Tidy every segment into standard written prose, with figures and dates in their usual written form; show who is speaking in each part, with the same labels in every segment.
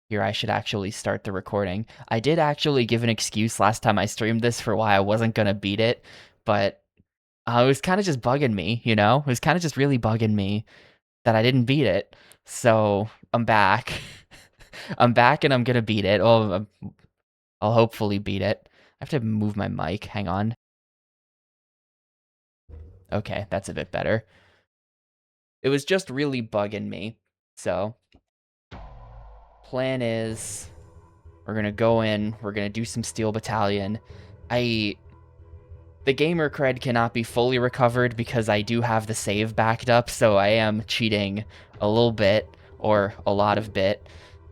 Speaker 1: Here, I should actually start the recording. I did actually give an excuse last time I streamed this for why I wasn't gonna beat it, but it was kind of just bugging me, you know? It was kind of just really bugging me that I didn't beat it. So I'm back. I'm back and I'm gonna beat it. Oh, I'll hopefully beat it. I have to move my mic. Hang on. Okay, that's a bit better. It was just really bugging me. So, plan is we're gonna go in, we're gonna do some Steel Battalion. The gamer cred cannot be fully recovered because I do have the save backed up, so I am cheating a little bit, or a lot of bit.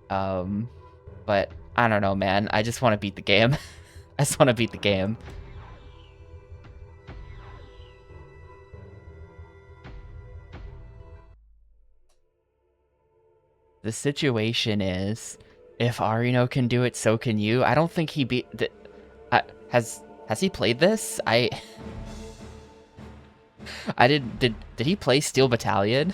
Speaker 1: But I don't know, man. I just want to beat the game. I just want to beat the game. The situation is, if Arino can do it, so can you. I don't think he beat... has he played this? Did he play Steel Battalion?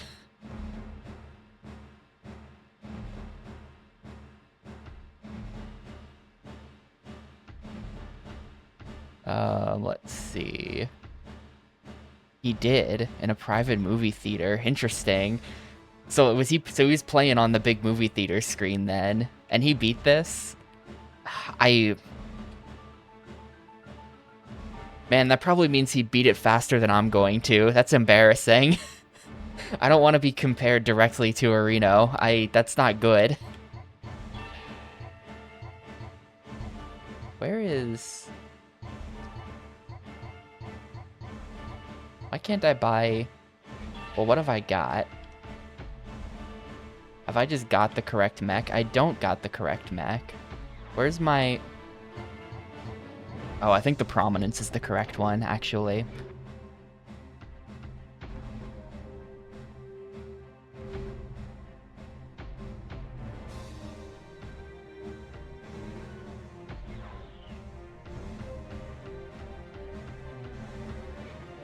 Speaker 1: Let's see. He did in a private movie theater. Interesting. So he was playing on the big movie theater screen then, and he beat this? Man, that probably means he beat it faster than I'm going to. That's embarrassing. I don't want to be compared directly to Arino. That's not good. Where is... Why can't I buy... Well, what have I got? Have I just got the correct mech? I don't got the correct mech. Where's my... Oh, I think the Prominence is the correct one, actually.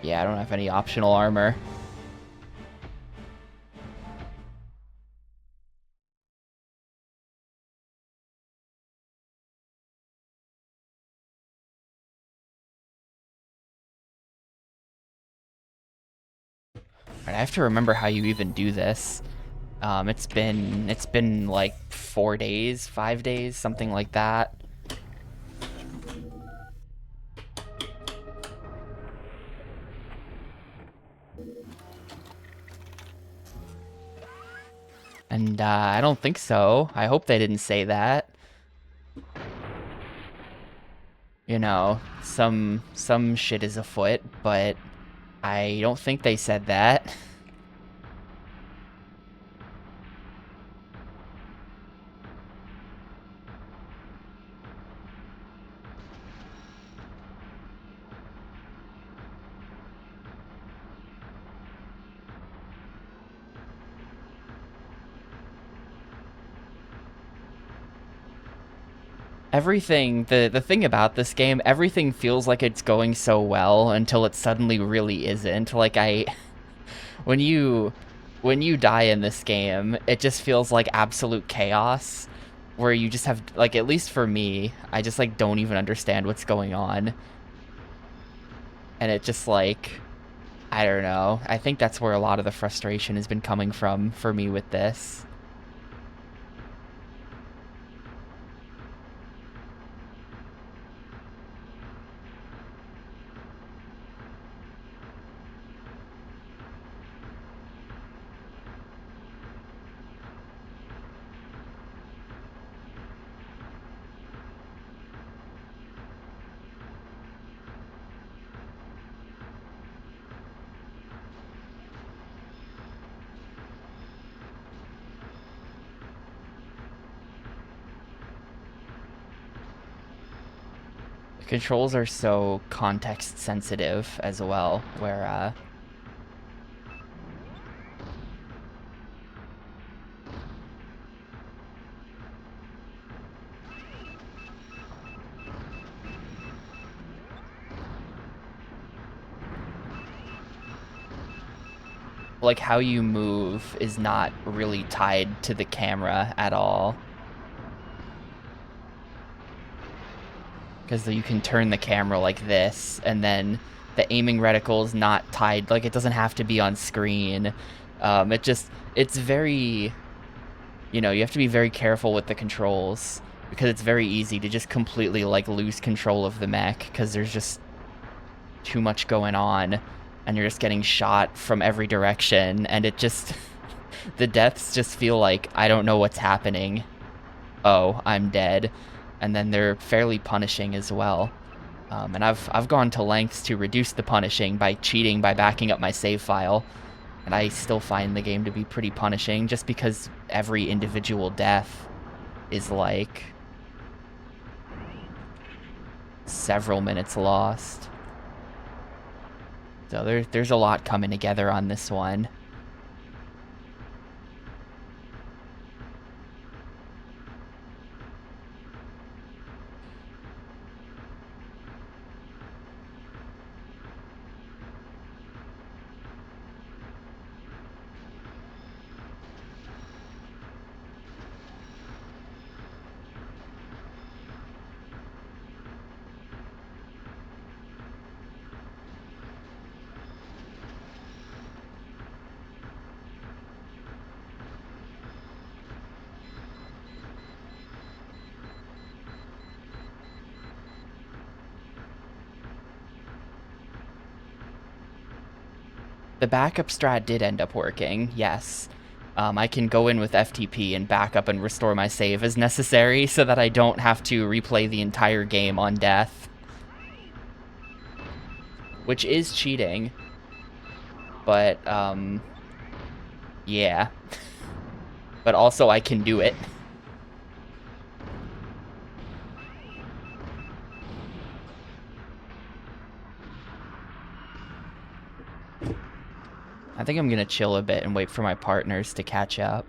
Speaker 1: Yeah, I don't have any optional armor. Alright, I have to remember how you even do this. It's been like 4 days, 5 days, something like that. And I don't think so. I hope they didn't say that. You know, some shit is afoot, but I don't think they said that. Everything, the thing about this game, everything feels like it's going so well until it suddenly really isn't. Like when you die in this game, it just feels like absolute chaos, where you just have, like, at least for me, I just, like, don't even understand what's going on. And it just, like, I don't know. I think that's where a lot of the frustration has been coming from for me with this. The controls are so context sensitive as well, where, like, how you move is not really tied to the camera at all. because you can turn the camera like this, and then the aiming reticle is not tied, like it doesn't have to be on screen. It's very, you know, you have to be very careful with the controls, because it's very easy to just completely like lose control of the mech, because there's just too much going on, and you're just getting shot from every direction, and it just, the deaths just feel like, I don't know what's happening. Oh, I'm dead. And then they're fairly punishing as well. And I've gone to lengths to reduce the punishing by cheating, by backing up my save file. And I still find the game to be pretty punishing, just because every individual death is like several minutes lost. So there's a lot coming together on this one. The backup strat did end up working, yes. I can go in with FTP and back up and restore my save as necessary so that I don't have to replay the entire game on death. Which is cheating. But, yeah. But also I can do it. I think I'm gonna chill a bit and wait for my partners to catch up.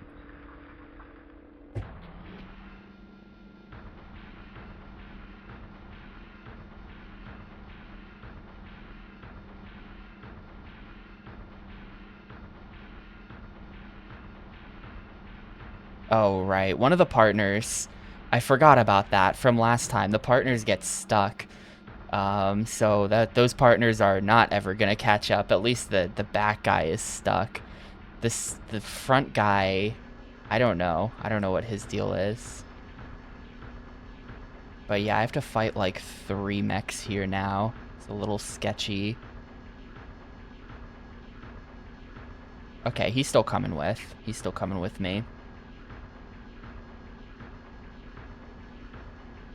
Speaker 1: Oh, right. One of the partners, I forgot about that from last time. The partners get stuck. So those partners are not ever gonna catch up. At least the back guy is stuck. The front guy, I don't know. I don't know what his deal is. But yeah, I have to fight like 3 mechs here now. It's a little sketchy. Okay, he's still coming with. He's still coming with me.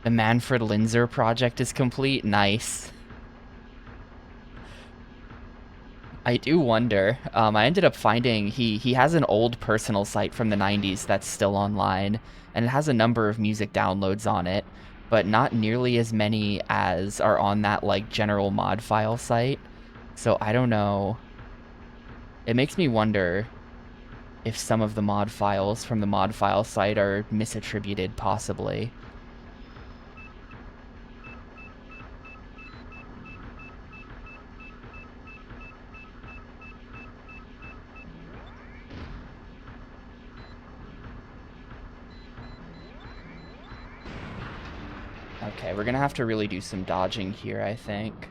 Speaker 1: The Manfred Linzer project is complete. Nice. I do wonder. I ended up finding he has an old personal site from the 90s that's still online, and it has a number of music downloads on it, but not nearly as many as are on that like general mod file site. So I don't know. It makes me wonder if some of the mod files from the mod file site are misattributed, possibly. Okay, we're gonna have to really do some dodging here, I think.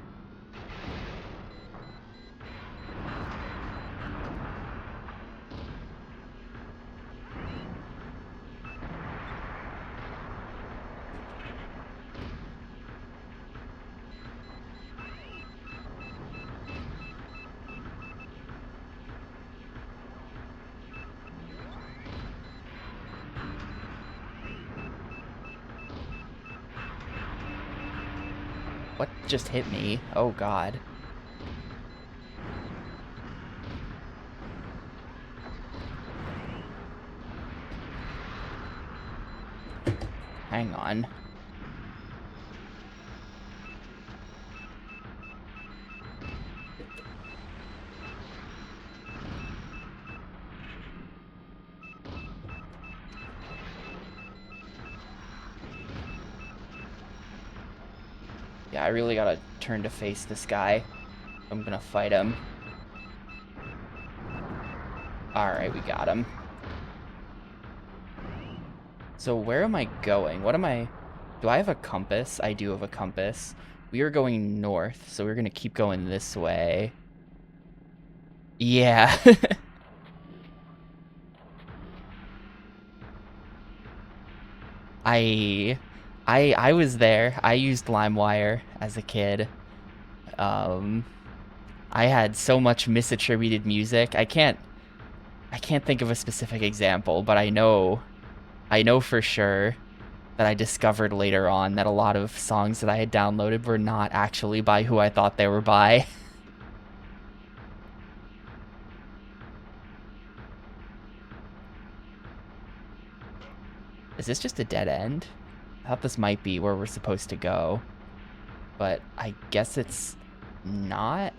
Speaker 1: What just hit me? Oh god. Hang on. Yeah, I really gotta turn to face this guy. I'm gonna fight him. Alright, we got him. So where am I going? What am I Do I have a compass? I do have a compass. We are going north, so we're gonna keep going this way. Yeah. I I was there. I used LimeWire as a kid. Um, I had so much misattributed music. I can't think of a specific example, but I know for sure that I discovered later on that a lot of songs that I had downloaded were not actually by who I thought they were by. Is this just a dead end? I thought this might be where we're supposed to go, but I guess it's not.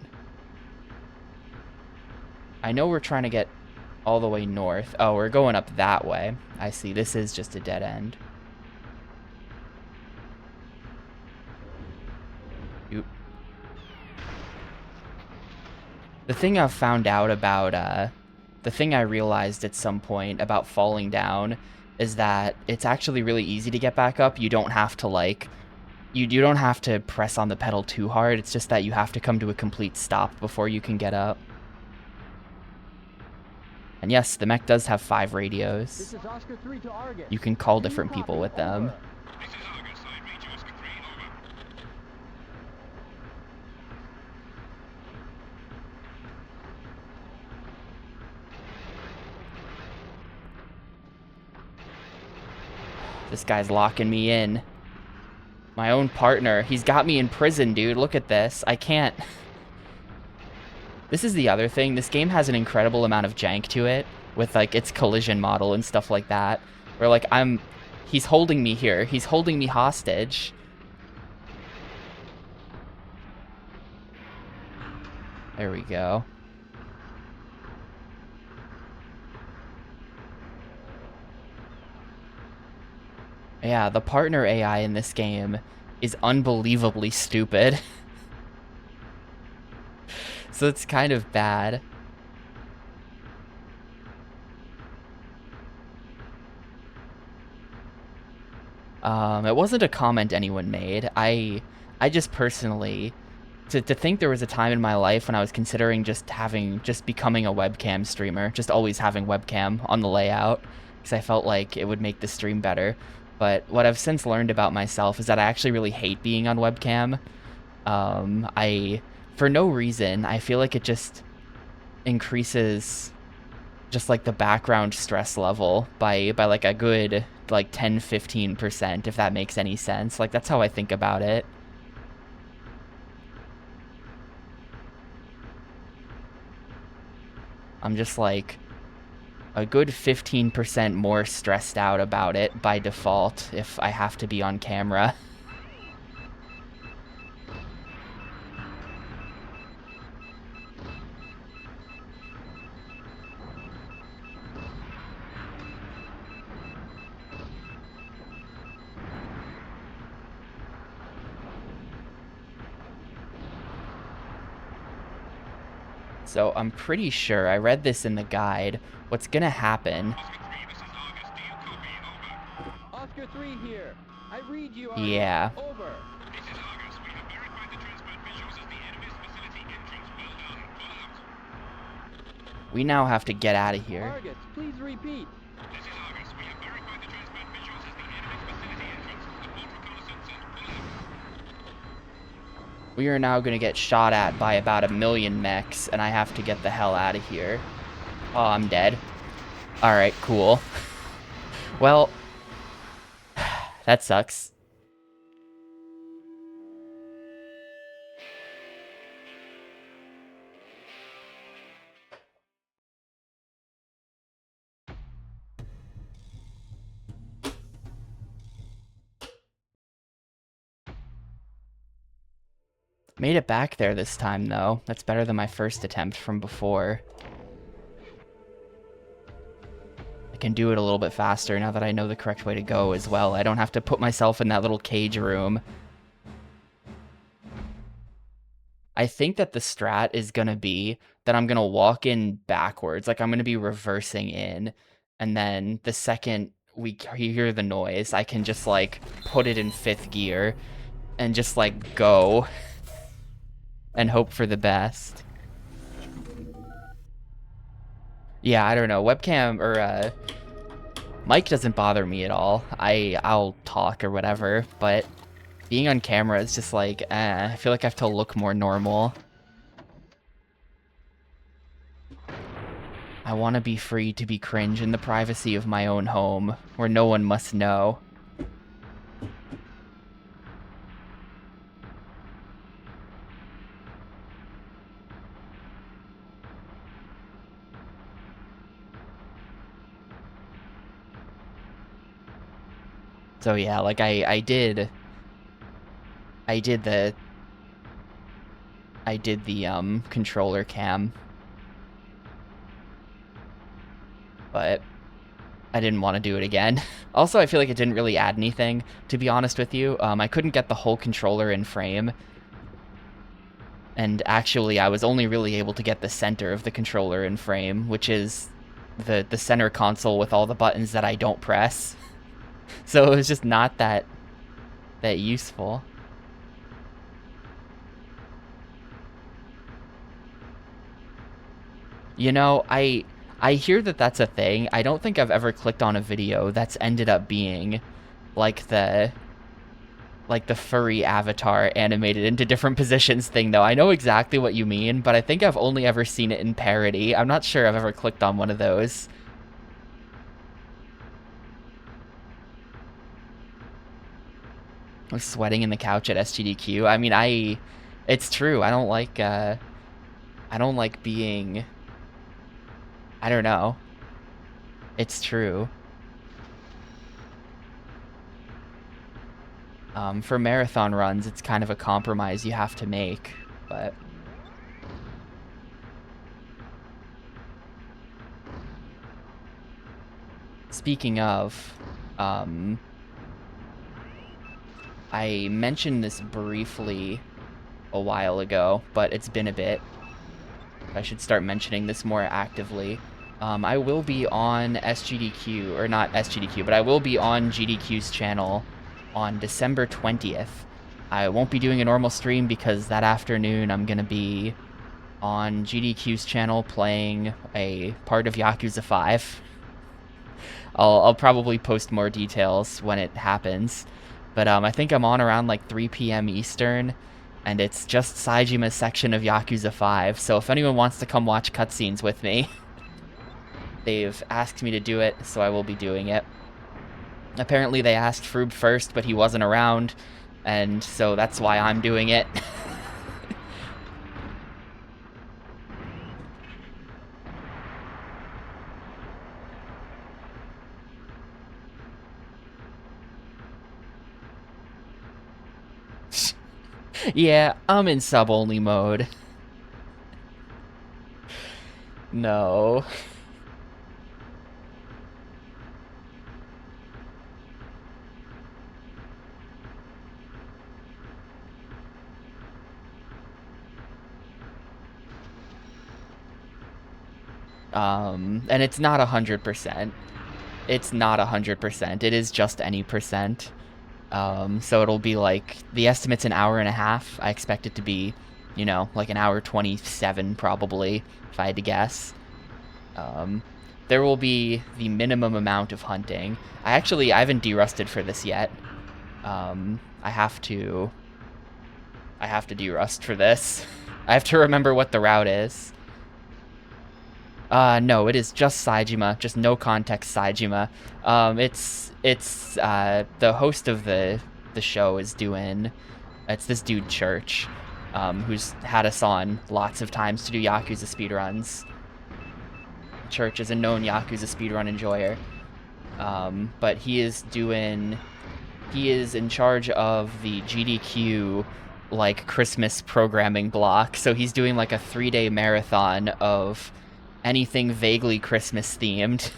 Speaker 1: I know we're trying to get all the way north. Oh, we're going up that way. I see. This is just a dead end. Oop. The thing I've found out about, the thing I realized at some point about falling down is that it's actually really easy to get back up. You don't have to, like, you don't have to press on the pedal too hard. It's just that you have to come to a complete stop before you can get up. And yes, the mech does have 5 radios.
Speaker 2: This is Oscar 3 to Argus.
Speaker 1: You can call different people with them.
Speaker 2: Over.
Speaker 3: This is Argus. I read you Oscar 3, over.
Speaker 1: This guy's locking me in. My own partner. He's got me in prison, dude. Look at this. I can't... This is the other thing. This game has an incredible amount of jank to it with, like, its collision model and stuff like that. Where, like, he's holding me here. He's holding me hostage. There we go. Yeah, the partner AI in this game is unbelievably stupid. So it's kind of bad. It wasn't a comment anyone made. I just personally, to think there was a time in my life when I was considering just becoming a webcam streamer, just always having webcam on the layout, because I felt like it would make the stream better. But what I've since learned about myself is that I actually really hate being on webcam. For no reason, I feel like it just increases just like the background stress level by like a good like 10-15%, if that makes any sense. Like, that's how I think about it. I'm just like a good 15% more stressed out about it by default if I have to be on camera. So I'm pretty sure, I read this in the guide, what's gonna happen...
Speaker 2: Oscar 3, this is Argus. Do you copy? Over. Oscar 3 here. I read you, Argus.
Speaker 1: Yeah.
Speaker 2: Over.
Speaker 3: This is Argus. We have verified the transport visuals as the enemy's facility entrance. Well done. Pull out.
Speaker 1: We now have to get out of here.
Speaker 2: Argus, please repeat.
Speaker 3: This is Argus. We have verified the transport visuals as the enemy's facility entrance. Support reconnaissance and pull out.
Speaker 1: We are now going to get shot at by about 1 million mechs, and I have to get the hell out of here. Oh, I'm dead. Alright, cool. Well, that sucks. Made it back there this time, though. That's better than my first attempt from before. I can do it a little bit faster now that I know the correct way to go as well. I don't have to put myself in that little cage room. I think that the strat is going to be that I'm going to walk in backwards. Like, I'm going to be reversing in. And then the second we hear the noise, I can just, like, put it in 5th gear and just, like, go and hope for the best. Yeah, I don't know. Webcam or mic doesn't bother me at all. I'll talk or whatever, but being on camera is just like, I feel like I have to look more normal. I want to be free to be cringe in the privacy of my own home, where no one must know. So yeah, like I did the controller cam, but I didn't want to do it again. Also, I feel like it didn't really add anything, to be honest with you. I couldn't get the whole controller in frame, and actually I was only really able to get the center of the controller in frame, which is the center console with all the buttons that I don't press. So it was just not that useful. You know, I hear that that's a thing. I don't think I've ever clicked on a video that's ended up being like the furry avatar animated into different positions thing, though. I know exactly what you mean, but I think I've only ever seen it in parody. I'm not sure I've ever clicked on one of those. I'm sweating in the couch at SGDQ. I mean, it's true. I don't like being, I don't know. It's true. For marathon runs, it's kind of a compromise you have to make, but... Speaking of, I mentioned this briefly a while ago, but it's been a bit. I should start mentioning this more actively. I will be on SGDQ, or not SGDQ, but I will be on GDQ's channel on December 20th. I won't be doing a normal stream because that afternoon I'm going to be on GDQ's channel playing a part of Yakuza 5. I'll probably post more details when it happens. But I think I'm on around like 3 p.m. Eastern, and it's just Saijima's section of Yakuza 5, so if anyone wants to come watch cutscenes with me, they've asked me to do it, so I will be doing it. Apparently they asked Froob first, but he wasn't around, and so that's why I'm doing it. Yeah, I'm in sub-only mode. No. And it's not 100%. It's not 100%. It is just any percent. So it'll be like, the estimate's an hour and a half. I expect it to be, you know, like an hour 27 probably, if I had to guess. There will be the minimum amount of hunting. I haven't derusted for this yet. I have to derust for this. I have to remember what the route is. No, it is just Saejima, just no context Saejima. It's the host of the show is doing, it's this dude Church, who's had us on lots of times to do Yakuza speedruns. Church is a known Yakuza speedrun enjoyer. But he is in charge of the GDQ, like, Christmas programming block, so he's doing like a 3-day marathon of anything vaguely Christmas themed.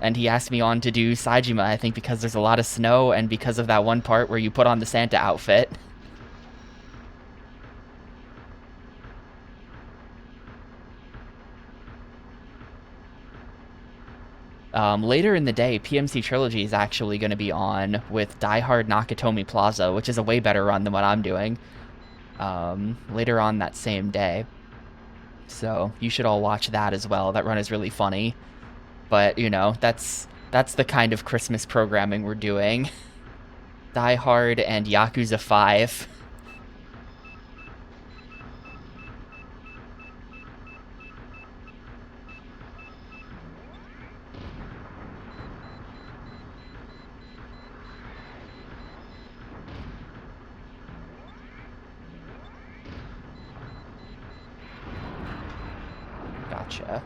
Speaker 1: And he asked me on to do Saejima, I think because there's a lot of snow and because of that one part where you put on the Santa outfit. Later in the day, PMC Trilogy is actually going to be on with Die Hard Nakatomi Plaza, which is a way better run than what I'm doing, later on that same day. So you should all watch that as well. That run is really funny. But, you know, that's the kind of Christmas programming we're doing. Die Hard and Yakuza 5. Gotcha.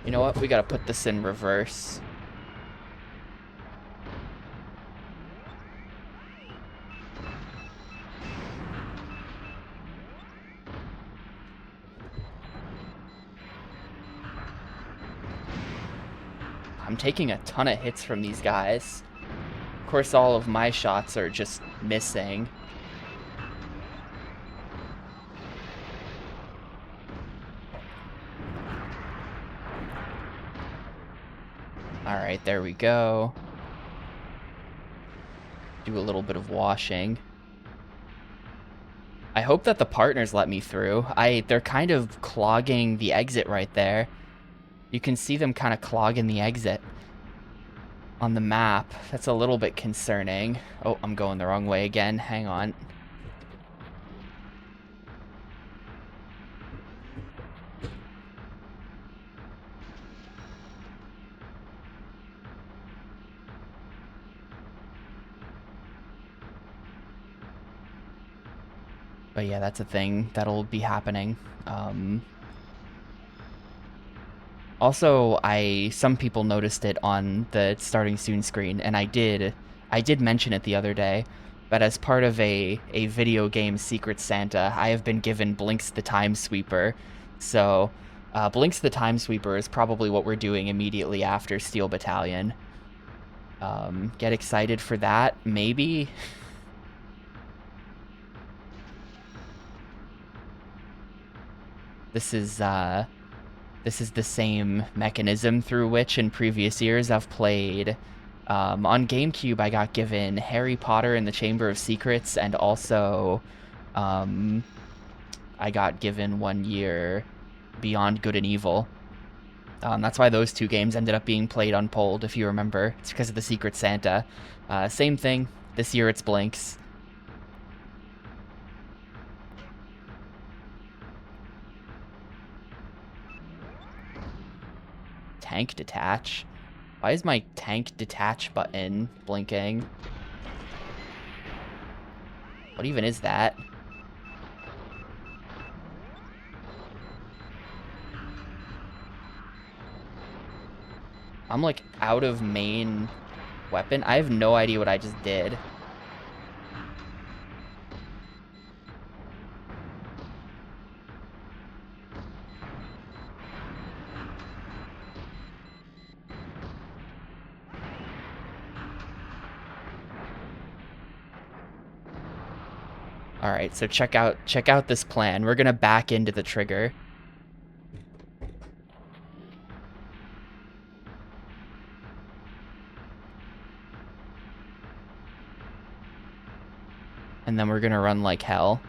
Speaker 1: You know what? We gotta put this in reverse. I'm taking a ton of hits from these guys. Of course, all of my shots are just missing. Alright, there we go. Do a little bit of washing. I hope that the partners let me through. They're kind of clogging the exit right there. You can see them kind of clogging the exit on the map. That's a little bit concerning. Oh, I'm going the wrong way again. Hang on. But yeah, that's a thing that'll be happening. Also, some people noticed it on the starting soon screen, and I did mention it the other day, but as part of a video game Secret Santa, I have been given Blinks the Time Sweeper. So, Blinks the Time Sweeper is probably what we're doing immediately after Steel Battalion. Get excited for that, maybe? This is the same mechanism through which in previous years I've played. On GameCube, I got given Harry Potter and the Chamber of Secrets, and also I got given 1 year Beyond Good and Evil. That's why those two games ended up being played unpolled, if you remember. It's because of the Secret Santa. Same thing. This year it's Blinks. Tank detach? Why is my tank detach button blinking? What even is that? I'm like out of main weapon. I have no idea what I just did. All right, so check out this plan. We're gonna back into the trigger. And then we're gonna run like hell.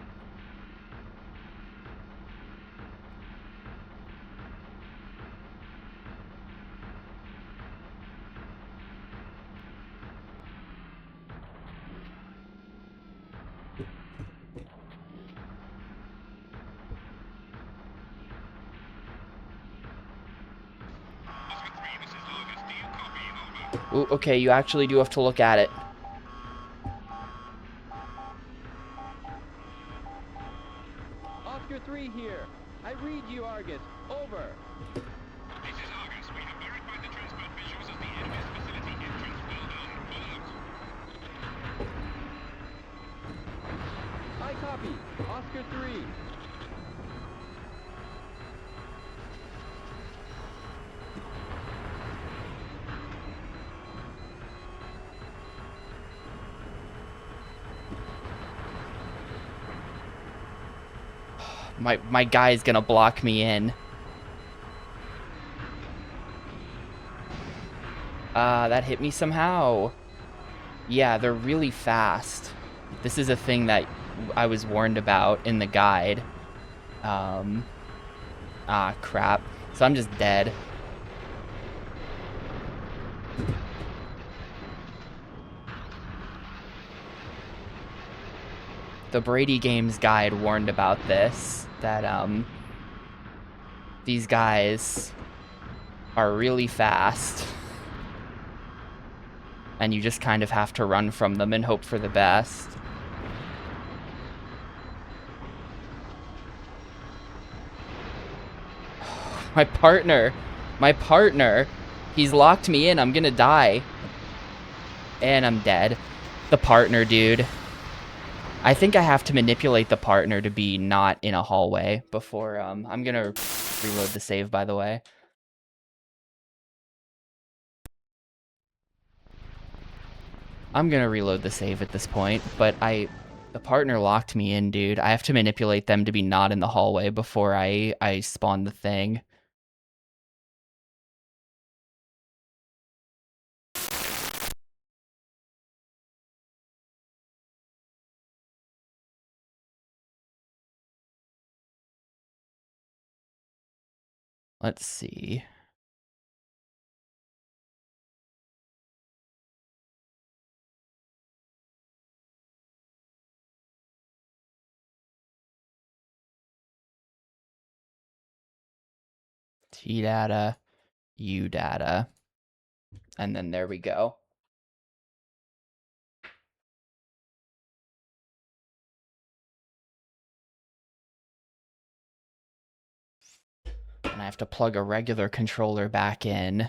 Speaker 1: Ooh, okay, you actually do have to look at it.
Speaker 2: Oscar 3 here. I read you, Argus. Over.
Speaker 3: This is Argus. We have verified the transport visuals as the enemy's facility entrance. Well done. Pull out.
Speaker 2: I copy. Oscar 3.
Speaker 1: My guy's gonna block me in. That hit me somehow. Yeah, they're really fast. This is a thing that I was warned about in the guide. Crap. So I'm just dead. The Brady Games guide warned about this, that, these guys are really fast. And you just kind of have to run from them and hope for the best. My partner, he's locked me in. I'm gonna die. And I'm dead. The partner, dude. I think I have to manipulate the partner to be not in a hallway before, I'm gonna reload the save, by the way. I'm gonna reload the save at this point, but the partner locked me in, dude. I have to manipulate them to be not in the hallway before I spawn the thing. Let's see. T data, U data, and then there we go. And I have to plug a regular controller back in.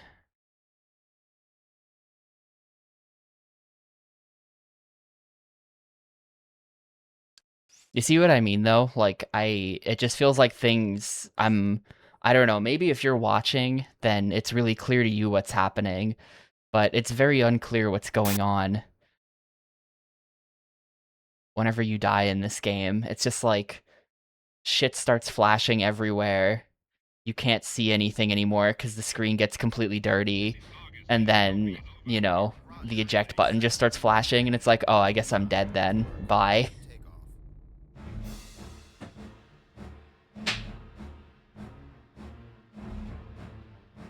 Speaker 1: You see what I mean, though? Like, it just feels like things, I don't know, maybe if you're watching, then it's really clear to you what's happening, but it's very unclear what's going on whenever you die in this game. It's just like, shit starts flashing everywhere. You can't see anything anymore because the screen gets completely dirty, and then, you know, the eject button just starts flashing, and it's like, oh, I guess I'm dead then. Bye.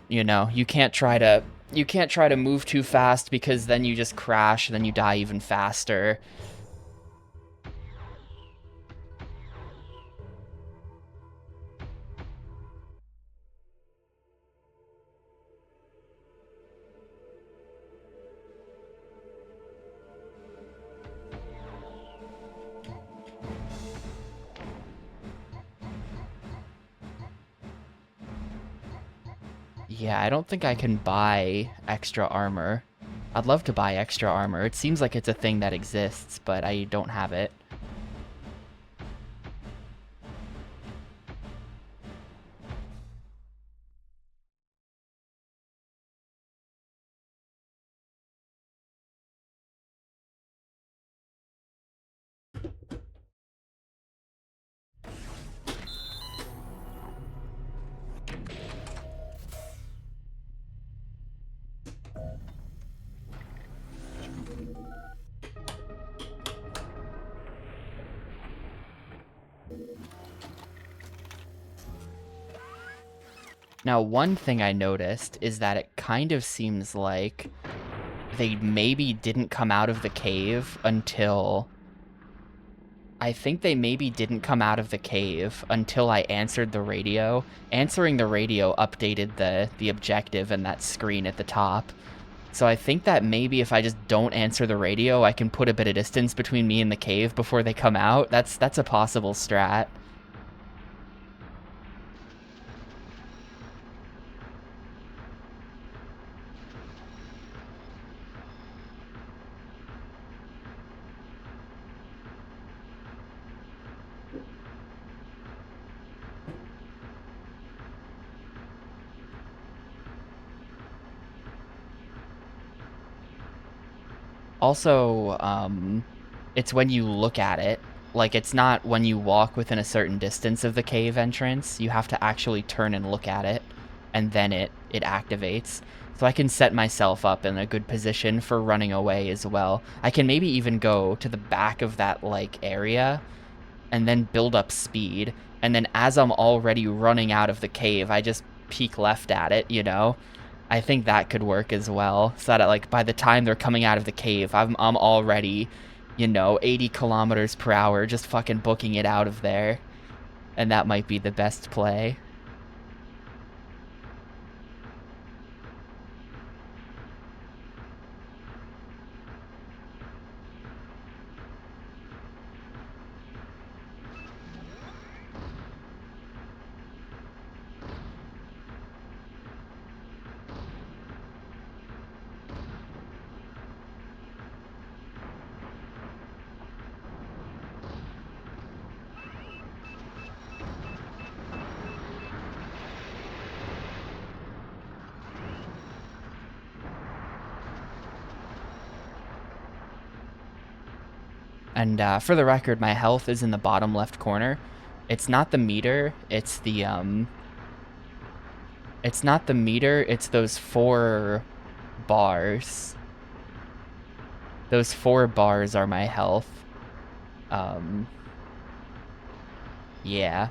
Speaker 1: You know, you can't try to move too fast because then you just crash and then you die even faster. Yeah, I don't think I can buy extra armor. I'd love to buy extra armor. It seems like it's a thing that exists, but I don't have it. Now, one thing I noticed is that it kind of seems like they maybe didn't come out of the cave until... I think they maybe didn't come out of the cave until I answered the radio. Answering the radio updated the objective and that screen at the top. So I think that maybe if I just don't answer the radio, I can put a bit of distance between me and the cave before they come out. That's a possible strat. Also, it's when you look at it. Like, it's not when you walk within a certain distance of the cave entrance. You have to actually turn and look at it, and then it activates. So I can set myself up in a good position for running away as well. I can maybe even go to the back of that, like, area and then build up speed. And then as I'm already running out of the cave, I just peek left at it, you know? I think that could work as well. So that, like, by the time they're coming out of the cave, I'm already, you know, 80 kilometers per hour, just fucking booking it out of there. And that might be the best play. And for the record, my health is in the bottom left corner. It's not the meter, it's the, it's not the meter, it's those 4 bars. Those 4 bars are my health. Yeah.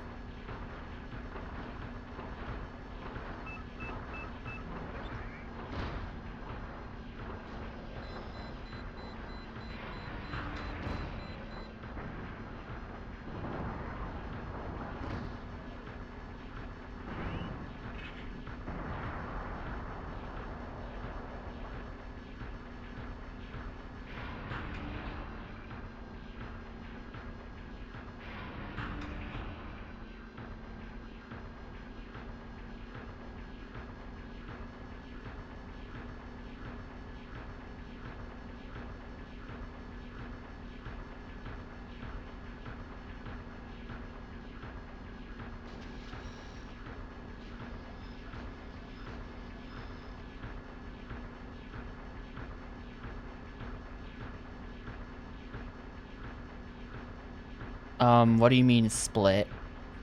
Speaker 1: What do you mean split?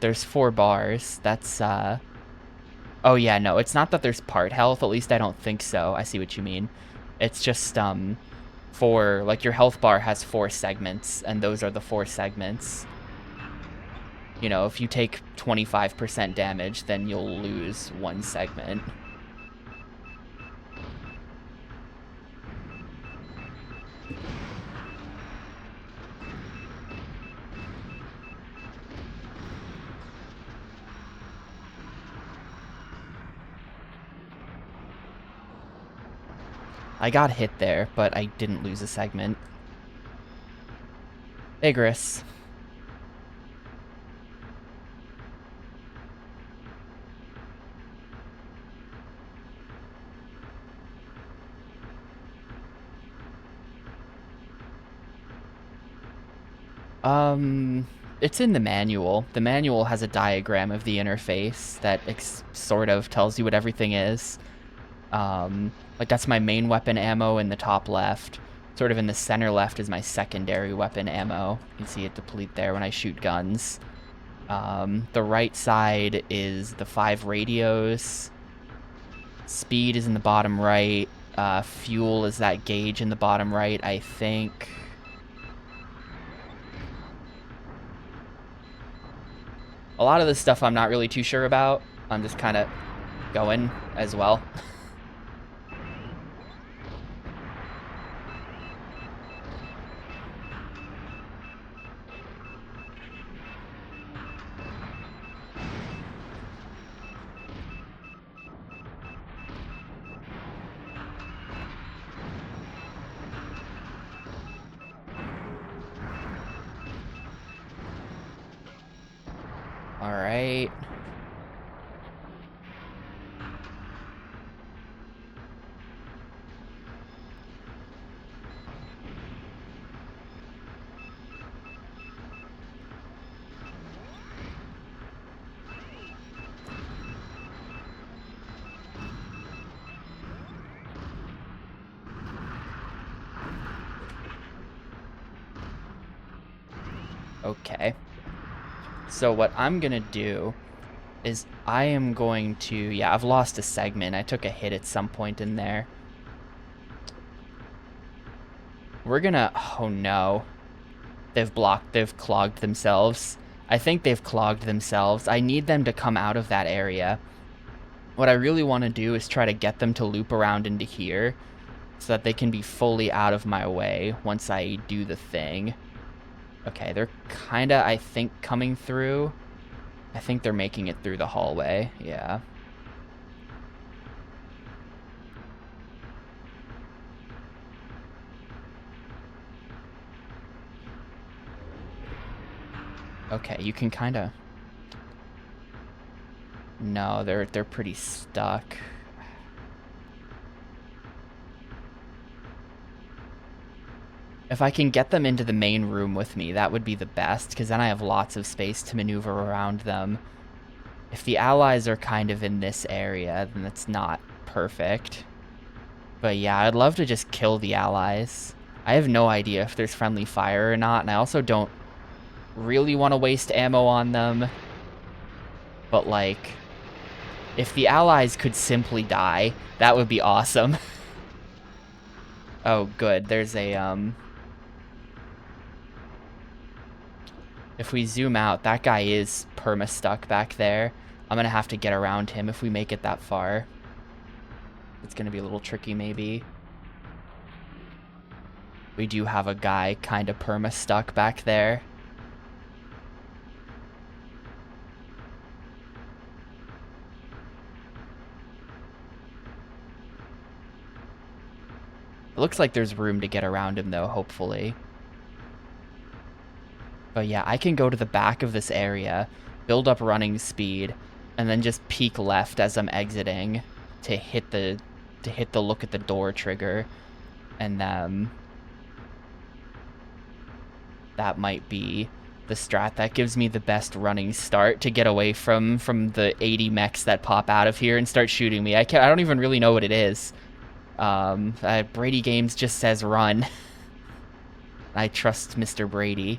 Speaker 1: There's 4 bars. That's, oh yeah, no, it's not that there's part health, at least I don't think so. I see what you mean. It's just, for, like, your health bar has 4 segments, and those are the 4 segments. You know, if you take 25% damage, then you'll lose 1 segment. I got hit there, but I didn't lose a segment. Igris. It's in the manual. The manual has a diagram of the interface that sort of tells you what everything is. Like, that's my main weapon ammo in the top left. Sort of in the center left is my secondary weapon ammo. You can see it deplete there when I shoot guns. The right side is the 5 radios. Speed is in the bottom right. Fuel is that gauge in the bottom right, I think. A lot of this stuff I'm not really too sure about. I'm just kind of going as well. All right. Okay. So what I'm gonna do is I am going to... Yeah, I've lost a segment. I took a hit at some point in there. We're gonna... Oh, no. They've clogged themselves. I think they've clogged themselves. I need them to come out of that area. What I really want to do is try to get them to loop around into here so that they can be fully out of my way once I do the thing. Okay, they're kind of, I think, coming through. I think they're making it through the hallway. Yeah. Okay, you can kind of... No, they're pretty stuck. If I can get them into the main room with me, that would be the best, because then I have lots of space to maneuver around them. If the allies are kind of in this area, then that's not perfect. But yeah, I'd love to just kill the allies. I have no idea if there's friendly fire or not, and I also don't really want to waste ammo on them. But like, if the allies could simply die, that would be awesome. Oh, good. There's a, if we zoom out, that guy is perma-stuck back there. I'm gonna have to get around him if we make it that far. It's gonna be a little tricky, maybe. We do have a guy kind of perma-stuck back there. It looks like there's room to get around him, though, hopefully. But yeah, I can go to the back of this area, build up running speed, and then just peek left as I'm exiting to hit the look at the door trigger, and that might be the strat that gives me the best running start to get away from the 80 mechs that pop out of here and start shooting me. I don't even really know what it is. Brady Games just says run. I trust Mr. Brady.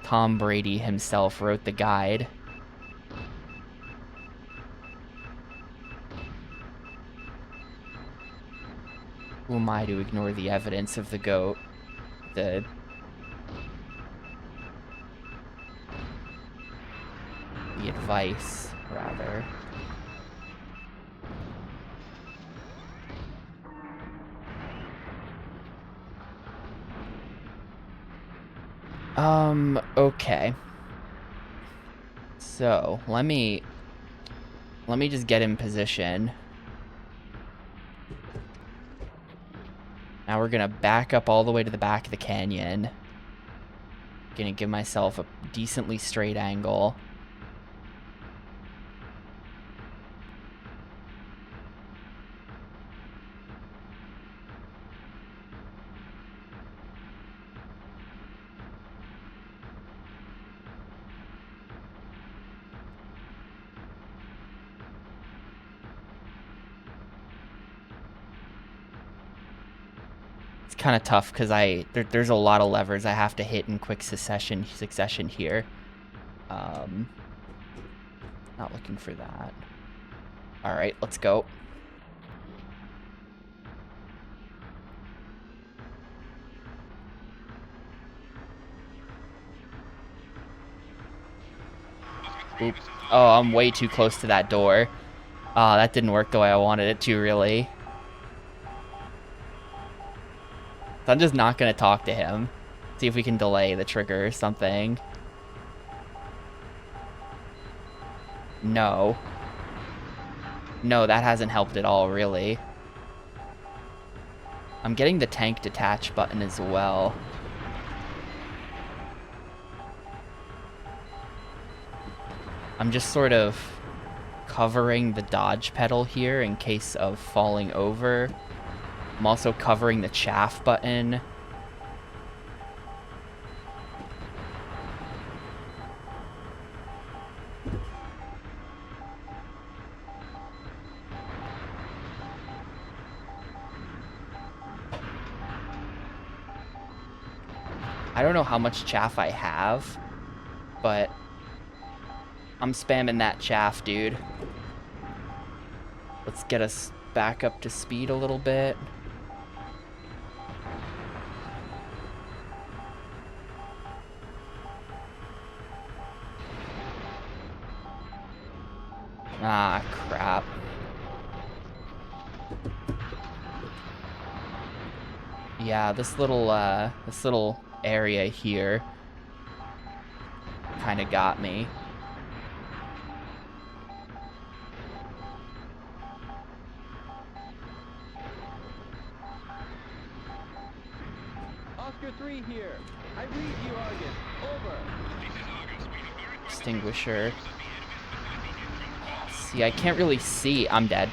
Speaker 1: Tom Brady himself wrote the guide. Who am I to ignore the evidence of the goat? The advice, rather. Okay. So, let me just get in position. Now we're gonna back up all the way to the back of the canyon. Gonna give myself a decently straight angle. Kind of tough because there's a lot of levers I have to hit in quick succession here. Not looking for that. All right, let's go. Oop. Oh, I'm way too close to that door. That didn't work the way I wanted it to, really. So I'm just not going to talk to him. See if we can delay the trigger or something. No. No, that hasn't helped at all, really. I'm getting the tank detach button as well. I'm just sort of covering the dodge pedal here in case of falling over. I'm also covering the chaff button. I don't know how much chaff I have, but I'm spamming that chaff, dude. Let's get us back up to speed a little bit. Ah, crap. Yeah, this little area here kind of got me.
Speaker 2: Oscar 3 here. I read you, Argus. Over.
Speaker 1: Extinguisher. See, I can't really see. I'm dead.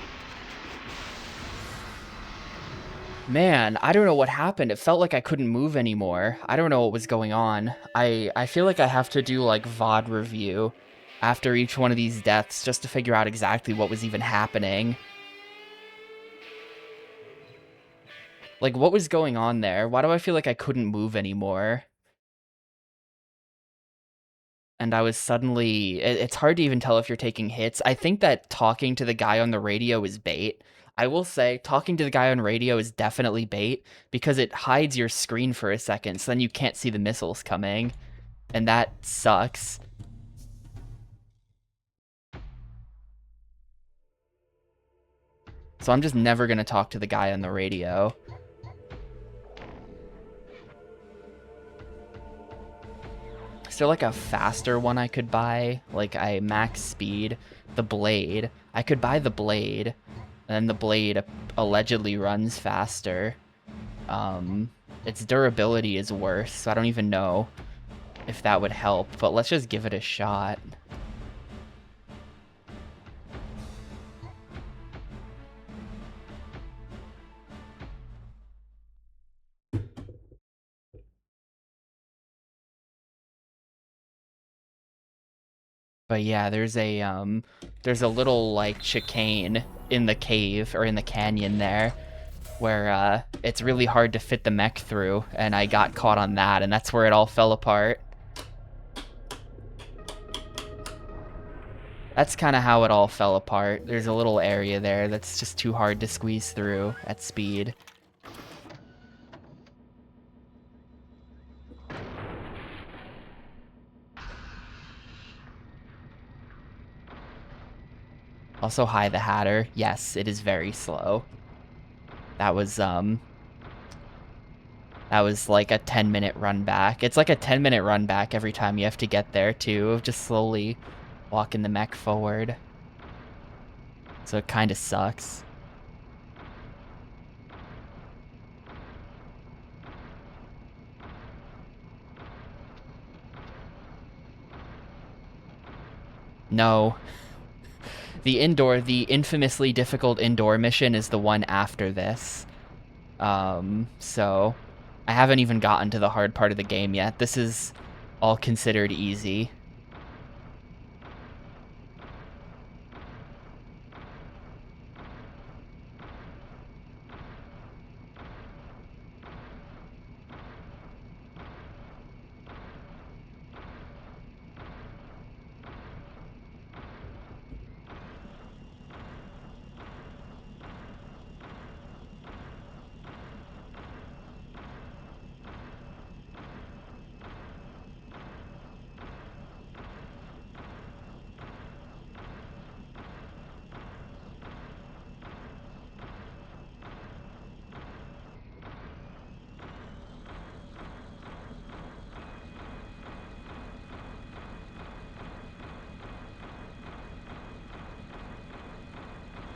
Speaker 1: Man, I don't know what happened. It felt like I couldn't move anymore. I don't know what was going on. I feel like I have to do like VOD review after each one of these deaths just to figure out exactly what was even happening. Like, what was going on there? Why do I feel like I couldn't move anymore? And I was suddenly... It's hard to even tell if you're taking hits. I think that talking to the guy on the radio is bait. I will say, talking to the guy on radio is definitely bait, because it hides your screen for a second, so then you can't see the missiles coming. And that sucks. So I'm just never gonna talk to the guy on the radio. Is there like a faster one I could buy? Like I max speed, the blade. I could buy the blade, and then the blade allegedly runs faster. Its durability is worse, so I don't even know if that would help, but let's just give it a shot. But yeah, there's a little like chicane in the cave or in the canyon there where it's really hard to fit the mech through, and I got caught on that, and that's where it all fell apart. That's kind of how it all fell apart. There's a little area there that's just too hard to squeeze through at speed. Also, hi the Hatter. Yes, it is very slow. That was like a 10-minute run back. It's like a 10-minute run back every time you have to get there, too, of just slowly walking the mech forward. So it kind of sucks. No. The infamously difficult indoor mission is the one after this. So I haven't even gotten to the hard part of the game yet. This is all considered easy.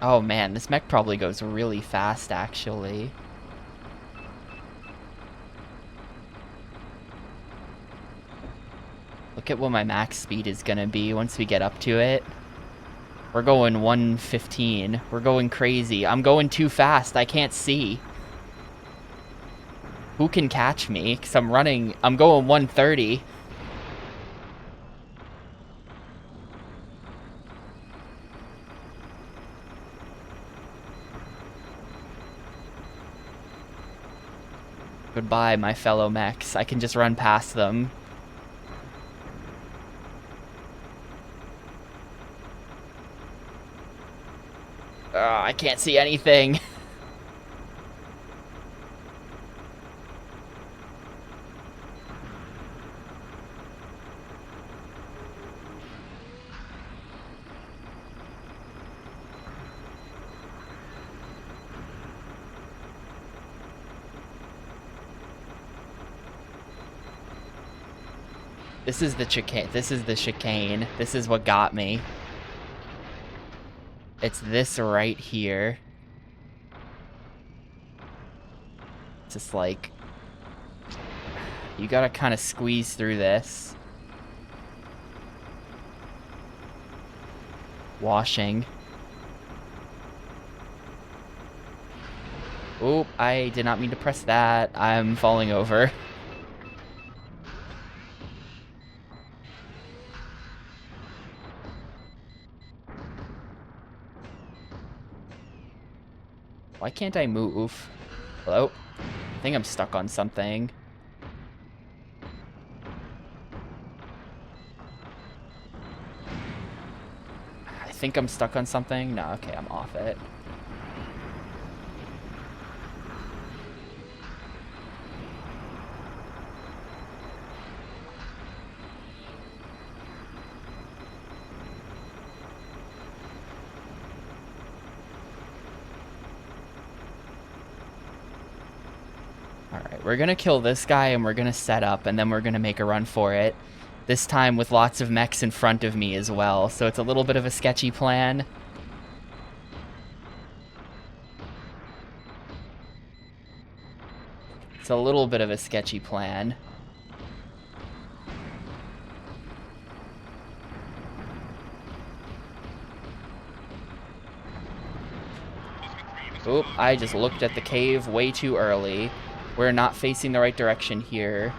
Speaker 1: Oh man, this mech probably goes really fast, actually. Look at what my max speed is gonna be once we get up to it. We're going 115. We're going crazy. I'm going too fast. I can't see. Who can catch me? Because I'm going 130. Goodbye, my fellow mechs. I can just run past them. I can't see anything. This is the chicane. This is the chicane. This is what got me. It's this right here. Just like... You gotta kind of squeeze through this. Washing. Oop, I did not mean to press that. I'm falling over. Why can't I move? Hello? I think I'm stuck on something. I think I'm stuck on something. No, okay, I'm off it. Alright, we're gonna kill this guy and we're gonna set up and then we're gonna make a run for it. This time with lots of mechs in front of me as well, so it's a little bit of a sketchy plan. It's a little bit of a sketchy plan. Oop, I just looked at the cave way too early. We're not facing the right direction here.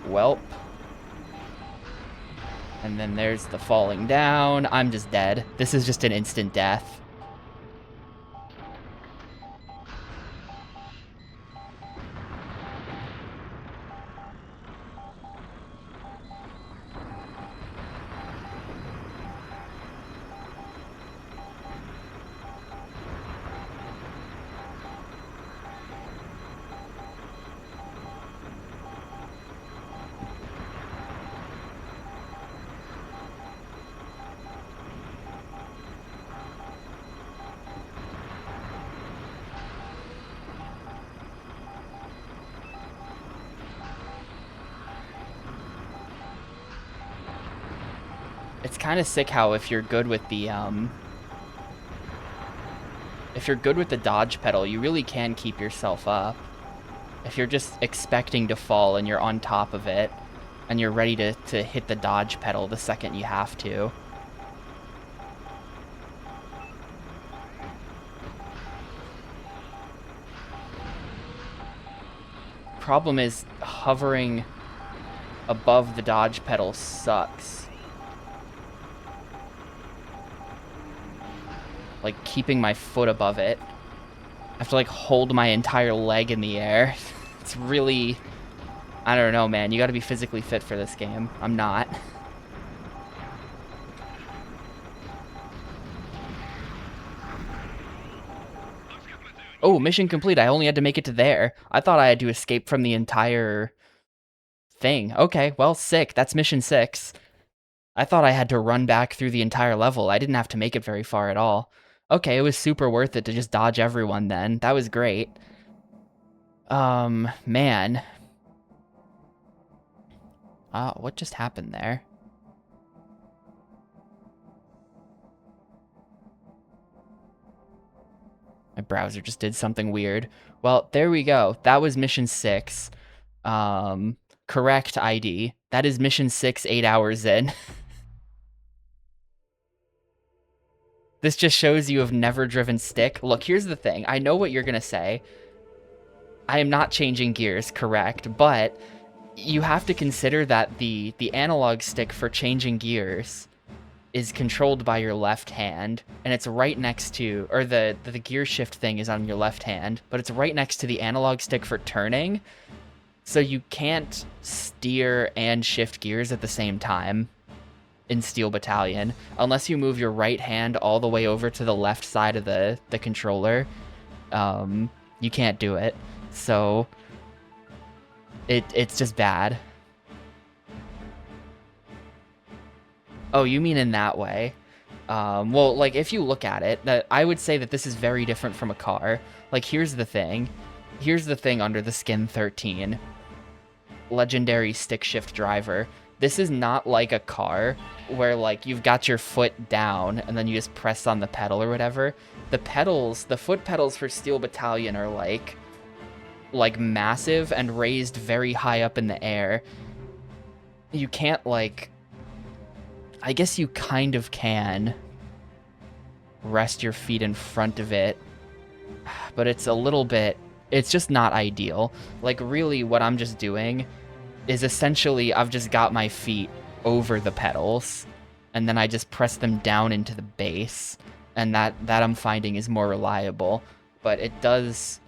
Speaker 1: Welp. And then there's the falling down. I'm just dead. This is just an instant death. It's kind of sick how if you're good with the dodge pedal, you really can keep yourself up. If you're just expecting to fall and you're on top of it, and you're ready to hit the dodge pedal the second you have to. Problem is, hovering above the dodge pedal sucks. Like, keeping my foot above it. I have to, like, hold my entire leg in the air. It's really... I don't know, man. You gotta be physically fit for this game. I'm not. Oh, mission complete. I only had to make it to there. I thought I had to escape from the entire thing. Okay, well, sick. That's mission 6. I thought I had to run back through the entire level. I didn't have to make it very far at all. Okay, it was super worth it to just dodge everyone then. That was great. Man. What just happened there? My browser just did something weird. Well, there we go. That was mission 6. Correct ID. That is mission 6, 8 hours in. This just shows you have never driven stick. Look, here's the thing. I know what you're gonna say. I am not changing gears, correct, but you have to consider that the analog stick for changing gears is controlled by your left hand, and it's right next to, or the gear shift thing is on your left hand, but it's right next to the analog stick for turning. So you can't steer and shift gears at the same time in Steel Battalion unless you move your right hand all the way over to the left side of the controller. You can't do it. So it's just bad. Oh, you mean in that way? Well, like, if you look at it, I would say that this is very different from a car. Like, here's the thing. Here's the thing under the skin 13. Legendary stick shift driver. This is not like a car where, like, you've got your foot down and then you just press on the pedal or whatever. The pedals, the foot pedals for Steel Battalion are, like massive and raised very high up in the air. You can't, like... I guess you kind of can rest your feet in front of it, but it's a little bit, it's just not ideal. Like, really, what I'm just doing is essentially I've just got my feet over the pedals, and then I just press them down into the base, and that I'm finding is more reliable, but it does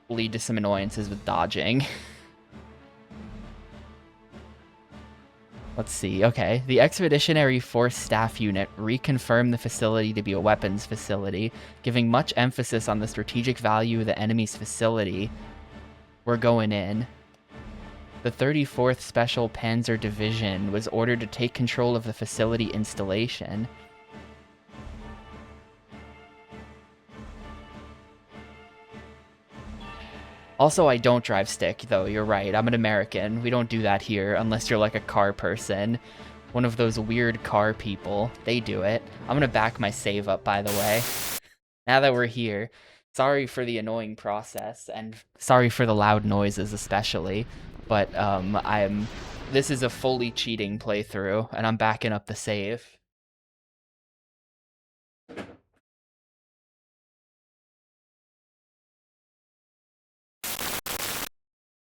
Speaker 1: lead to some annoyances with dodging. Let's see. Okay. The Expeditionary Force Staff Unit reconfirmed the facility to be a weapons facility, giving much emphasis on the strategic value of the enemy's facility. We're going in. The 34th Special Panzer Division was ordered to take control of the facility installation. Also, I don't drive stick, though. You're right. I'm an American. We don't do that here unless you're like a car person. One of those weird car people. They do it. I'm gonna back my save up, by the way. Now that we're here. Sorry for the annoying process, and sorry for the loud noises especially. But, this is a fully cheating playthrough, and I'm backing up the save.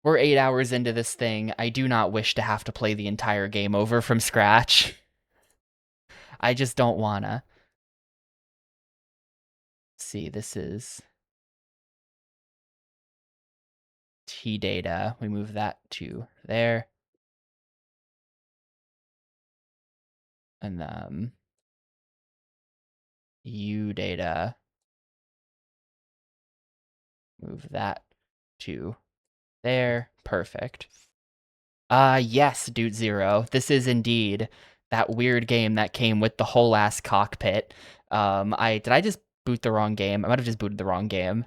Speaker 1: We're 8 hours into this thing. I do not wish to have to play the entire game over from scratch. I just don't wanna. Let's see, this is T data. We move that to there. And U data. Move that to there. Perfect. Yes, Dude Zero. This is indeed that weird game that came with the whole ass cockpit. Did I just boot the wrong game? I might have just booted the wrong game.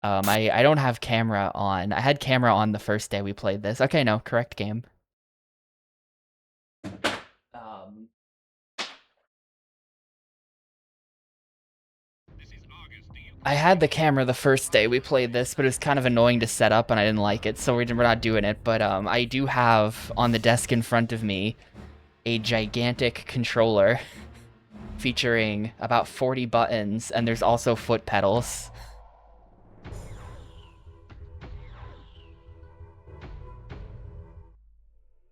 Speaker 1: I don't have camera on. I had camera on the first day we played this. Okay, no, correct game. I had the camera the first day we played this, but it was kind of annoying to set up and I didn't like it, so we're not doing it. But I do have on the desk in front of me a gigantic controller featuring about 40 buttons, and there's also foot pedals.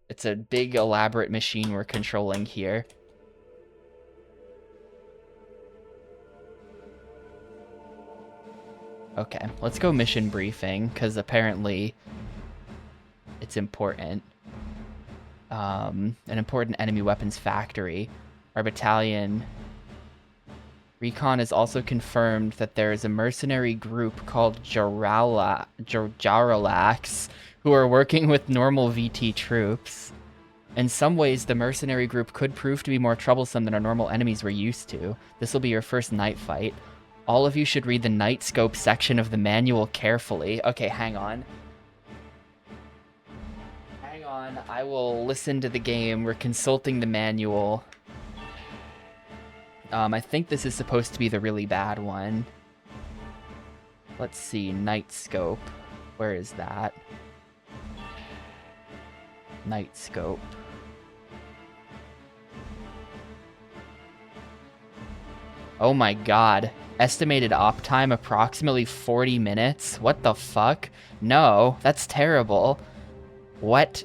Speaker 1: It's a big, elaborate machine we're controlling here. Okay, let's go mission briefing, because apparently it's important. An important enemy weapons factory. Our battalion... Recon has also confirmed that there is a mercenary group called Jaralax who are working with normal VT troops. In some ways, the mercenary group could prove to be more troublesome than our normal enemies we're used to. This will be your first night fight. All of you should read the night scope section of the manual carefully. Okay, hang on. Hang on, I will listen to the game. We're consulting the manual. I think this is supposed to be the really bad one. Let's see, night scope. Where is that? Night scope. Oh my god. Estimated op time approximately 40 minutes? What the fuck? No, that's terrible. What?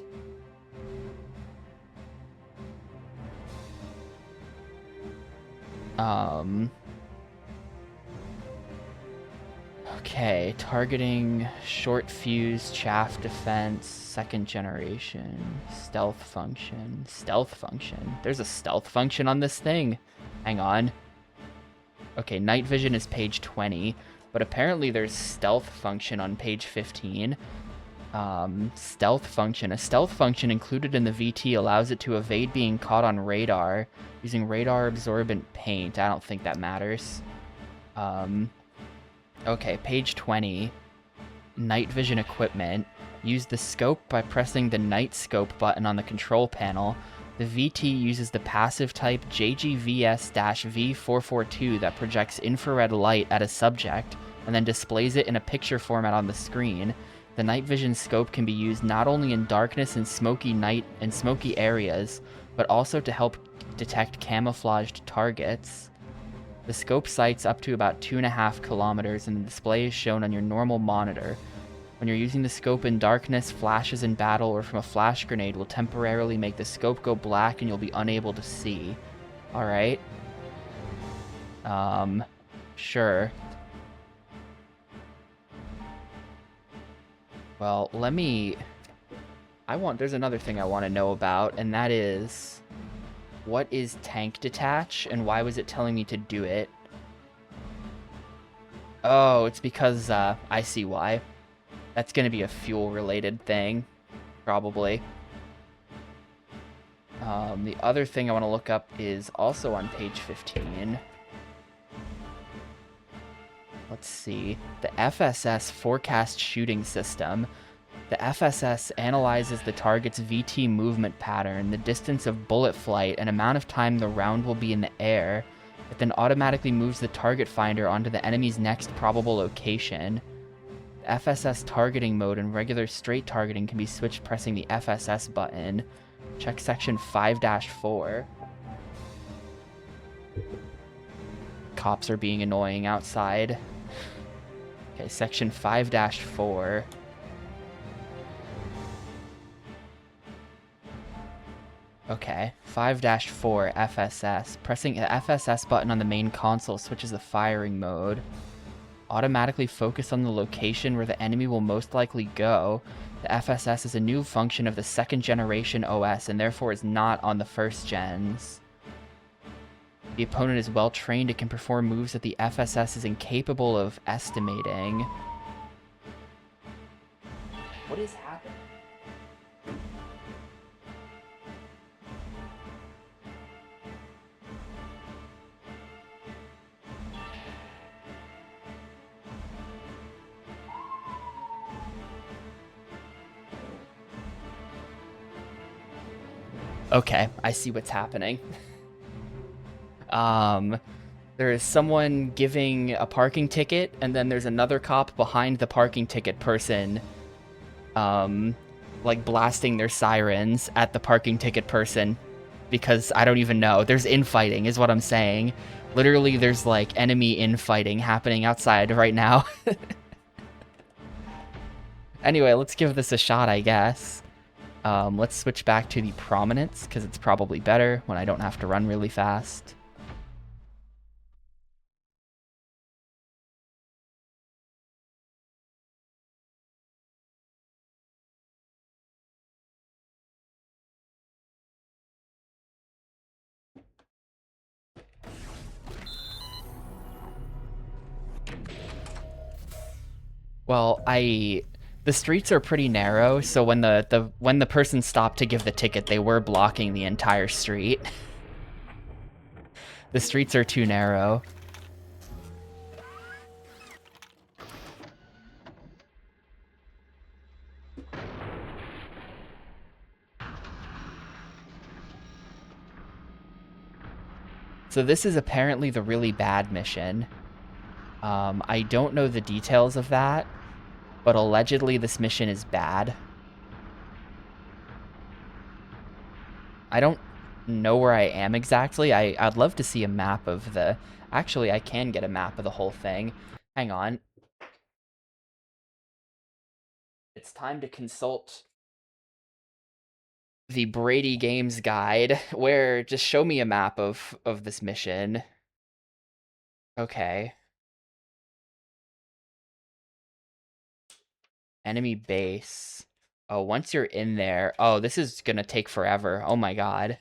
Speaker 1: Okay, targeting, short fuse, chaff defense, second generation, stealth function, stealth function. There's a stealth function on this thing. Hang on. Okay, night vision is page 20, but apparently there's stealth function on page 15. Stealth function. A stealth function included in the VT allows it to evade being caught on radar using radar absorbent paint. I don't think that matters. Okay, page 20. Night vision equipment. Use the scope by pressing the night scope button on the control panel. The VT uses the passive type JGVS-V442 that projects infrared light at a subject and then displays it in a picture format on the screen. The night vision scope can be used not only in darkness and smoky night and smoky areas, but also to help detect camouflaged targets. The scope sights up to about 2.5 kilometers, and the display is shown on your normal monitor. When you're using the scope in darkness, flashes in battle, or from a flash grenade will temporarily make the scope go black and you'll be unable to see. Alright. Sure. Well, there's another thing I want to know about, and that is... what is tank detach, and why was it telling me to do it? Oh, it's because, I see why. That's gonna be a fuel-related thing, probably. The other thing I want to look up is also on page 15. Let's see. The FSS forecast shooting system. The FSS analyzes the target's VT movement pattern, the distance of bullet flight, and amount of time the round will be in the air. It then automatically moves the target finder onto the enemy's next probable location. The FSS targeting mode and regular straight targeting can be switched pressing the FSS button. Check section 5-4. Cops are being annoying outside. Okay, section 5-4. Okay, 5-4 FSS. Pressing the FSS button on the main console switches the firing mode. Automatically focus on the location where the enemy will most likely go. The FSS is a new function of the second generation OS and therefore is not on the first gens. The opponent is well trained and can perform moves that the FSS is incapable of estimating. What is happening? Okay, I see what's happening. There is someone giving a parking ticket, and then there's another cop behind the parking ticket person, like blasting their sirens at the parking ticket person, because I don't even know. There's infighting, is what I'm saying. Literally, there's like enemy infighting happening outside right now. Anyway, let's give this a shot, I guess. Let's switch back to the prominence, because it's probably better when I don't have to run really fast. Well, the streets are pretty narrow, so when the person stopped to give the ticket, they were blocking the entire street. The streets are too narrow. So this is apparently the really bad mission. I don't know the details of that, but allegedly this mission is bad. I don't know where I am exactly. I'd love to see a map of the... Actually, I can get a map of the whole thing. Hang on. It's time to consult the Brady Games guide, where just show me a map of this mission. Okay. Enemy base. Oh, once you're in there... Oh, this is gonna take forever. Oh my god.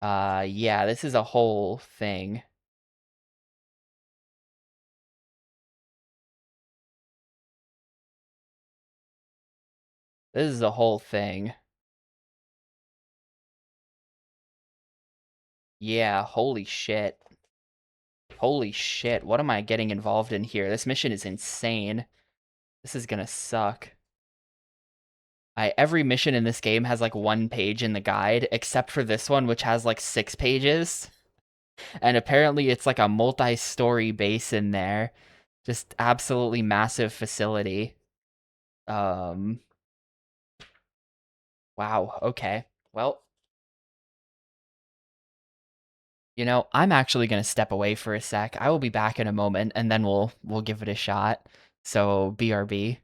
Speaker 1: Yeah, this is a whole thing. This is a whole thing. Yeah, holy shit. Holy shit, what am I getting involved in here? This mission is insane. This is gonna suck. Every mission in this game has like 1 page in the guide, except for this one, which has like 6 pages. And apparently it's like a multi-story base in there. Just absolutely massive facility. Wow, okay. Well, I'm actually gonna step away for a sec. I will be back in a moment, and then we'll give it a shot. So, BRB.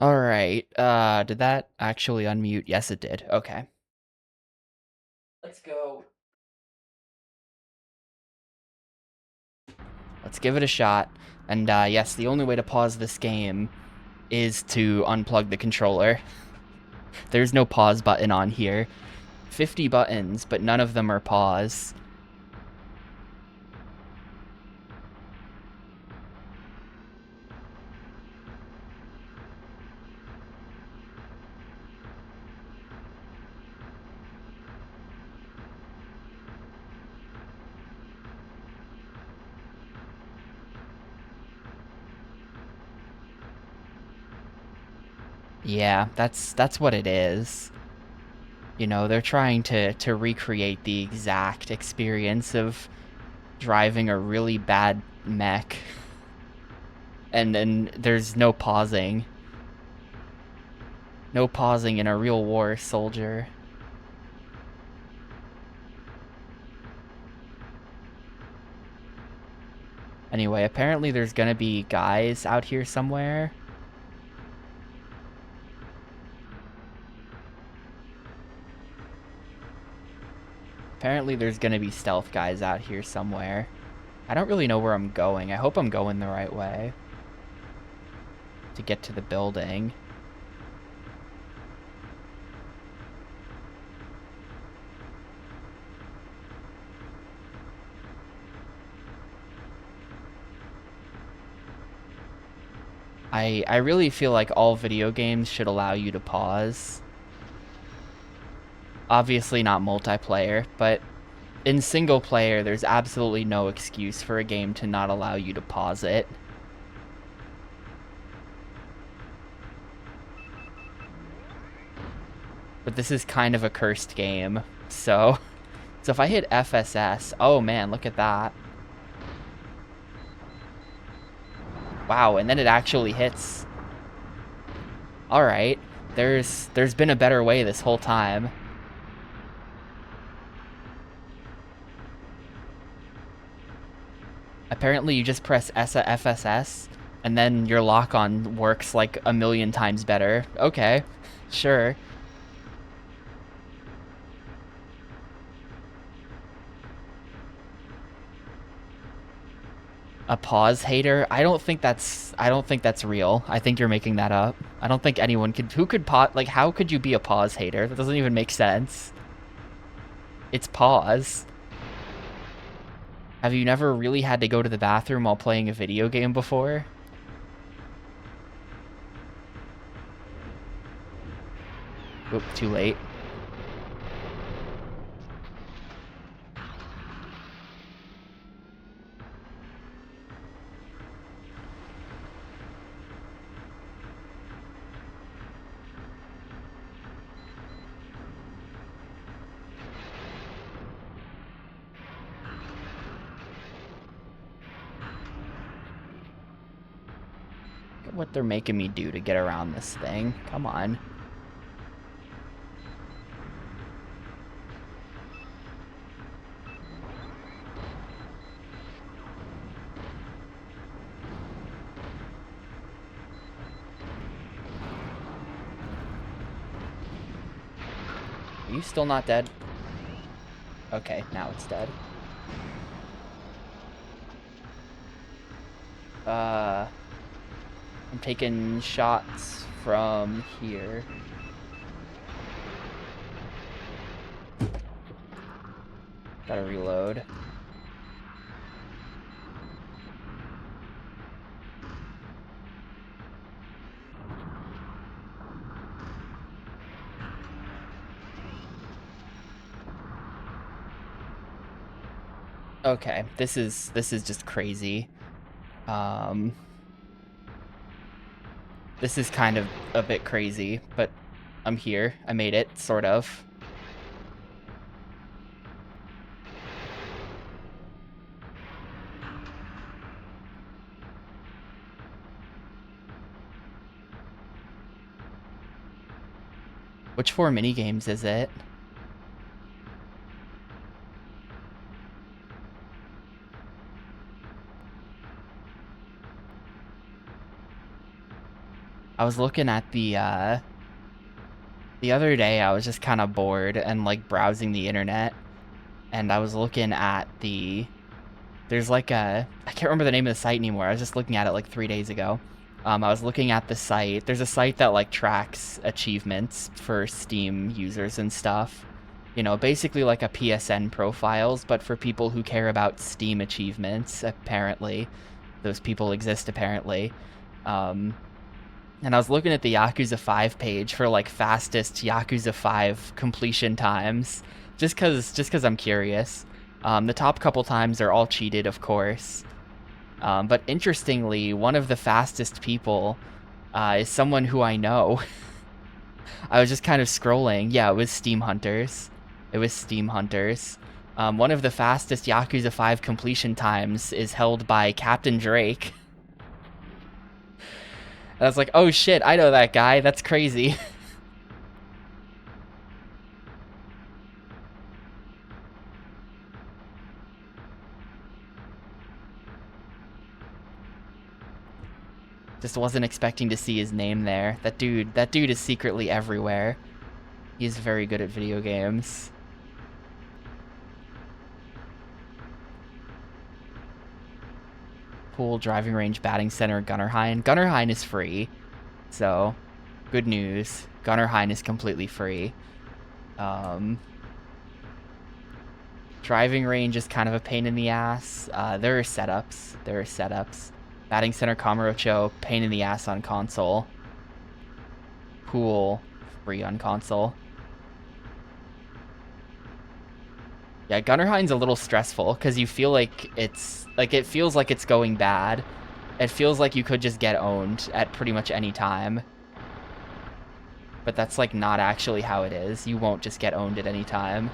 Speaker 1: Alright, did that actually unmute? Yes, it did. Okay. Let's go. Let's give it a shot. And, yes, the only way to pause this game is to unplug the controller. There's no pause button on here. 50 buttons, but none of them are pause. Yeah, that's what it is. They're trying to recreate the exact experience of driving a really bad mech. And then there's no pausing. No pausing in a real war soldier. Anyway, apparently there's gonna be guys out here somewhere. Apparently there's gonna be stealth guys out here somewhere. I don't really know where I'm going. I hope I'm going the right way to get to the building. I really feel like all video games should allow you to pause. Obviously not multiplayer, but in single player, there's absolutely no excuse for a game to not allow you to pause it. But this is kind of a cursed game, so if I hit FSS, oh man, look at that. Wow, and then it actually hits. All right, there's been a better way this whole time. Apparently you just press FSS and then your lock-on works like a million times better. Okay, sure. A pause hater? I don't think that's real. I think you're making that up. I don't think anyone could pause, like, how could you be a pause hater? That doesn't even make sense. It's pause. Have you never really had to go to the bathroom while playing a video game before? Oop, too late. What they're making me do to get around this thing. Come on. Are you still not dead? Okay, now it's dead. I'm taking shots from here. Gotta reload. Okay, this is just crazy. This is kind of a bit crazy, but I'm here. I made it, sort of. Which 4 minigames is it? I was looking at the other day, I was just kind of bored and like browsing the internet, and I was looking at there's like I can't remember the name of the site anymore. I was just looking at it like 3 days ago. I was looking at the site. There's a site that like tracks achievements for Steam users and stuff. You know, basically like a PSN profiles, but for people who care about Steam achievements, apparently. Those people exist, apparently. And I was looking at the Yakuza 5 page for like fastest Yakuza 5 completion times, just cause I'm curious. The top couple times are all cheated, of course. But interestingly, one of the fastest people is someone who I know. I was just kind of scrolling. Yeah, it was Steam Hunters. It was Steam Hunters. One of the fastest Yakuza 5 completion times is held by Captain Drake. And I was like, oh shit, I know that guy. That's crazy. Just wasn't expecting to see his name there. That dude is secretly everywhere. He's very good at video games. Pool, driving range, batting center, Gunnerheim. Gunnerheim is free. So, good news. Gunnerheim is completely free. Driving range is kind of a pain in the ass. There are setups. Batting center Kamurocho, pain in the ass on console. Pool, free on console. Yeah, Gunnerhein's a little stressful because you feel like it feels like it's going bad. It feels like you could just get owned at pretty much any time. But that's like not actually how it is. You won't just get owned at any time.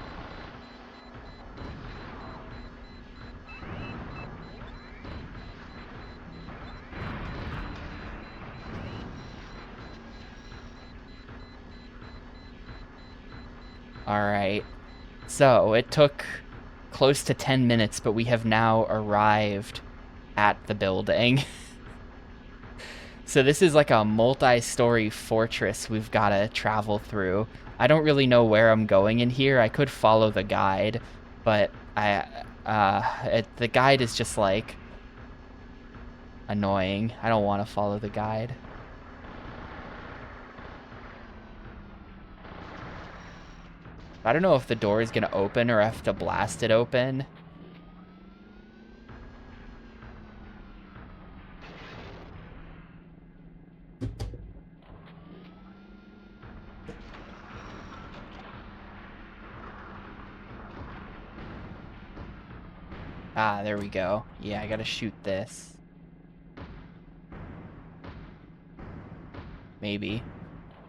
Speaker 1: Alright. So, it took close to 10 minutes, but we have now arrived at the building. So this is like a multi-story fortress we've got to travel through. I don't really know where I'm going in here. I could follow the guide, but the guide is just like annoying. I don't want to follow the guide. I don't know if the door is going to open or I have to blast it open. Ah, there we go. Yeah, I gotta shoot this. Maybe. Is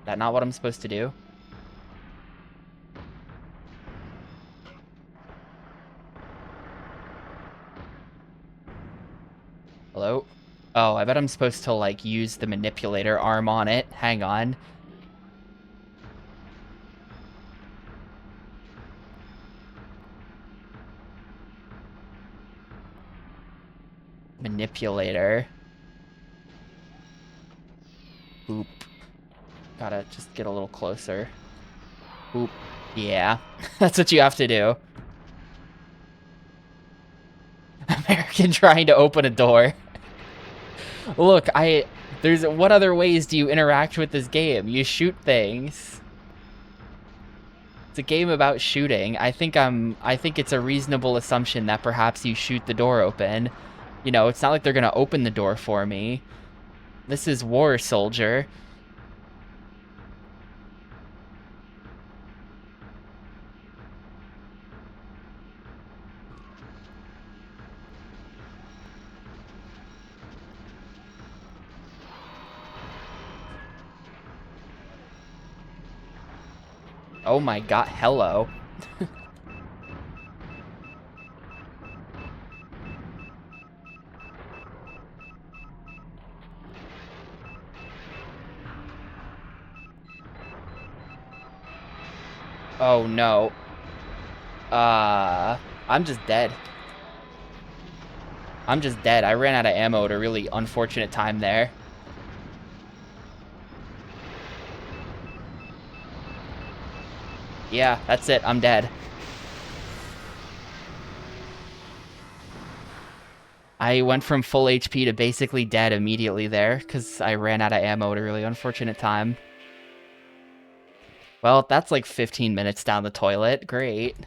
Speaker 1: that not what I'm supposed to do? Hello? Oh, I bet I'm supposed to, like, use the manipulator arm on it. Hang on. Manipulator. Boop. Gotta just get a little closer. Boop. Yeah. That's what you have to do. American trying to open a door. Look, what other ways do you interact with this game? You shoot things. It's a game about shooting. I think it's a reasonable assumption that perhaps you shoot the door open. You know, it's not like they're gonna open the door for me. This is War Soldier. Oh my god, hello. Oh no. I'm just dead. I'm just dead. I ran out of ammo at a really unfortunate time there. Yeah, that's it. I'm dead. I went from full HP to basically dead immediately there because I ran out of ammo at a really unfortunate time. Well, that's like 15 minutes down the toilet. Great.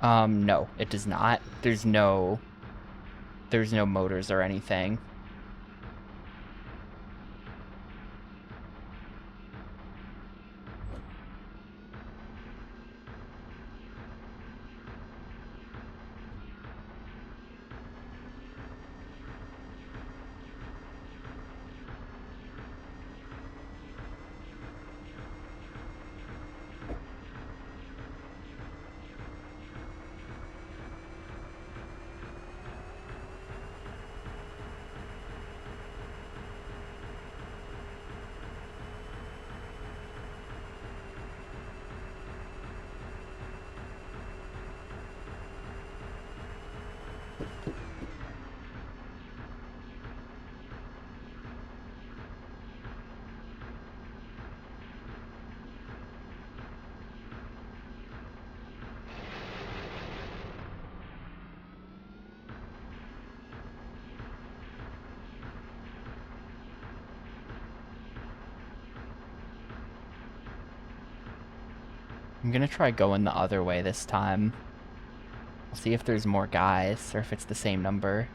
Speaker 1: No, it does not. There's no motors or anything. I'm gonna try going the other way this time. We'll see if there's more guys, or if it's the same number.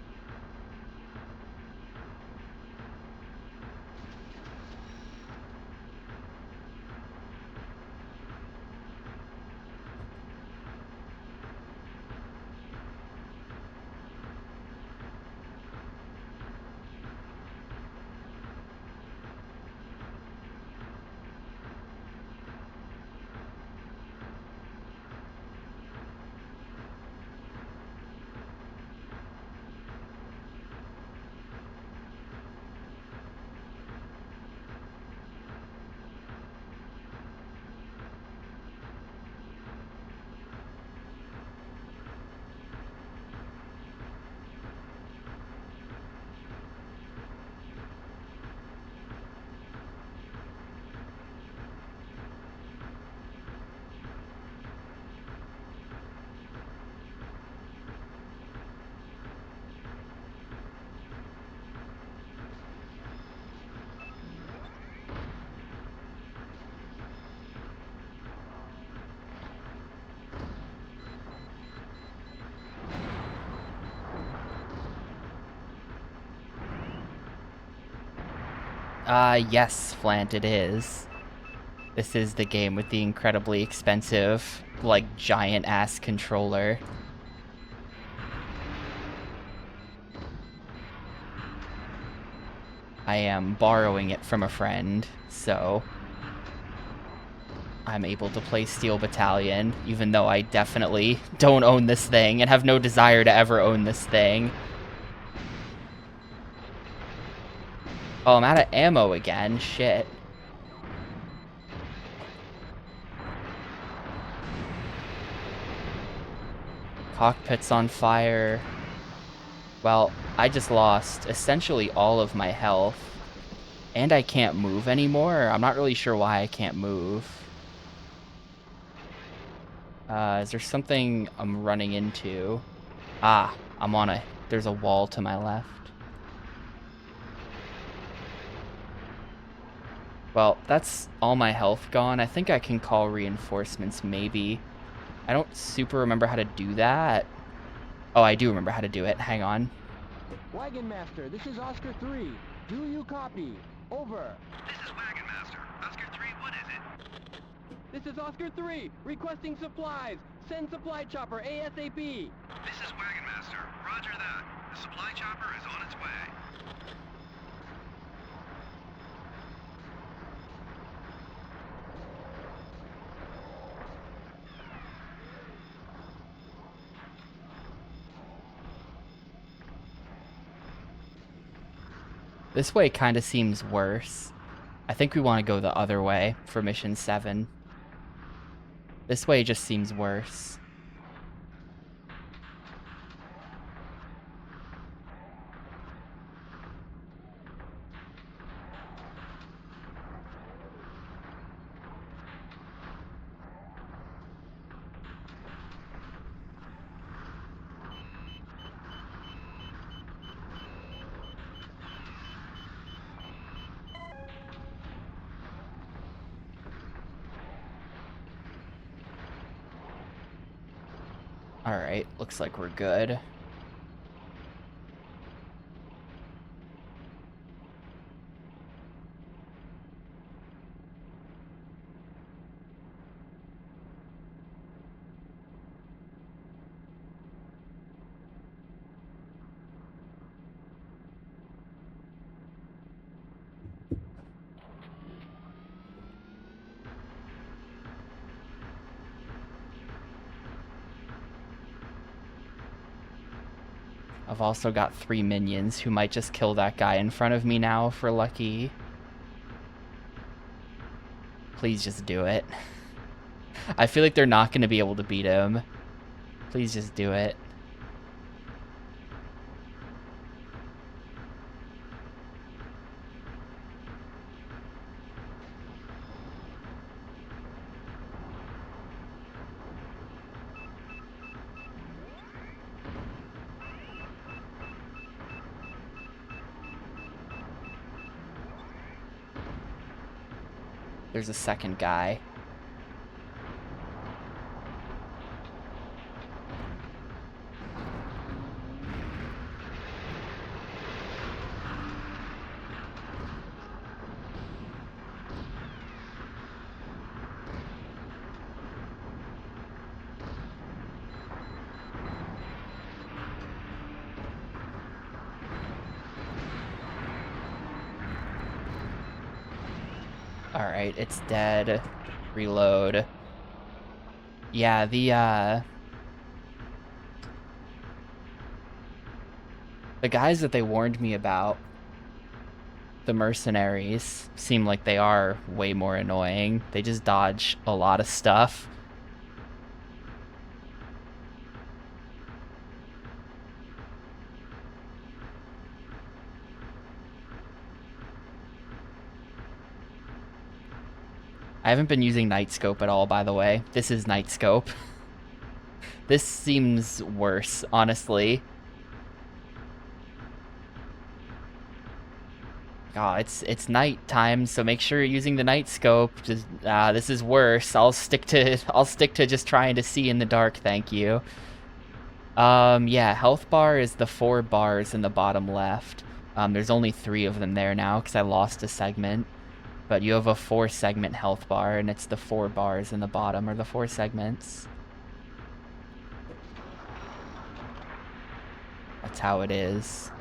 Speaker 1: Yes, Flant, it is. This is the game with the incredibly expensive, like, giant-ass controller. I am borrowing it from a friend, so I'm able to play Steel Battalion, even though I definitely don't own this thing and have no desire to ever own this thing. Oh, I'm out of ammo again. Shit. Cockpit's on fire. Well, I just lost essentially all of my health. And I can't move anymore. I'm not really sure why I can't move. Is there something I'm running into? Ah, there's a wall to my left. Well, that's all my health gone. I think I can call reinforcements, maybe. I don't super remember how to do that. Oh, I do remember how to do it. Hang on.
Speaker 2: Wagon Master, this is Oscar 3. Do you copy? Over.
Speaker 3: This is Wagon Master. Oscar 3, what is it?
Speaker 2: This is Oscar 3, requesting supplies. Send supply chopper ASAP.
Speaker 3: This is Wagon Master. Roger that. The supply chopper is on its way.
Speaker 1: This way kind of seems worse. I think we want to go the other way for mission 7. This way just seems worse. Alright, looks like we're good. I've also got 3 minions who might just kill that guy in front of me now if we're lucky. Please just do it. I feel like they're not going to be able to beat him. Please just do it. There's a second guy. Alright, it's dead. Reload. Yeah, the guys that they warned me about, the mercenaries, seem like they are way more annoying. They just dodge a lot of stuff. I haven't been using Night Scope at all, by the way. This is Night Scope. This seems worse, honestly. Oh, it's night time, so make sure you're using the Night Scope. Just this is worse. I'll stick to just trying to see in the dark, thank you. Yeah, health bar is the 4 bars in the bottom left. There's only 3 of them there now because I lost a segment. But you have a 4-segment health bar, and it's the 4 bars in the bottom, or the 4 segments. That's how it is.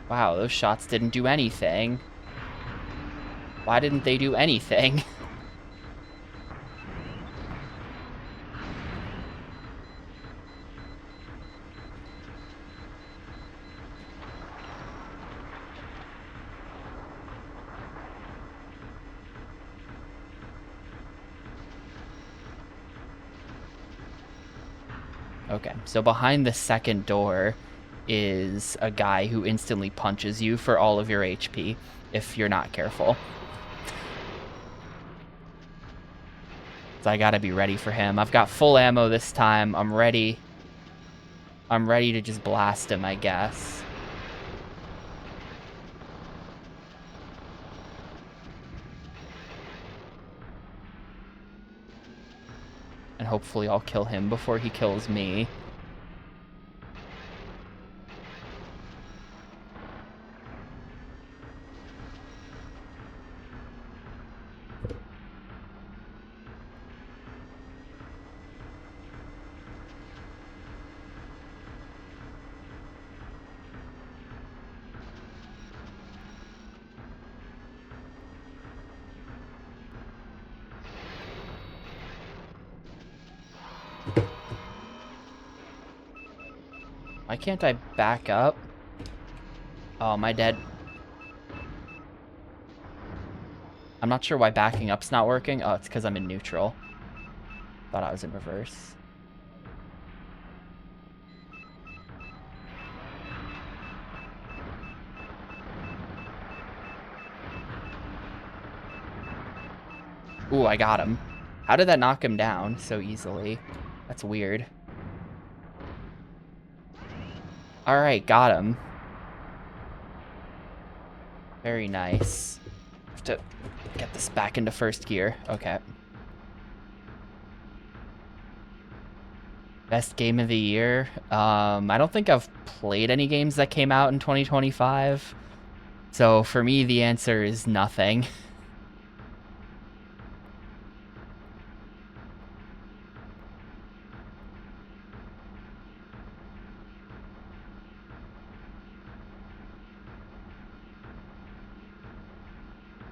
Speaker 1: Wow, those shots didn't do anything. Why didn't they do anything? Okay, so behind the second door is a guy who instantly punches you for all of your HP if you're not careful. So I gotta be ready for him. I've got full ammo this time. I'm ready. I'm ready to just blast him, I guess. And hopefully I'll kill him before he kills me. Why can't I back up? Oh, am I dead? I'm not sure why backing up's not working. Oh, it's because I'm in neutral. Thought I was in reverse. Ooh, I got him. How did that knock him down so easily? That's weird. Alright, got him. Very nice. Have to get this back into first gear. Okay. Best game of the year? I don't think I've played any games that came out in 2025. So for me, the answer is nothing.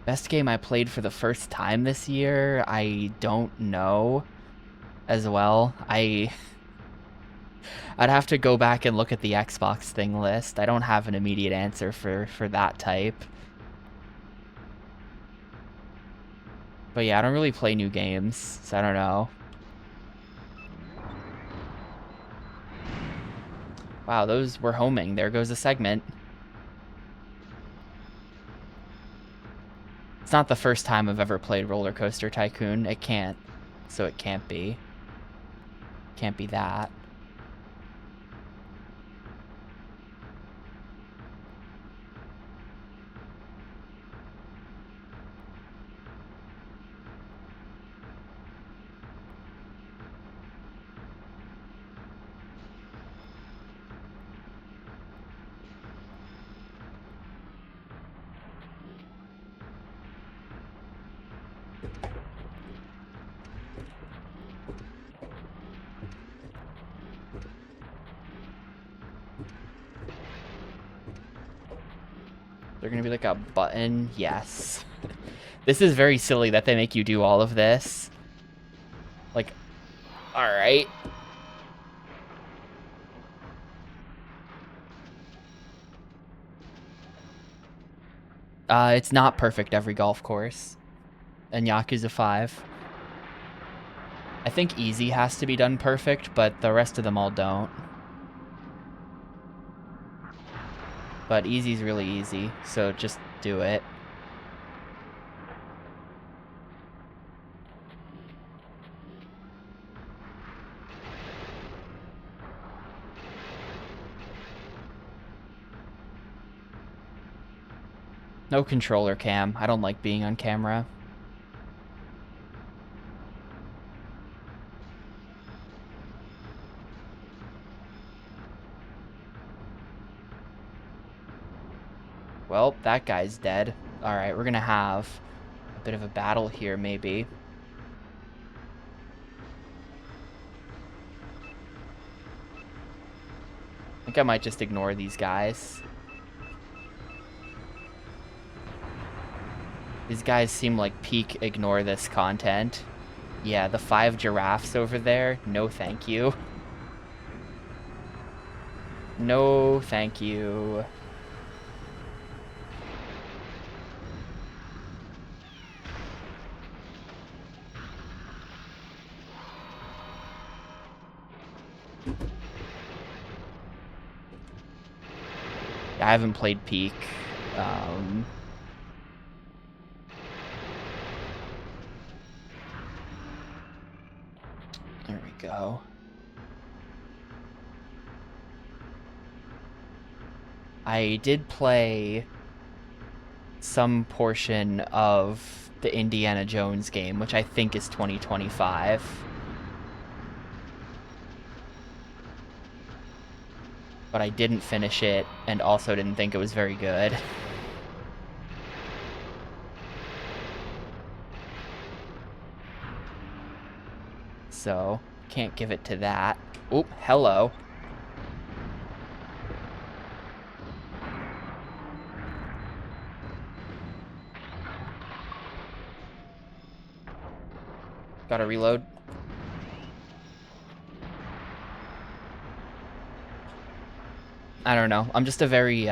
Speaker 1: Best game I played for the first time this year? I don't know as well. I'd have to go back and look at the Xbox thing list. I don't have an immediate answer for that type. But yeah, I don't really play new games, so I don't know. Wow, those were homing. There goes a segment. It's not the first time I've ever played Roller Coaster Tycoon. It can't. So it can't be. Can't be that. They're gonna be like a button? Yes. This is very silly that they make you do all of this. Like, alright. It's not perfect every golf course. And Yakuza 5. I think easy has to be done perfect, but the rest of them all don't. But easy's really easy, so just do it. No controller cam. I don't like being on camera. Well, that guy's dead. Alright, we're gonna have a bit of a battle here, maybe. I think I might just ignore these guys. These guys seem like peak ignore this content. Yeah, the 5 giraffes over there. No thank you. No thank you. I haven't played Peak. There we go. I did play some portion of the Indiana Jones game, which I think is 2025. But I didn't finish it, and also didn't think it was very good. So, can't give it to that. Oop, hello. Gotta reload. I don't know. I'm just a very,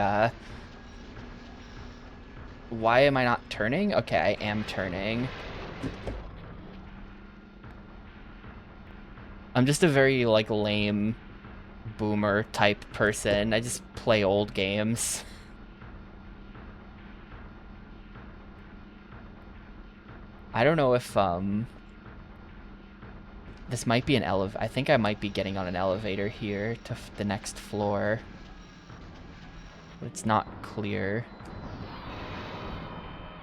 Speaker 1: Why am I not turning? Okay, I am turning. I'm just a very, like, lame boomer type person. I just play old games. I don't know if, this might be an I think I might be getting on an elevator here to the next floor. But it's not clear.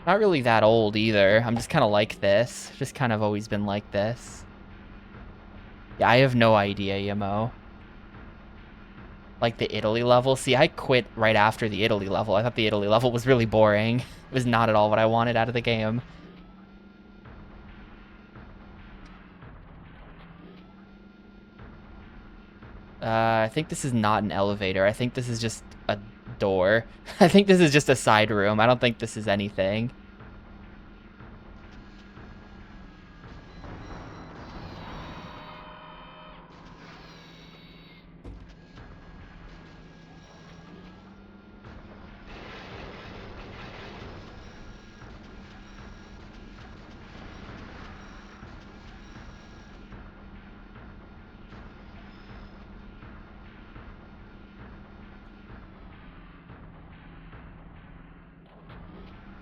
Speaker 1: Not really that old either. I'm just kind of like this. Just kind of always been like this. Yeah, I have no idea, Yamo. Like the Italy level? See, I quit right after the Italy level. I thought the Italy level was really boring. It was not at all what I wanted out of the game. I think this is not an elevator. I think this is just a door. I think this is just a side room. I don't think this is anything.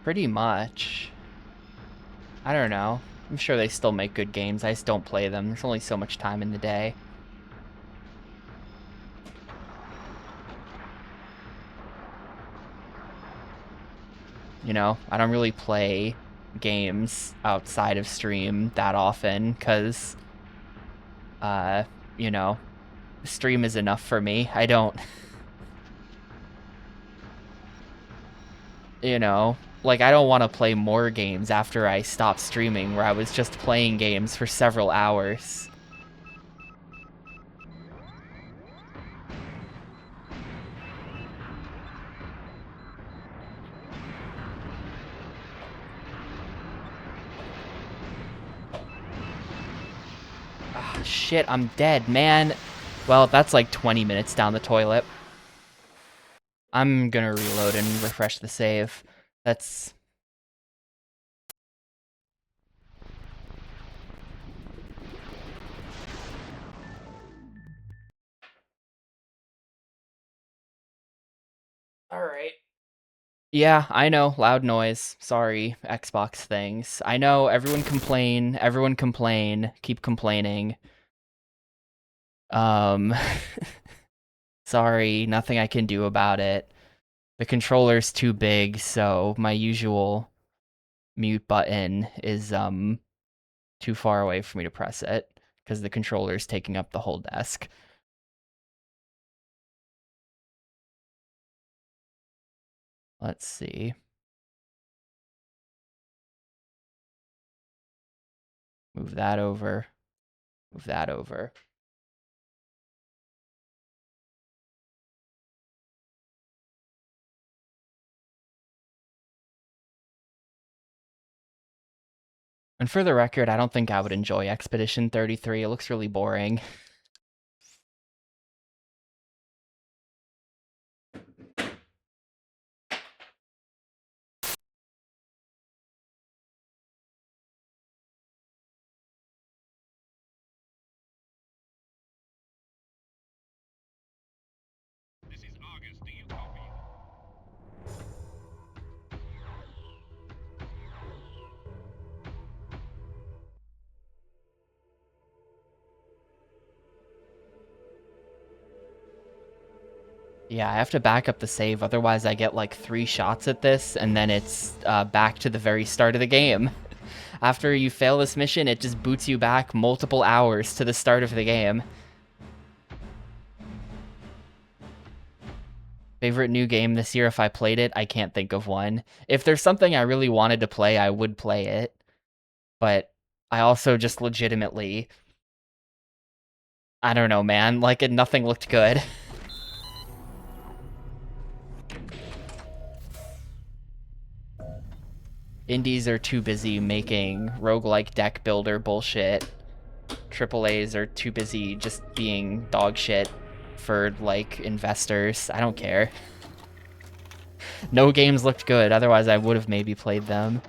Speaker 1: Pretty much. I don't know. I'm sure they still make good games. I just don't play them. There's only so much time in the day. You know, I don't really play games outside of stream that often because, you know, stream is enough for me. I don't, you know, like I don't want to play more games after I stop streaming where I was just playing games for several hours. Ah, shit, I'm dead, man. Well, that's like 20 minutes down the toilet. I'm gonna reload and refresh the save. That's... Alright. Yeah, I know, loud noise. Sorry, Xbox things. I know, everyone complain, keep complaining. Sorry, nothing I can do about it. The controller's too big, so my usual mute button is, too far away for me to press it, because the controller's taking up the whole desk. Let's see. Move that over. Move that over. And for the record, I don't think I would enjoy Expedition 33. It looks really boring.
Speaker 3: This is Argus. Do you copy?
Speaker 1: Yeah, I have to back up the save, otherwise I get like 3 shots at this, and then it's back to the very start of the game. After you fail this mission, it just boots you back multiple hours to the start of the game. Favorite new game this year if I played it? I can't think of one. If there's something I really wanted to play, I would play it. But I also just legitimately... I don't know, man. Like, nothing looked good. Indies are too busy making roguelike deck builder bullshit. AAAs are too busy just being dog shit for, like, investors. I don't care. No games looked good, otherwise I would have maybe played them.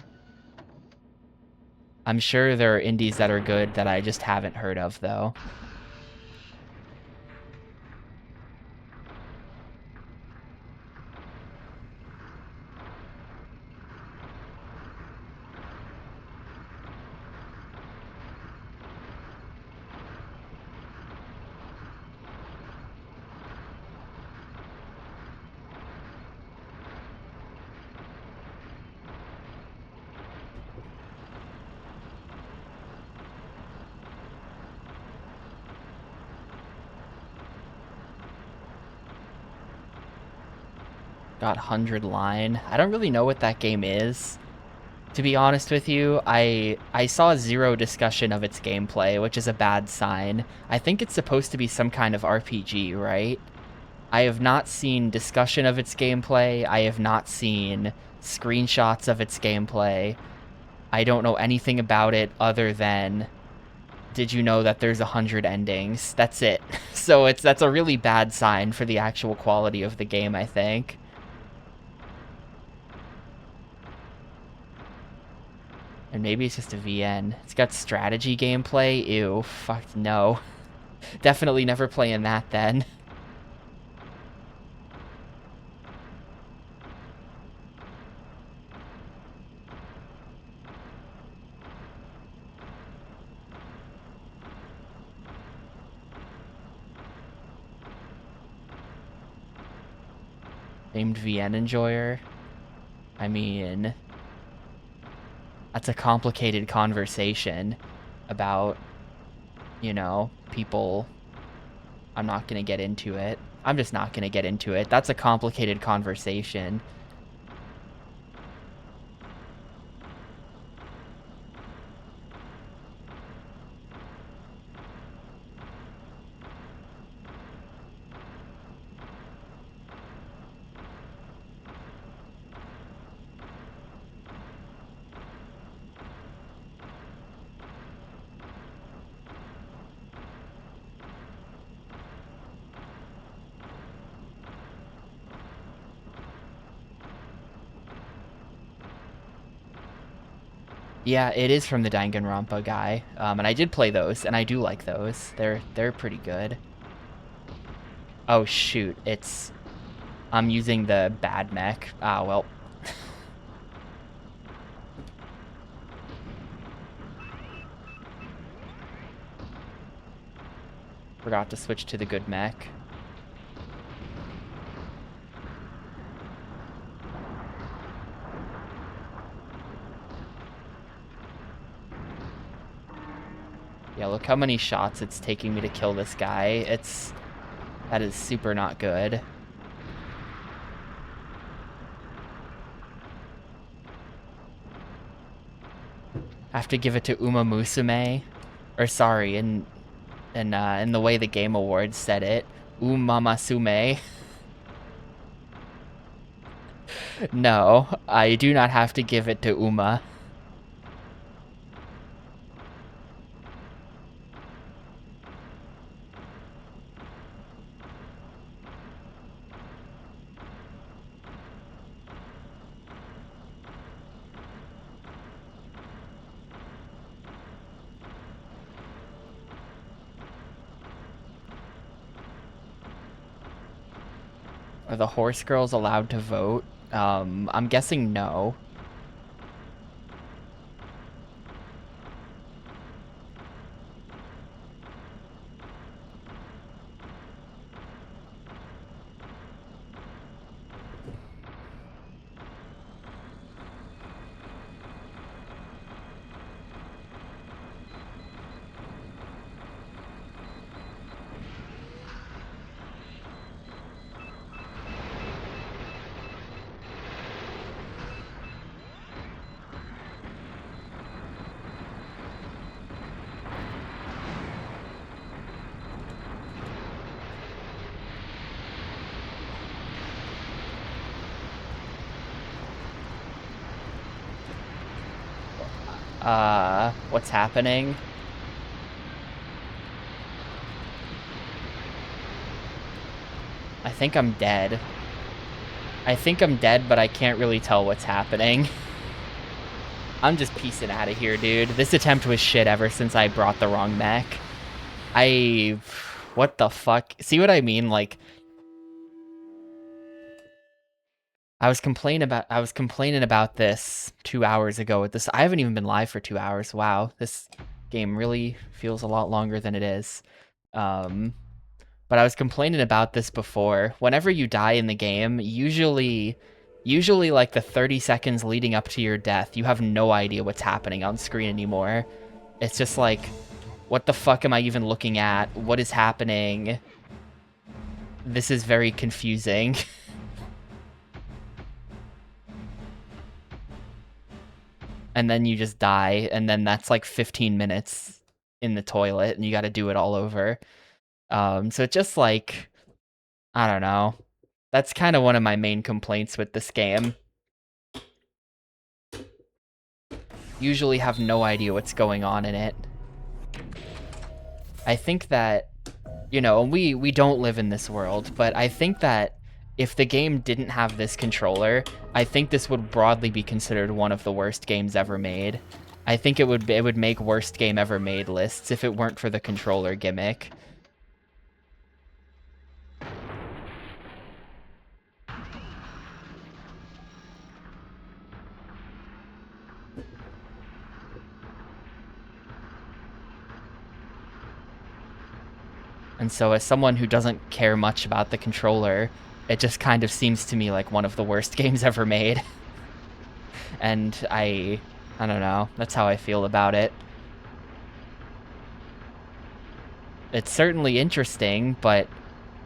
Speaker 1: I'm sure there are indies that are good that I just haven't heard of, though. Got 100 line. I don't really know what that game is. To be honest with you, I saw zero discussion of its gameplay, which is a bad sign. I think it's supposed to be some kind of RPG, right? I have not seen discussion of its gameplay. I have not seen screenshots of its gameplay. I don't know anything about it other than, did you know that there's 100 endings? That's it. So that's a really bad sign for the actual quality of the game, I think. And maybe it's just a VN. It's got strategy gameplay. Ew, fuck no. Definitely never playing that then. Named VN enjoyer. I mean, that's a complicated conversation about, you know, people. I'm not gonna get into it. I'm just not gonna get into it. That's a complicated conversation. Yeah, it is from the Danganronpa guy, and I did play those, and I do like those. They're pretty good. Oh shoot, I'm using the bad mech. Ah, well. Forgot to switch to the good mech. Yeah, look how many shots it's taking me to kill this guy. That is super not good. I have to give it to Uma Musume. Or sorry, in the way the Game Awards said it, Umamasume. No, I do not have to give it to Uma. Are the horse girls allowed to vote? I'm guessing no. What's happening? I think I'm dead. I think I'm dead, but I can't really tell what's happening. I'm just piecing out of here, dude. This attempt was shit ever since I brought the wrong mech. What the fuck? See what I mean? Like, I was complaining about this 2 hours ago with this. I haven't even been live for 2 hours. Wow, this game really feels a lot longer than it is. But I was complaining about this before. Whenever you die in the game, usually like the 30 seconds leading up to your death, you have no idea what's happening on screen anymore. It's just like, what the fuck am I even looking at? What is happening? This is very confusing. and then you just die, and then that's like 15 minutes in the toilet, and you got to do it all over. So it just like, I don't know. That's kind of one of my main complaints with this game. Usually have no idea what's going on in it. I think that, you know, we don't live in this world, but I think that if the game didn't have this controller, I think this would broadly be considered one of the worst games ever made. I think it would make worst game ever made lists if it weren't for the controller gimmick. And so as someone who doesn't care much about the controller, it just kind of seems to me like one of the worst games ever made. And I don't know, that's how I feel about it. It's certainly interesting, but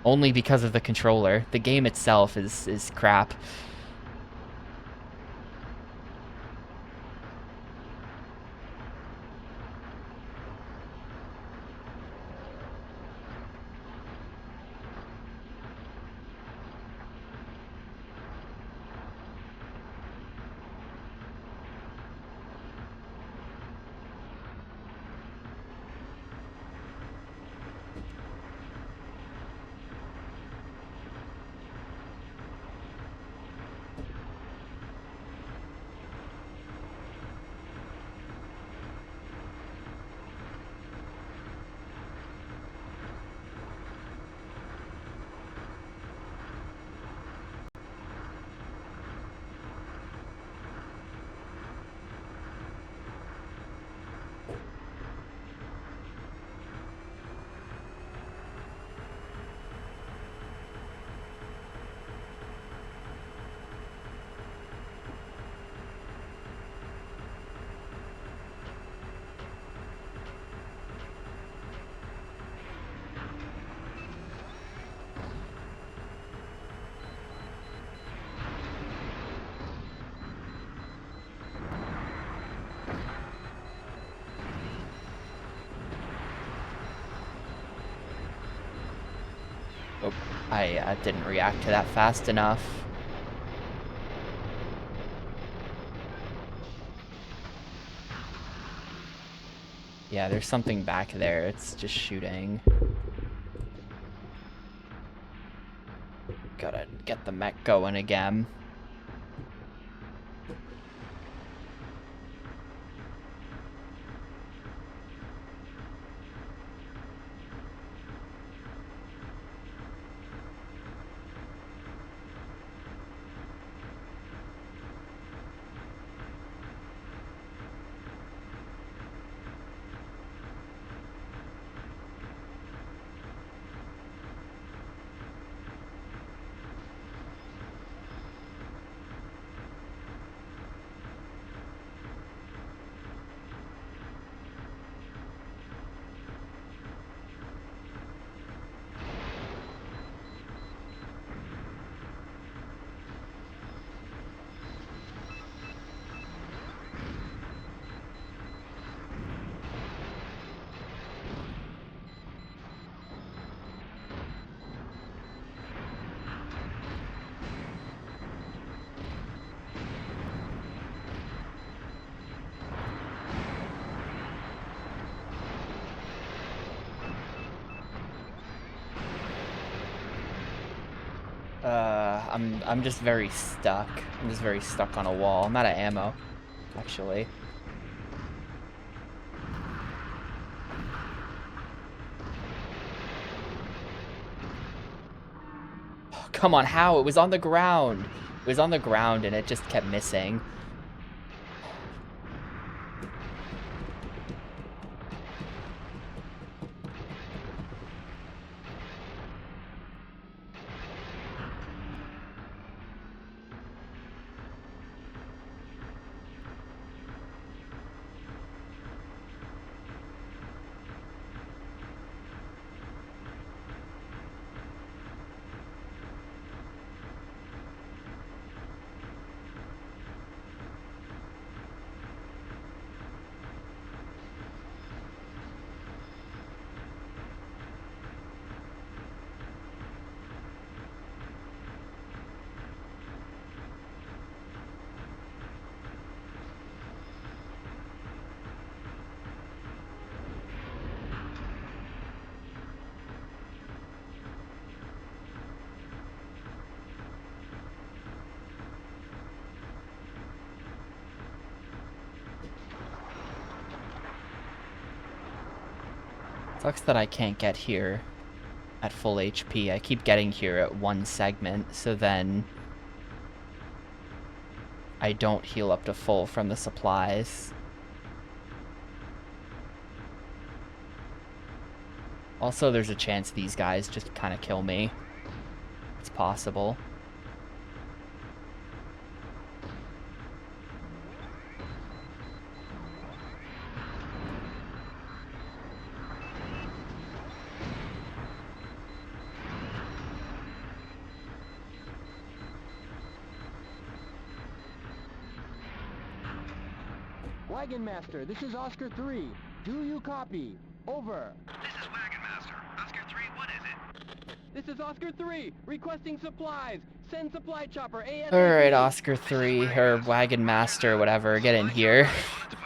Speaker 1: only because of the controller. The game itself is crap. Oh, I didn't react to that fast enough. Yeah, there's something back there. It's just shooting. Gotta get the mech going again. I'm just very stuck. I'm just very stuck on a wall. I'm out of ammo, actually. Oh, come on, how? It was on the ground. It was on the ground and it just kept missing. Sucks that I can't get here at full HP. I keep getting here at one segment, so then I don't heal up to full from the supplies. Also, there's a chance these guys just kind of kill me. It's possible.
Speaker 2: Wagon Master, this is Oscar 3. Do you copy? Over.
Speaker 3: This is Wagon Master. Oscar 3, what is it?
Speaker 2: This is Oscar 3, requesting supplies. Send supply chopper ASAP.
Speaker 1: Alright, Oscar 3, or Wagon Master, whatever, get in here.
Speaker 3: On its way.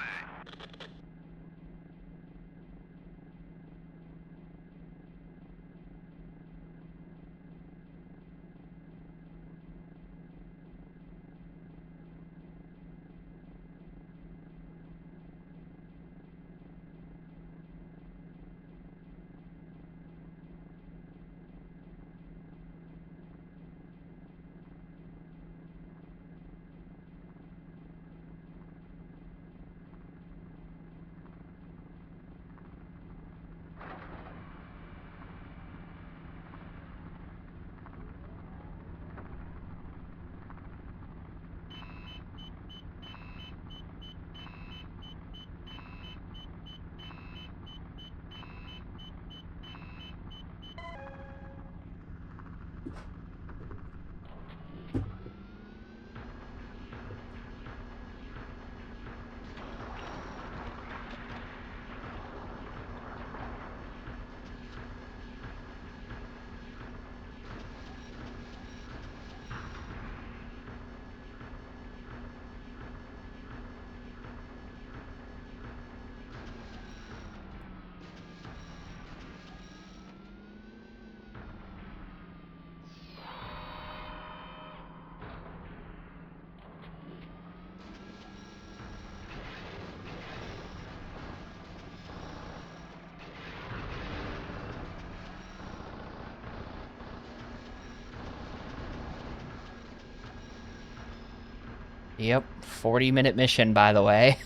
Speaker 1: Yep, 40-minute mission, by the way.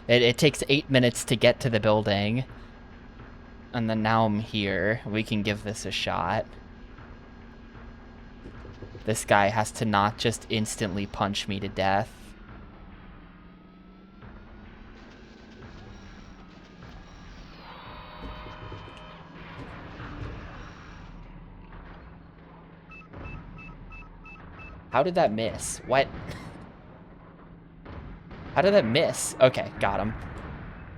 Speaker 1: It takes 8 minutes to get to the building. And then now I'm here. We can give this a shot. This guy has to not just instantly punch me to death. How did that miss? What? How did that miss? Okay, got him.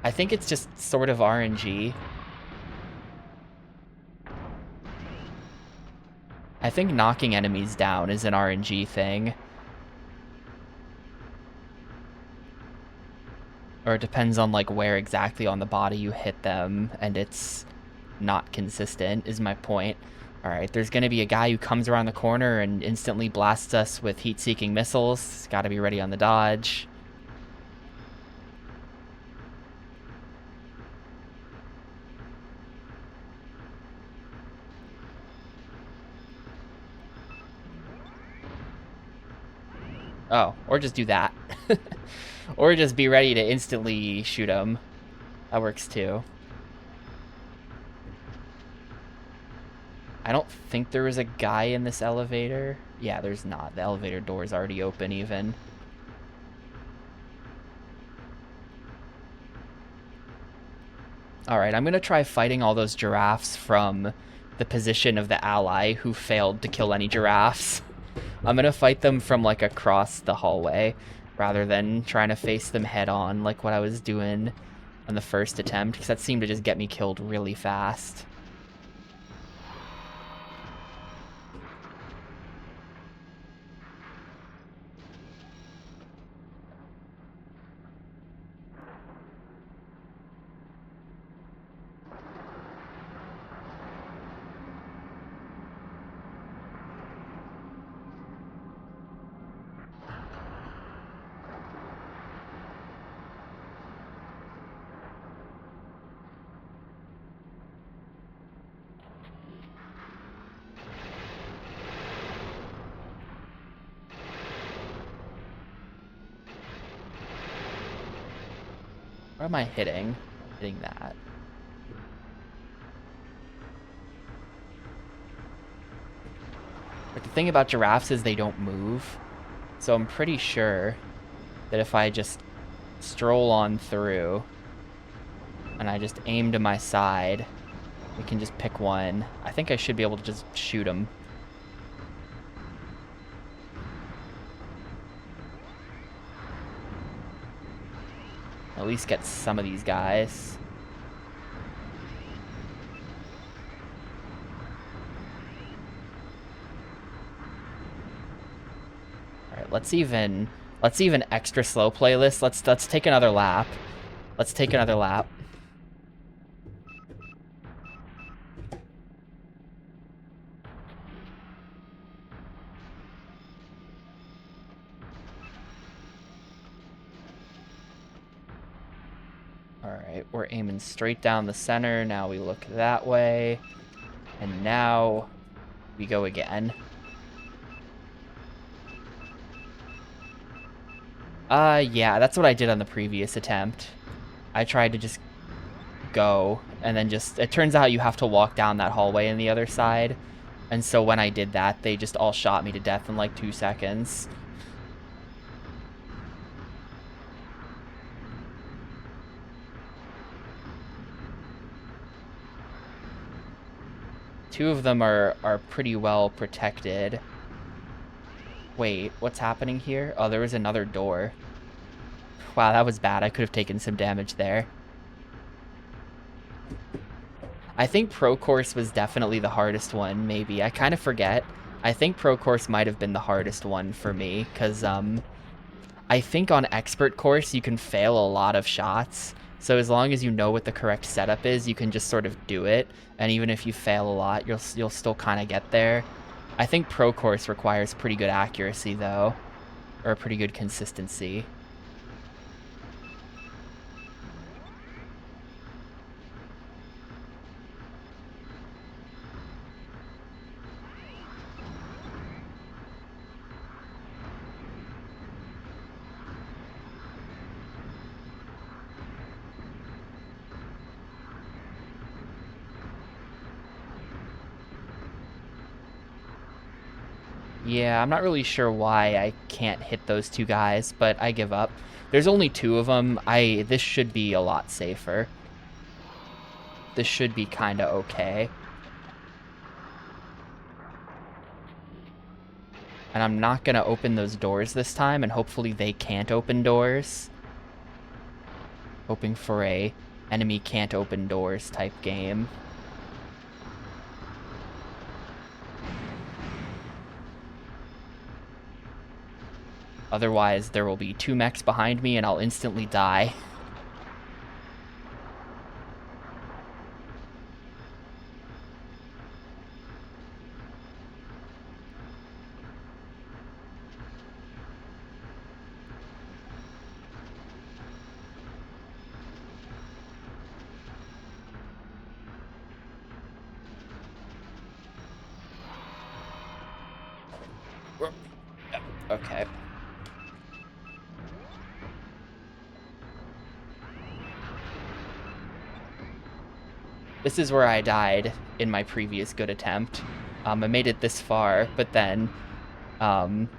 Speaker 1: I think it's just sort of RNG. I think knocking enemies down is an RNG thing. Or it depends on like where exactly on the body you hit them, and it's not consistent, is my point. Alright, there's gonna be a guy who comes around the corner and instantly blasts us with heat-seeking missiles. Gotta be ready on the dodge. Oh, or just do that. Or just be ready to instantly shoot him. That works too. I don't think there was a guy in this elevator. Yeah, there's not. The elevator door is already open even. Alright, I'm gonna try fighting all those giraffes from the position of the ally who failed to kill any giraffes. I'm gonna fight them from like across the hallway rather than trying to face them head on like what I was doing on the first attempt, because that seemed to just get me killed really fast. What am I hitting? Hitting that. But the thing about giraffes is they don't move. So I'm pretty sure that if I just stroll on through and I just aim to my side, we can just pick one. I think I should be able to just shoot him. At least get some of these guys. All right, let's even extra slow play this. Let's take another lap. Let's take another lap. All right, we're aiming straight down the center. Now we look that way. And now we go again. Yeah, that's what I did on the previous attempt. I tried to just go, and then it turns out you have to walk down that hallway on the other side. And so when I did that, they just all shot me to death in like 2 seconds. Two of them are pretty well protected. Wait, what's happening here? Oh, there was another door. Wow, that was bad. I could have taken some damage there. I think Pro Course was definitely the hardest one, maybe. I kind of forget. I think Pro Course might have been the hardest one for me, because I think on Expert Course you can fail a lot of shots. So as long as you know what the correct setup is, you can just sort of do it. And even if you fail a lot, you'll still kind of get there. I think Pro Course requires pretty good accuracy, though. Or pretty good consistency. Yeah, I'm not really sure why I can't hit those two guys, but I give up. There's only 2 of them. This should be a lot safer. This should be kind of okay. And I'm not going to open those doors this time, and hopefully they can't open doors. Hoping for a enemy can't open doors type game. Otherwise, there will be 2 mechs behind me and I'll instantly die. Okay. This is where I died in my previous good attempt. I made it this far, but then,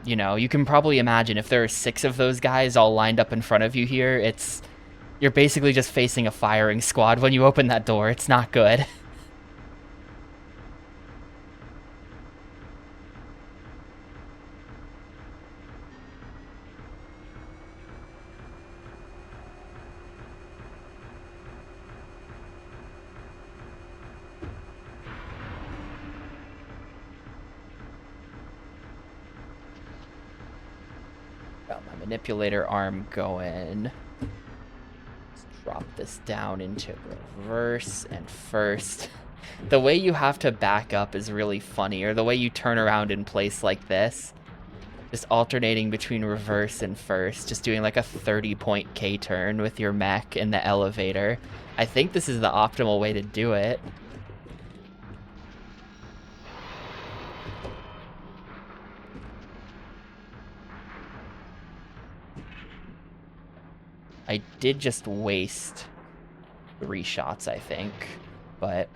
Speaker 1: you know, you can probably imagine if there are 6 of those guys all lined up in front of you here, you're basically just facing a firing squad when you open that door. It's not good. Got my manipulator arm going. Let's drop this down into reverse and first. The way you have to back up is really funny, or the way you turn around in place like this. Just alternating between reverse and first, just doing like a 30-point K-turn with your mech in the elevator. I think this is the optimal way to do it. I did just waste 3 shots, I think, but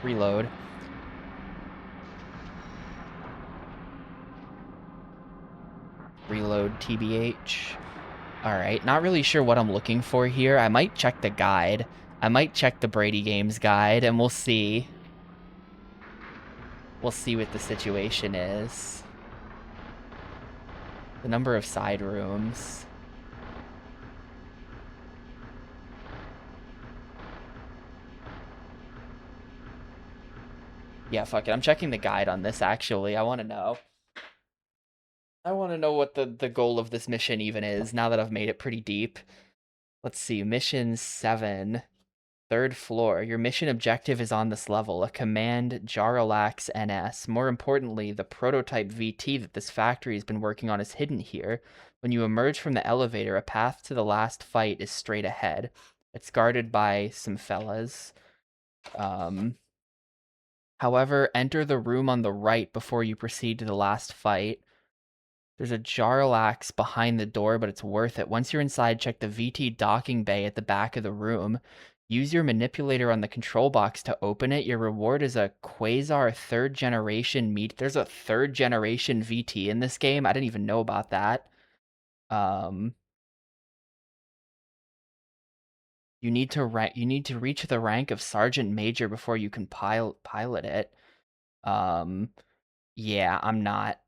Speaker 1: reload. Reload TBH. Alright, not really sure what I'm looking for here. I might check the guide. I might check the Brady Games guide, and we'll see. We'll see what the situation is. The number of side rooms. Yeah, fuck it. I'm checking the guide on this, actually. I want to know. I want to know what the goal of this mission even is, now that I've made it pretty deep. Let's see. Mission 7. 3rd floor. Your mission objective is on this level. A command Jarlax NS. More importantly, the prototype VT that this factory has been working on is hidden here. When you emerge from the elevator, a path to the last fight is straight ahead. It's guarded by some fellas. However, enter the room on the right before you proceed to the last fight. There's a Jarlax behind the door, but it's worth it. Once you're inside, check the VT docking bay at the back of the room. Use your manipulator on the control box to open it. Your reward is a Quasar 3rd generation meat. There's a 3rd generation VT in this game. I didn't even know about that. You need to reach the rank of Sergeant Major before you can pilot it. Yeah, I'm not.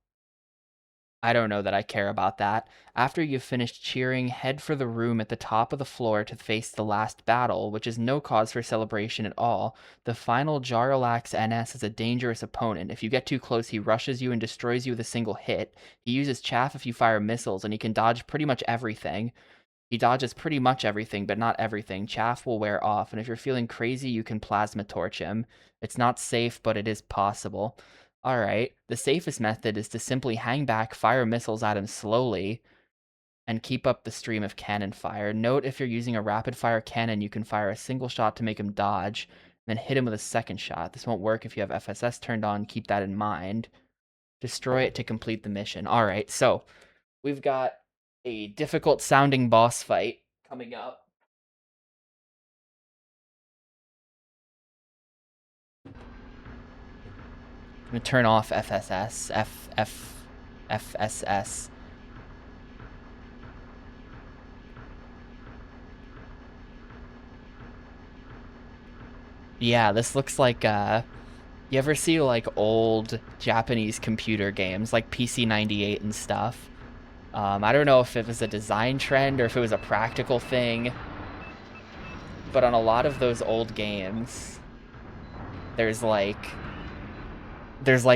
Speaker 1: I don't know that I care about that. After you've finished cheering, head for the room at the top of the floor to face the last battle, which is no cause for celebration at all. The final Jarlax NS is a dangerous opponent. If you get too close, he rushes you and destroys you with a single hit. He uses chaff if you fire missiles, and he can dodge pretty much everything. He dodges pretty much everything, but not everything. Chaff will wear off, and if you're feeling crazy, you can plasma torch him. It's not safe, but it is possible. Alright, the safest method is to simply hang back, fire missiles at him slowly, and keep up the stream of cannon fire. Note, if you're using a rapid-fire cannon, you can fire a single shot to make him dodge, then hit him with a second shot. This won't work if you have FSS turned on. Keep that in mind. Destroy it to complete the mission. Alright, so we've got a difficult-sounding boss fight coming up. I'm gonna turn off FSS. FSS. Yeah, this looks like, you ever see, like, old Japanese computer games, like PC-98 and stuff? I don't know if it was a design trend or if it was a practical thing, but on a lot of those old games, there's like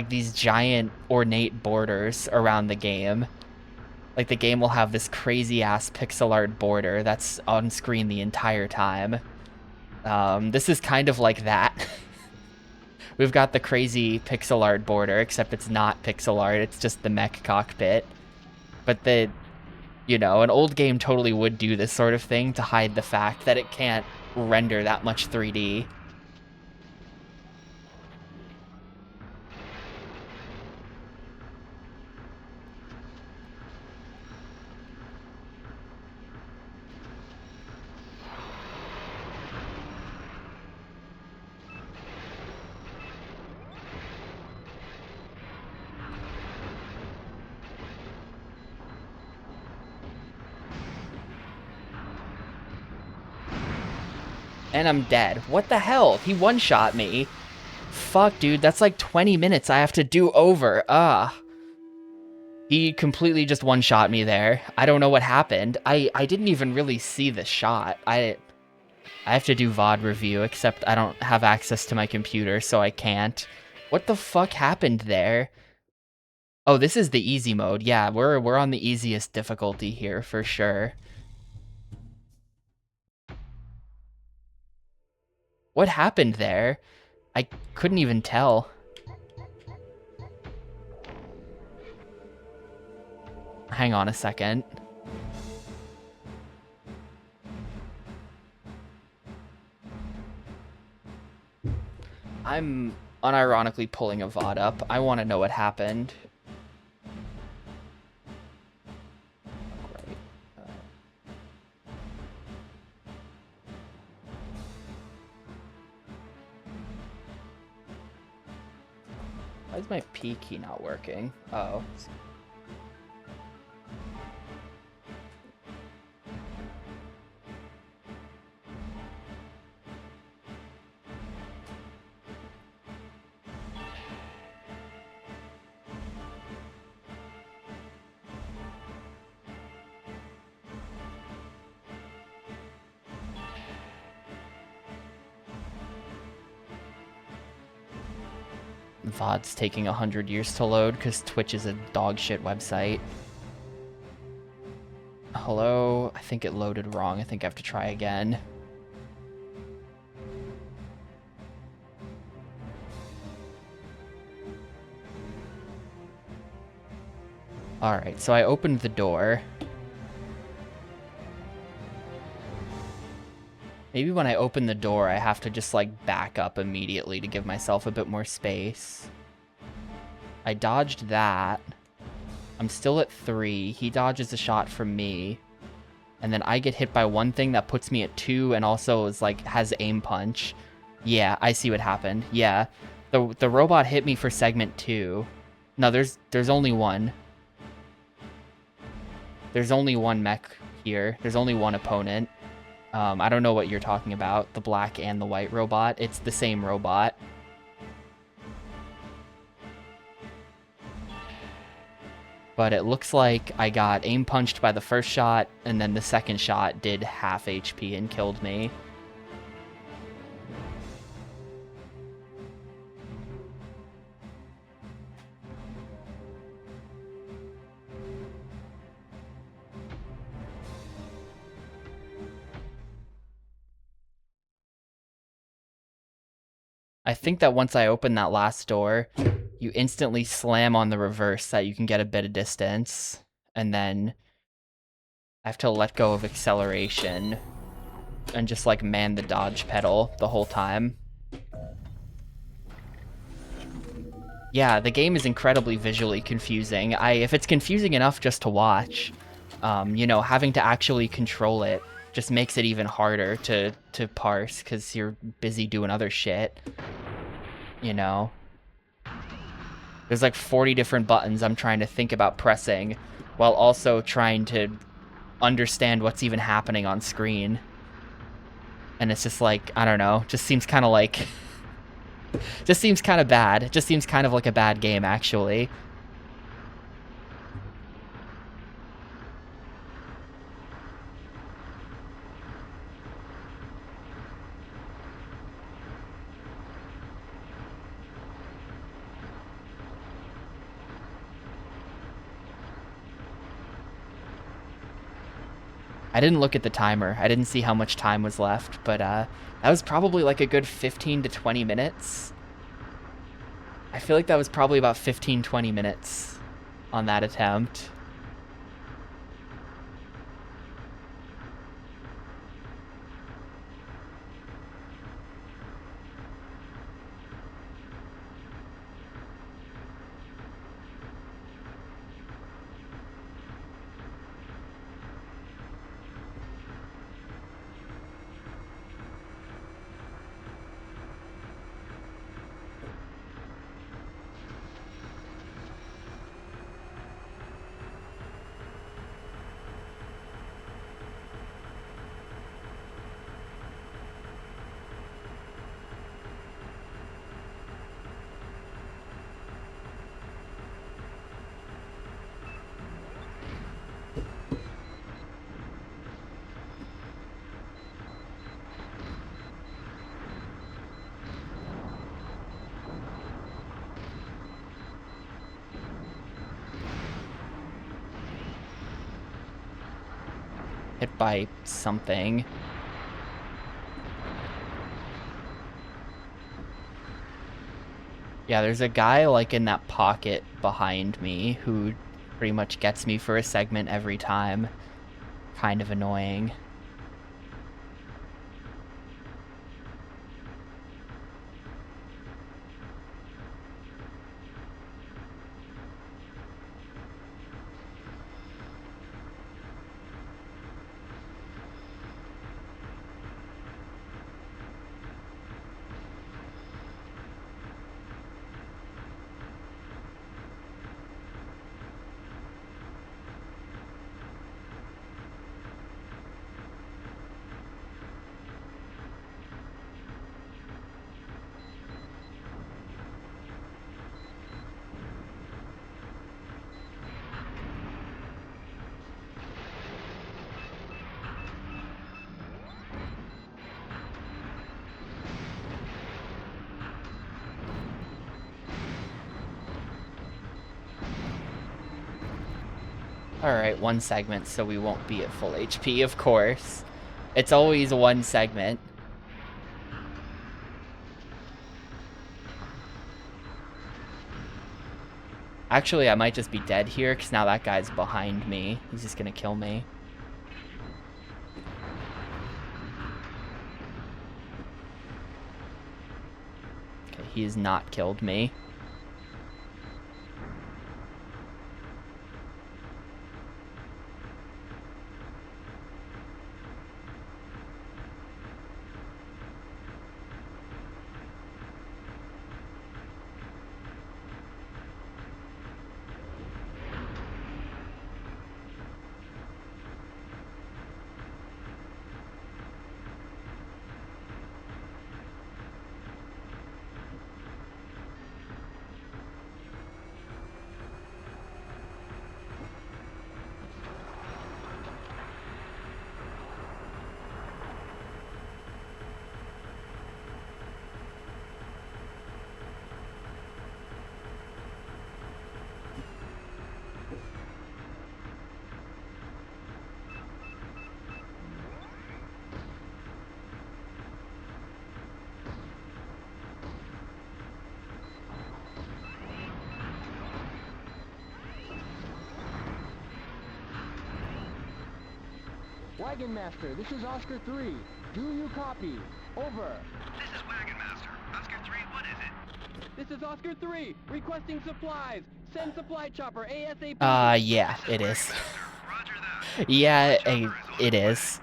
Speaker 1: these giant ornate borders around the game. Like, the game will have this crazy-ass pixel art border that's on screen the entire time. This is kind of like that. We've got the crazy pixel art border, except it's not pixel art, it's just the mech cockpit. But you know, an old game totally would do this sort of thing to hide the fact that it can't render that much 3D. And I'm dead. What the hell? He one-shot me. Fuck, dude, that's like 20 minutes I have to do over. He completely just one-shot me there. I don't know what happened. I didn't even really see the shot. I have to do VOD review, except I don't have access to my computer, so I can't. What the fuck happened there? Oh, this is the easy mode. Yeah, we're on the easiest difficulty here, for sure. What happened there? I couldn't even tell. Hang on a second. I'm unironically pulling a VOD up. I want to know what happened. Right. Why is my P key not working? Oh. VOD's taking 100 years to load because Twitch is a dog shit website. Hello? I think it loaded wrong. I think I have to try again. Alright, so I opened the door. Maybe when I open the door, I have to just, like, back up immediately to give myself a bit more space. I dodged that. I'm still at 3. He dodges a shot from me. And then I get hit by one thing that puts me at 2 and also is, like, has aim punch. Yeah, I see what happened. Yeah. The robot hit me for segment 2. No, there's only one. There's only one mech here. There's only one opponent. I don't know what you're talking about, the black and the white robot. It's the same robot. But it looks like I got aim punched by the first shot, and then the second shot did half HP and killed me. I think that once I open that last door, you instantly slam on the reverse so that you can get a bit of distance. And then I have to let go of acceleration and just like man the dodge pedal the whole time. Yeah, the game is incredibly visually confusing. If it's confusing enough just to watch, you know, having to actually control it just makes it even harder to parse because you're busy doing other shit. You know? There's like 40 different buttons I'm trying to think about pressing while also trying to understand what's even happening on screen. And it's just like, I don't know, just seems kind of like... just seems kind of bad. It just seems kind of like a bad game, actually. I didn't look at the timer. I didn't see how much time was left, but that was probably like a good 15 to 20 minutes. I feel like that was probably about 15, 20 minutes on that attempt. Hit by something. Yeah, there's a guy like in that pocket behind me who pretty much gets me for a segment every time. Kind of annoying. Alright, one segment, so we won't be at full HP, of course. It's always one segment. Actually, I might just be dead here, because now that guy's behind me. He's just gonna kill me. Okay, he has not killed me.
Speaker 2: Wagon Master, this is Oscar 3. Do you copy? Over.
Speaker 3: This is Wagon Master. Oscar 3, what is it?
Speaker 2: This is Oscar 3, requesting supplies. Send supply chopper ASAP.
Speaker 1: Yeah, it is.
Speaker 3: Roger that.
Speaker 1: Yeah, it is.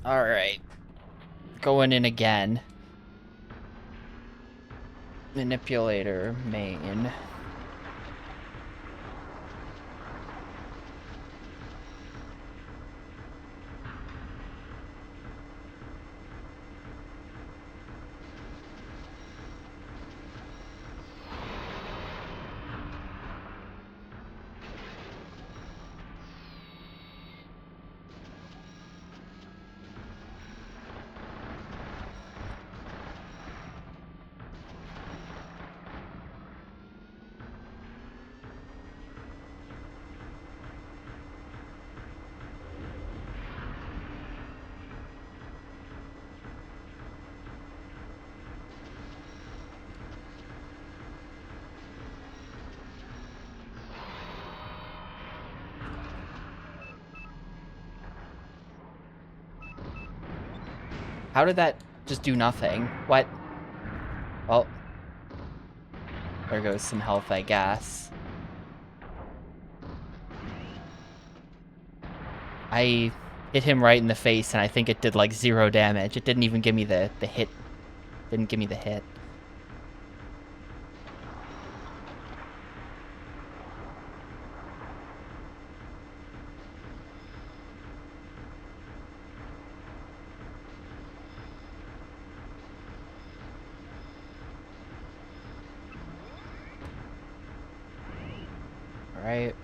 Speaker 1: Alright. Going in again. Manipulator, main. How did that just do nothing? What? Well, there goes some health, I guess. I hit him right in the face, and I think it did like 0 damage. It didn't even give me the hit. Didn't give me the hit. Alright.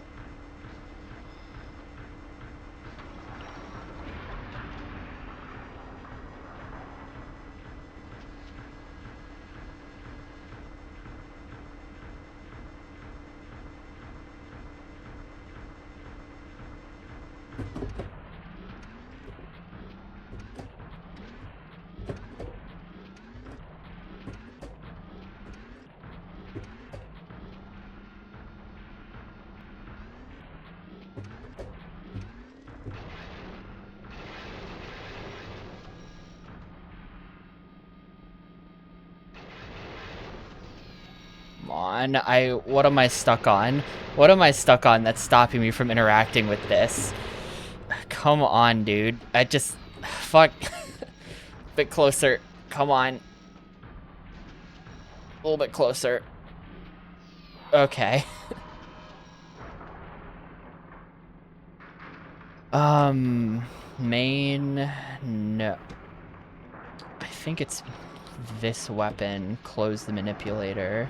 Speaker 1: on. What am I stuck on? What am I stuck on that's stopping me from interacting with this? Come on, dude. I just... Fuck. Bit closer. Come on. A little bit closer. Okay. Main... No. I think it's this weapon. Close the manipulator.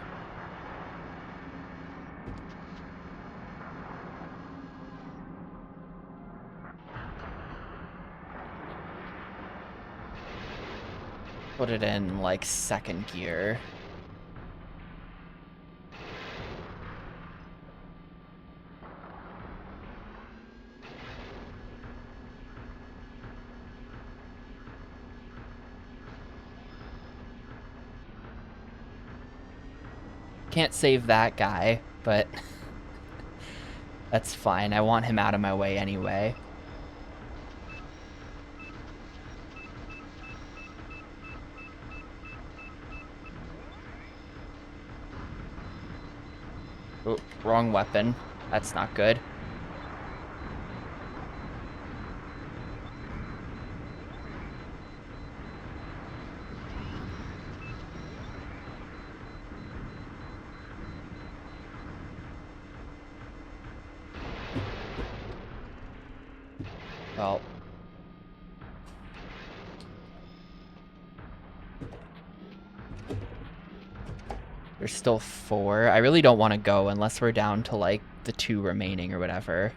Speaker 1: Put it in, like, second gear. Can't save that guy, but that's fine. I want him out of my way anyway. Oh, wrong weapon. That's not good. Well. There's still 4. I really don't want to go unless we're down to, like, the 2 remaining or whatever.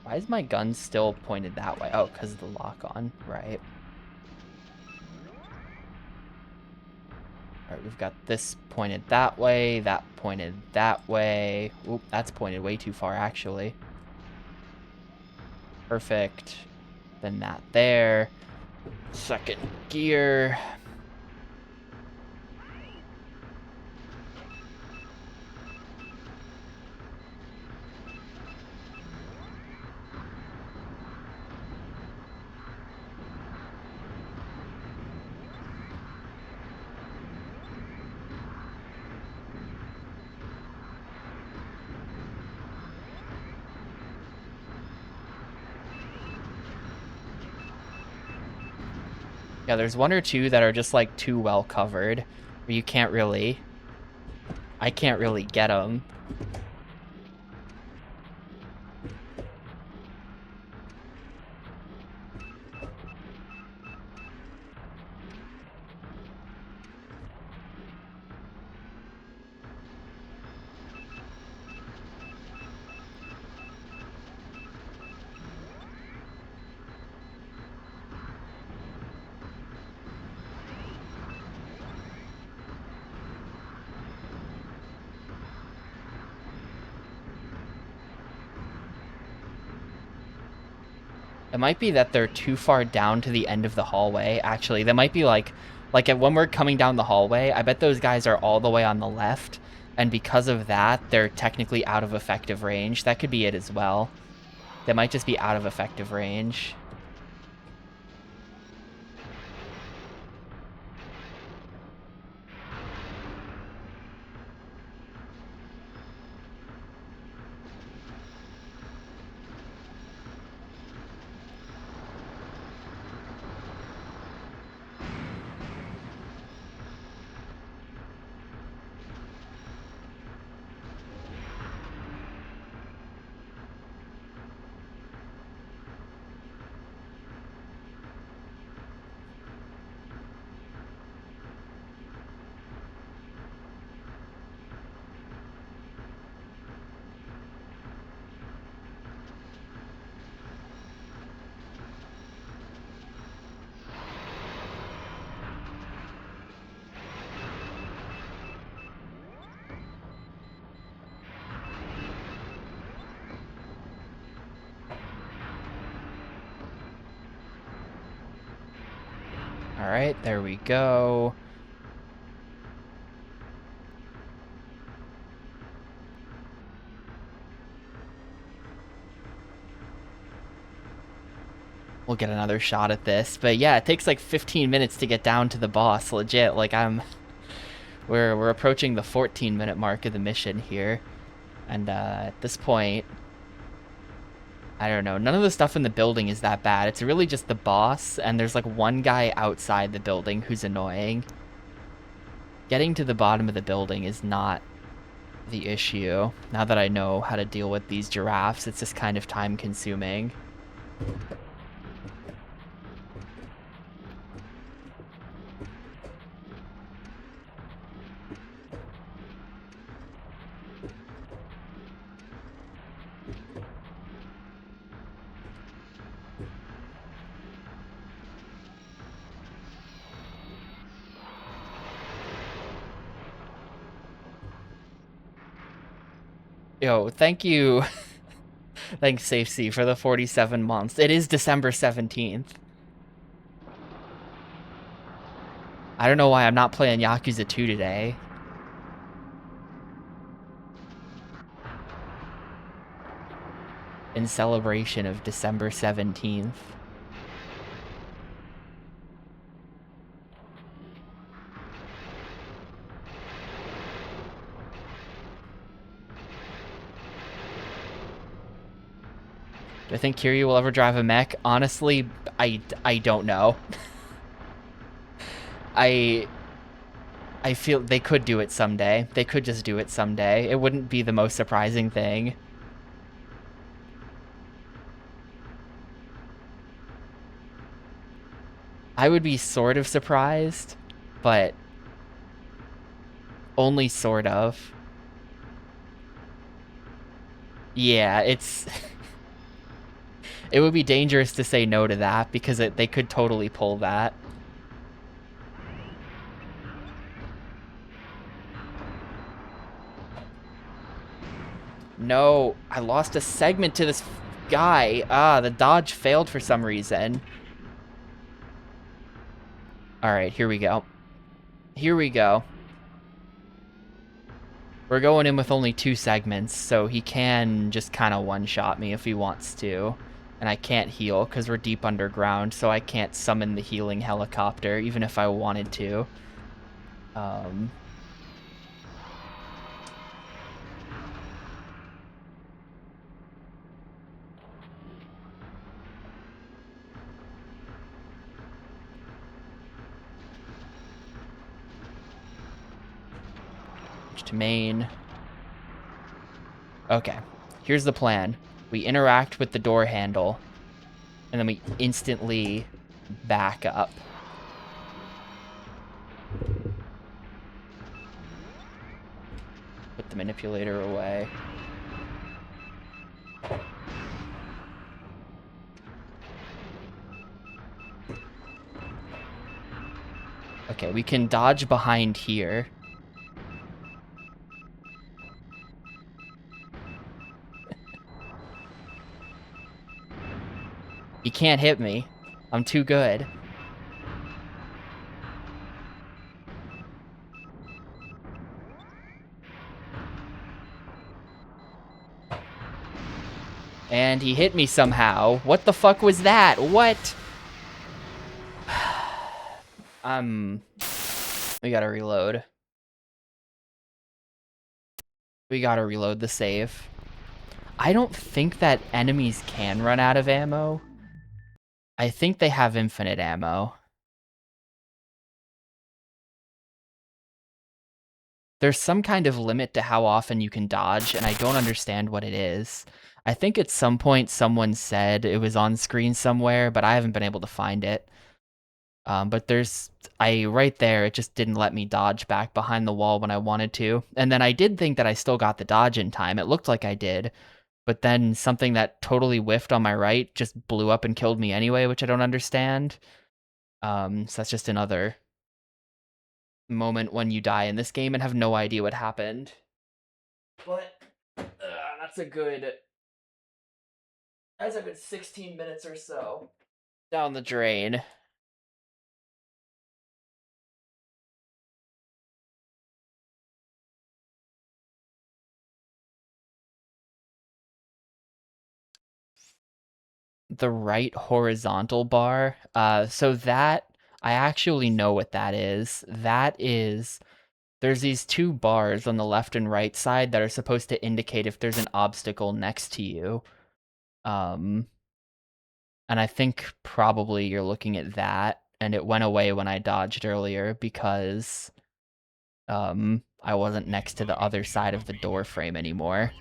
Speaker 1: Why is my gun still pointed that way? Oh, because of the lock-on. Right. Alright, we've got this pointed that way, that pointed that way. Oop, that's pointed way too far, actually. Perfect. Then that there. Second gear. Yeah, there's 1 or 2 that are just, like, too well covered. Where you can't really... I can't really get them. It might be that they're too far down to the end of the hallway, actually. They might be like when we're coming down the hallway, I bet those guys are all the way on the left, and because of that, they're technically out of effective range. That could be it as well. They might just be out of effective range. Alright, there we go. we'll get another shot at this. But yeah, it takes like 15 minutes to get down to the boss, legit. Like we're approaching the 14-minute mark of the mission here. And at this point, I don't know, none of the stuff in the building is that bad. It's really just the boss, and there's like one guy outside the building who's annoying. Getting to the bottom of the building is not the issue. Now that I know how to deal with these giraffes, it's just kind of time consuming. Yo, thank you. Thanks, SafeC, for the 47 months. It is December 17th. I don't know why I'm not playing Yakuza 2 today. In celebration of December 17th. Do I think Kiryu will ever drive a mech? Honestly, I don't know. I feel they could do it someday. They could just do it someday. It wouldn't be the most surprising thing. I would be sort of surprised, but only sort of. Yeah, it's... It would be dangerous to say no to that, because they could totally pull that. No, I lost a segment to this guy. Ah, the dodge failed for some reason. Alright, here we go. Here we go. We're going in with only 2 segments, so he can just kind of one-shot me if he wants to. And I can't heal because we're deep underground, so I can't summon the healing helicopter, even if I wanted to. To main. Okay, here's the plan. We interact with the door handle, and then we instantly back up. Put the manipulator away. Okay, we can dodge behind here. He can't hit me. I'm too good. And he hit me somehow. What the fuck was that? What? We gotta reload. We gotta reload the save. I don't think that enemies can run out of ammo. I think they have infinite ammo. There's some kind of limit to how often you can dodge, and I don't understand what it is. I think at some point someone said it was on screen somewhere, but I haven't been able to find it. But right there, it just didn't let me dodge back behind the wall when I wanted to. And then I did think that I still got the dodge in time. It looked like I did. But then something that totally whiffed on my right just blew up and killed me anyway, which I don't understand. So that's just another moment when you die in this game and have no idea what happened. But that's a good 16 minutes or so down the drain. the right horizontal bar. So that, I actually know what that is. That is, there's these two bars on the left and right side that are supposed to indicate if there's an obstacle next to you. And I think probably you're looking at that, and it went away when I dodged earlier because I wasn't next to the other side of the door frame anymore.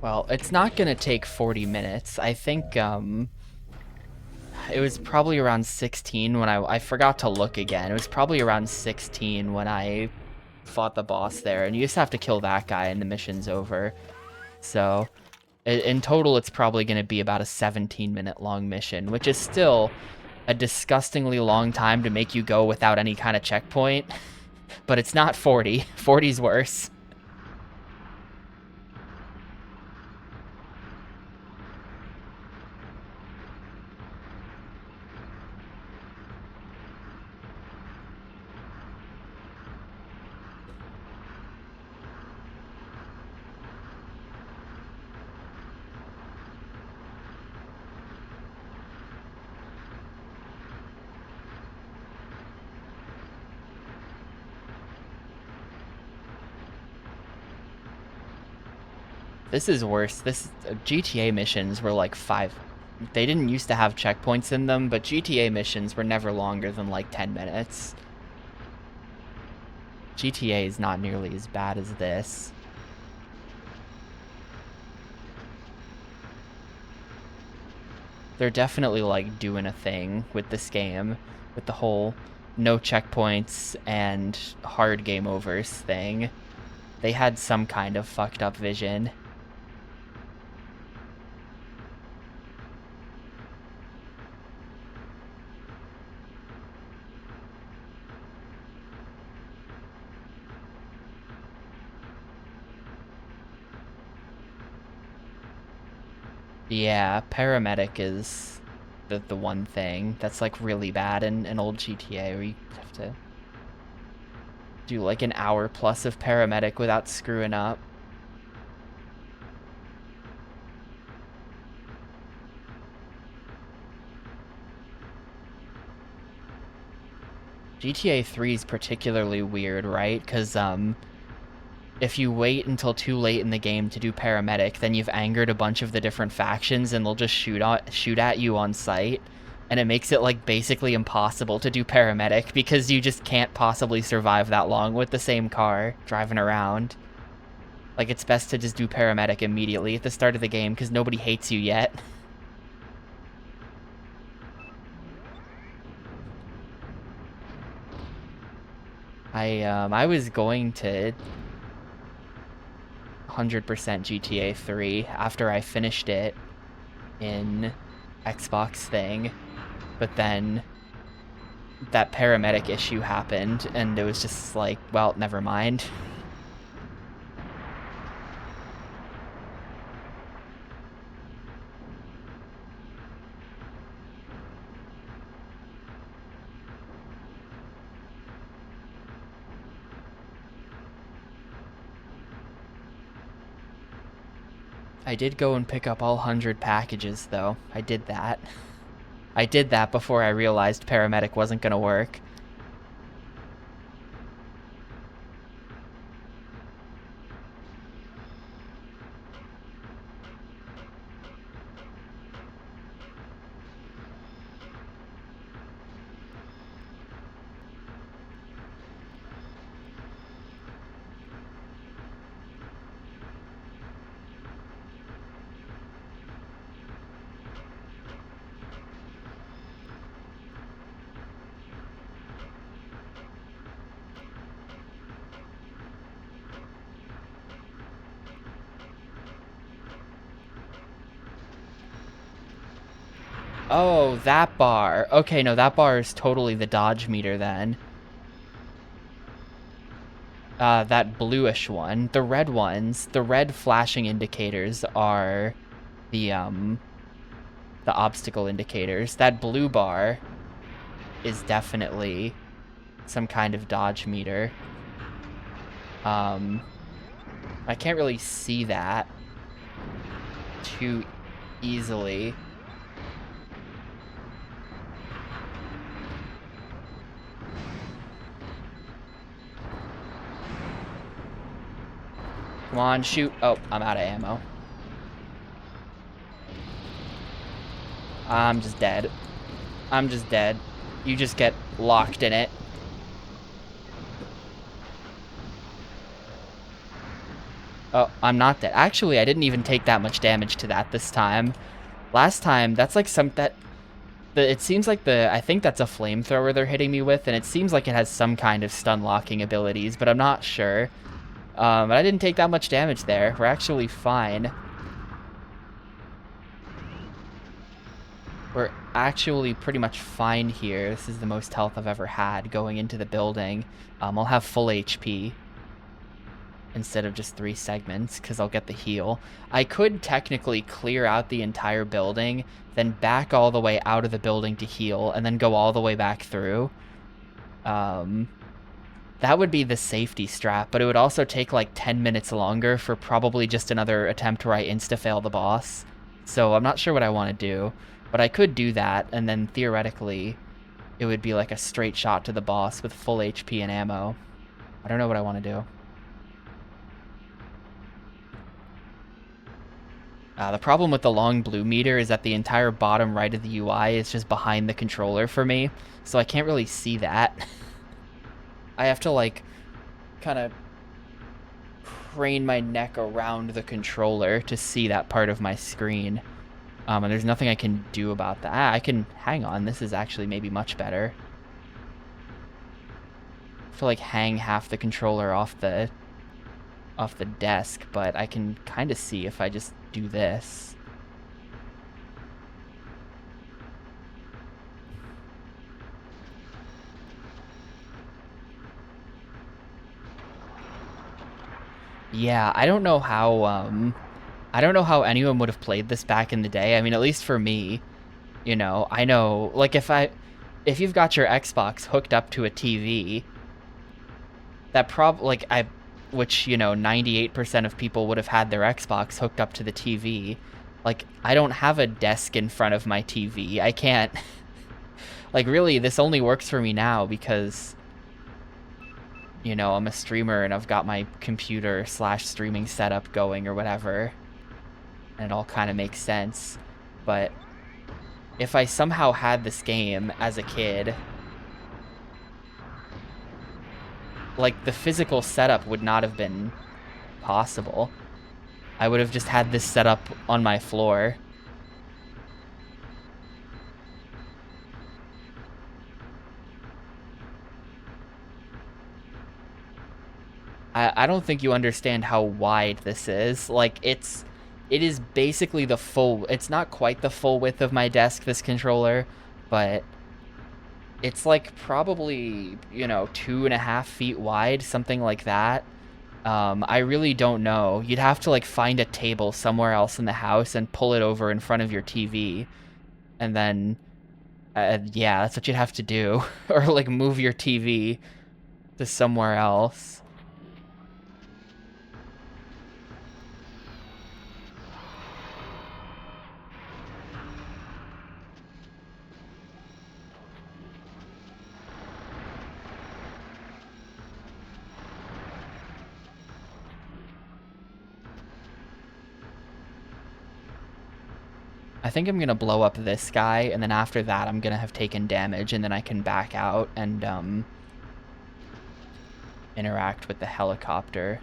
Speaker 1: Well, it's not gonna take 40 minutes. I think it was probably around 16 when I forgot to look again. It was probably around 16 when I fought the boss there, and you just have to kill that guy and the mission's over. So in total, it's probably going to be about a 17-minute long mission, which is still a disgustingly long time to make you go without any kind of checkpoint. But it's not 40. 40's worse. This is worse. This GTA missions were like 5. They didn't used to have checkpoints in them, but GTA missions were never longer than like 10 minutes. GTA is not nearly as bad as this. They're definitely like doing a thing with this game, with the whole no checkpoints and hard game overs thing. They had some kind of fucked up vision. Yeah, paramedic is the one thing that's like really bad in an old GTA where you have to do like an hour plus of paramedic without screwing up. GTA 3 is particularly weird, right? Because if you wait until too late in the game to do paramedic, then you've angered a bunch of the different factions and they'll just shoot at you on sight. And it makes it like basically impossible to do paramedic because you just can't possibly survive that long with the same car driving around. Like, it's best to just do paramedic immediately at the start of the game because nobody hates you yet. I was going to 100% GTA 3 after I finished it in Xbox thing, but then that paramedic issue happened and it was just like, well, never mind. I did go and pick up all 100 packages, though. I did that. I did that before I realized paramedic wasn't gonna work. Oh, that bar. Okay, no, that bar is totally the dodge meter then. That bluish one. The red ones, the red flashing indicators are the obstacle indicators. That blue bar is definitely some kind of dodge meter. I can't really see that too easily. Come on, shoot. Oh, I'm out of ammo. I'm just dead. I'm just dead. You just get locked in it. Oh, I'm not dead. Actually, I didn't even take that much damage to that this time. Last time, that's like it seems like I think that's a flamethrower they're hitting me with, and it seems like it has some kind of stun locking abilities, but I'm not sure. But I didn't take that much damage there. We're actually fine. We're actually pretty much fine here. This is the most health I've ever had going into the building. I'll have full HP instead of just 3 segments, because I'll get the heal. I could technically clear out the entire building, then back all the way out of the building to heal, and then go all the way back through. That would be the safety strat, but it would also take like 10 minutes longer for probably just another attempt where I insta-fail the boss. So I'm not sure what I want to do, but I could do that, and then theoretically it would be like a straight shot to the boss with full HP and ammo. I don't know what I want to do. The problem with the long blue meter is that the entire bottom right of the UI is just behind the controller for me, so I can't really see that. I have to, like, kind of crane my neck around the controller to see that part of my screen. And there's nothing I can do about that. I can... Hang on, this is actually maybe much better. I have to, like, hang half the controller off the desk, but I can kind of see if I just do this. Yeah, I don't know how anyone would have played this back in the day. I mean, at least for me, you know, I know, like, if you've got your Xbox hooked up to a TV, that which, you know, 98% of people would have had their Xbox hooked up to the TV. Like, I don't have a desk in front of my TV. I can't, like, really, this only works for me now because, you know, I'm a streamer and I've got my computer / streaming setup going or whatever. And it all kind of makes sense. But if I somehow had this game as a kid, like, the physical setup would not have been possible. I would have just had this set up on my floor. I don't think you understand how wide this is. Like, it is basically the full... It's not quite the full width of my desk, this controller, but it's like probably, you know, 2.5 feet wide, something like that. I really don't know. You'd have to, like, find a table somewhere else in the house and pull it over in front of your TV. And then, yeah, that's what you'd have to do. Or, like, move your TV to somewhere else. I think I'm gonna blow up this guy, and then after that I'm gonna have taken damage, and then I can back out and interact with the helicopter.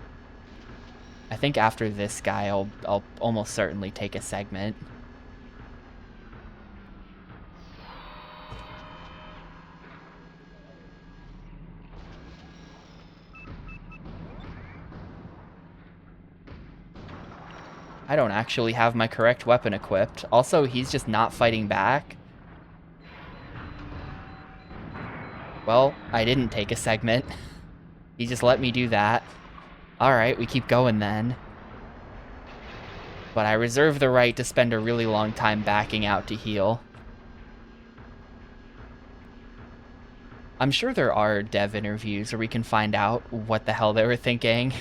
Speaker 1: I think after this guy I'll almost certainly take a segment. I don't actually have my correct weapon equipped. Also, he's just not fighting back. Well, I didn't take a segment. He just let me do that. Alright, we keep going then. But I reserve the right to spend a really long time backing out to heal. I'm sure there are dev interviews where we can find out what the hell they were thinking.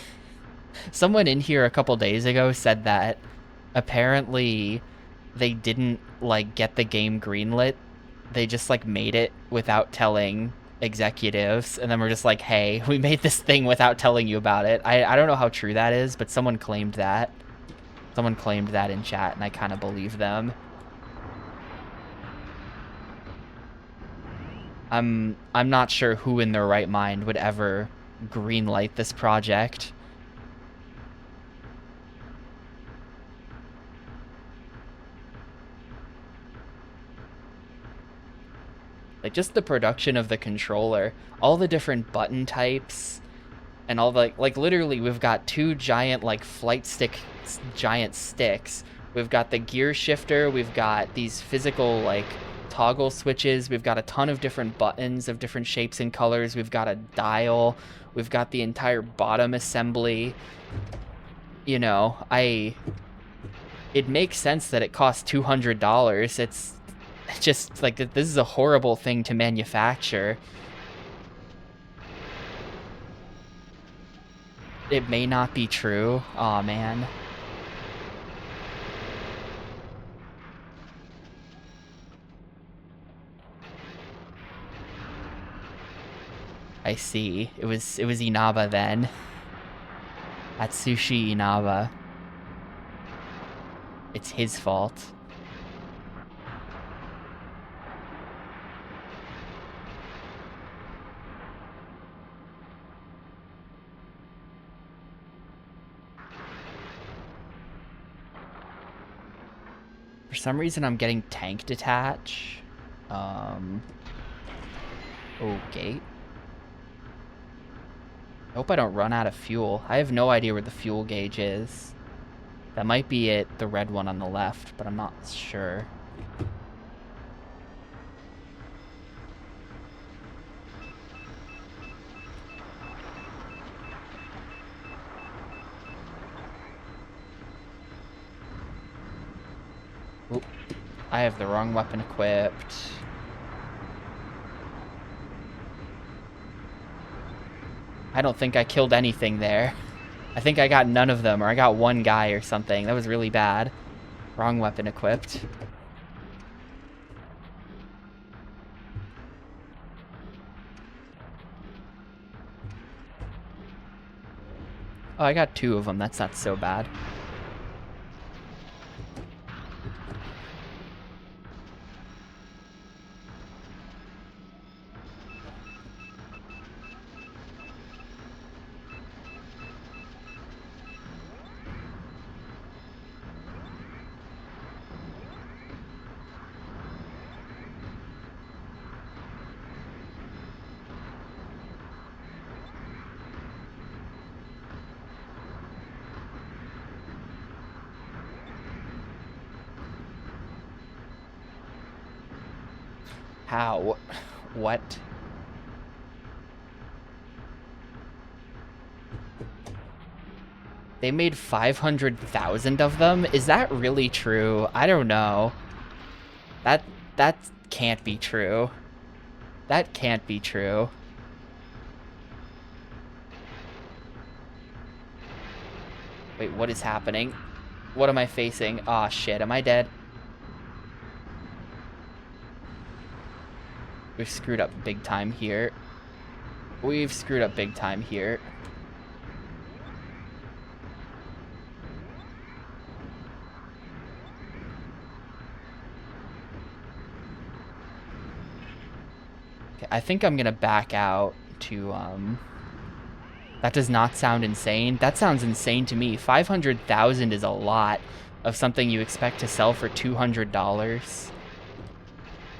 Speaker 1: Someone in here a couple days ago said that apparently they didn't, like, get the game greenlit. They just, like, made it without telling executives, and then we're just like, hey, we made this thing without telling you about it. I don't know how true that is, but someone claimed that. Someone claimed that in chat, and I kind of believe them. I'm not sure who in their right mind would ever greenlight this project. Like, just the production of the controller, all the different button types, and all the, like, literally, we've got two giant, like, flight stick, giant sticks. We've got the gear shifter, we've got these physical, like, toggle switches, we've got a ton of different buttons of different shapes and colors, we've got a dial, we've got the entire bottom assembly. You know, it makes sense that it costs $200. It's just, like, this is a horrible thing to manufacture. It may not be true. Aw, man. I see. It was Inaba then. Atsushi Inaba. It's his fault. For some reason, I'm getting tank detach. Okay. I hope I don't run out of fuel. I have no idea where the fuel gauge is. That might be it, the red one on the left, but I'm not sure. Oop. I have the wrong weapon equipped. I don't think I killed anything there. I think I got none of them, or I got one guy or something. That was really bad. Wrong weapon equipped. Oh, I got two of them. That's not so bad. How? What? They made 500,000 of them? Is that really true? I don't know. That can't be true. That can't be true. Wait, what is happening? What am I facing? Aw, shit, am I dead? We've screwed up big time here. We've screwed up big time here. Okay, I think I'm gonna back out to, That does not sound insane. That sounds insane to me. 500,000 is a lot of something you expect to sell for $200.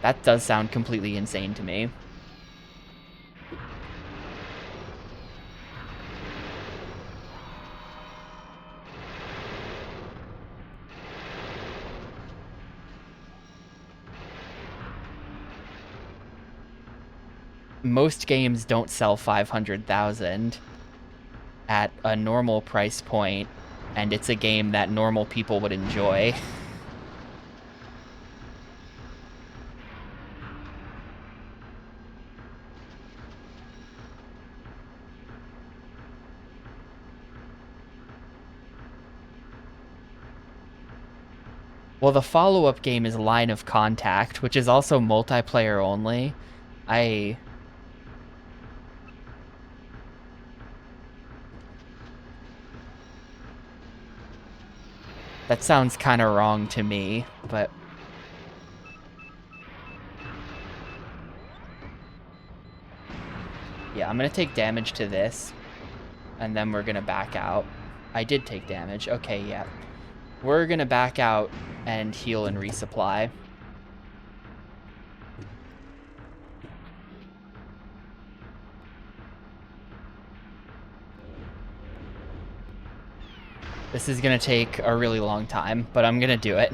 Speaker 1: That does sound completely insane to me. most games don't sell 500,000 at a normal price point, and it's a game that normal people would enjoy. Well, the follow-up game is Line of Contact, which is also multiplayer only. That sounds kind of wrong to me, but... Yeah, I'm gonna take damage to this, and then we're gonna back out. I did take damage. Okay, yeah. We're gonna back out and heal and resupply. This is gonna take a really long time, but I'm gonna do it.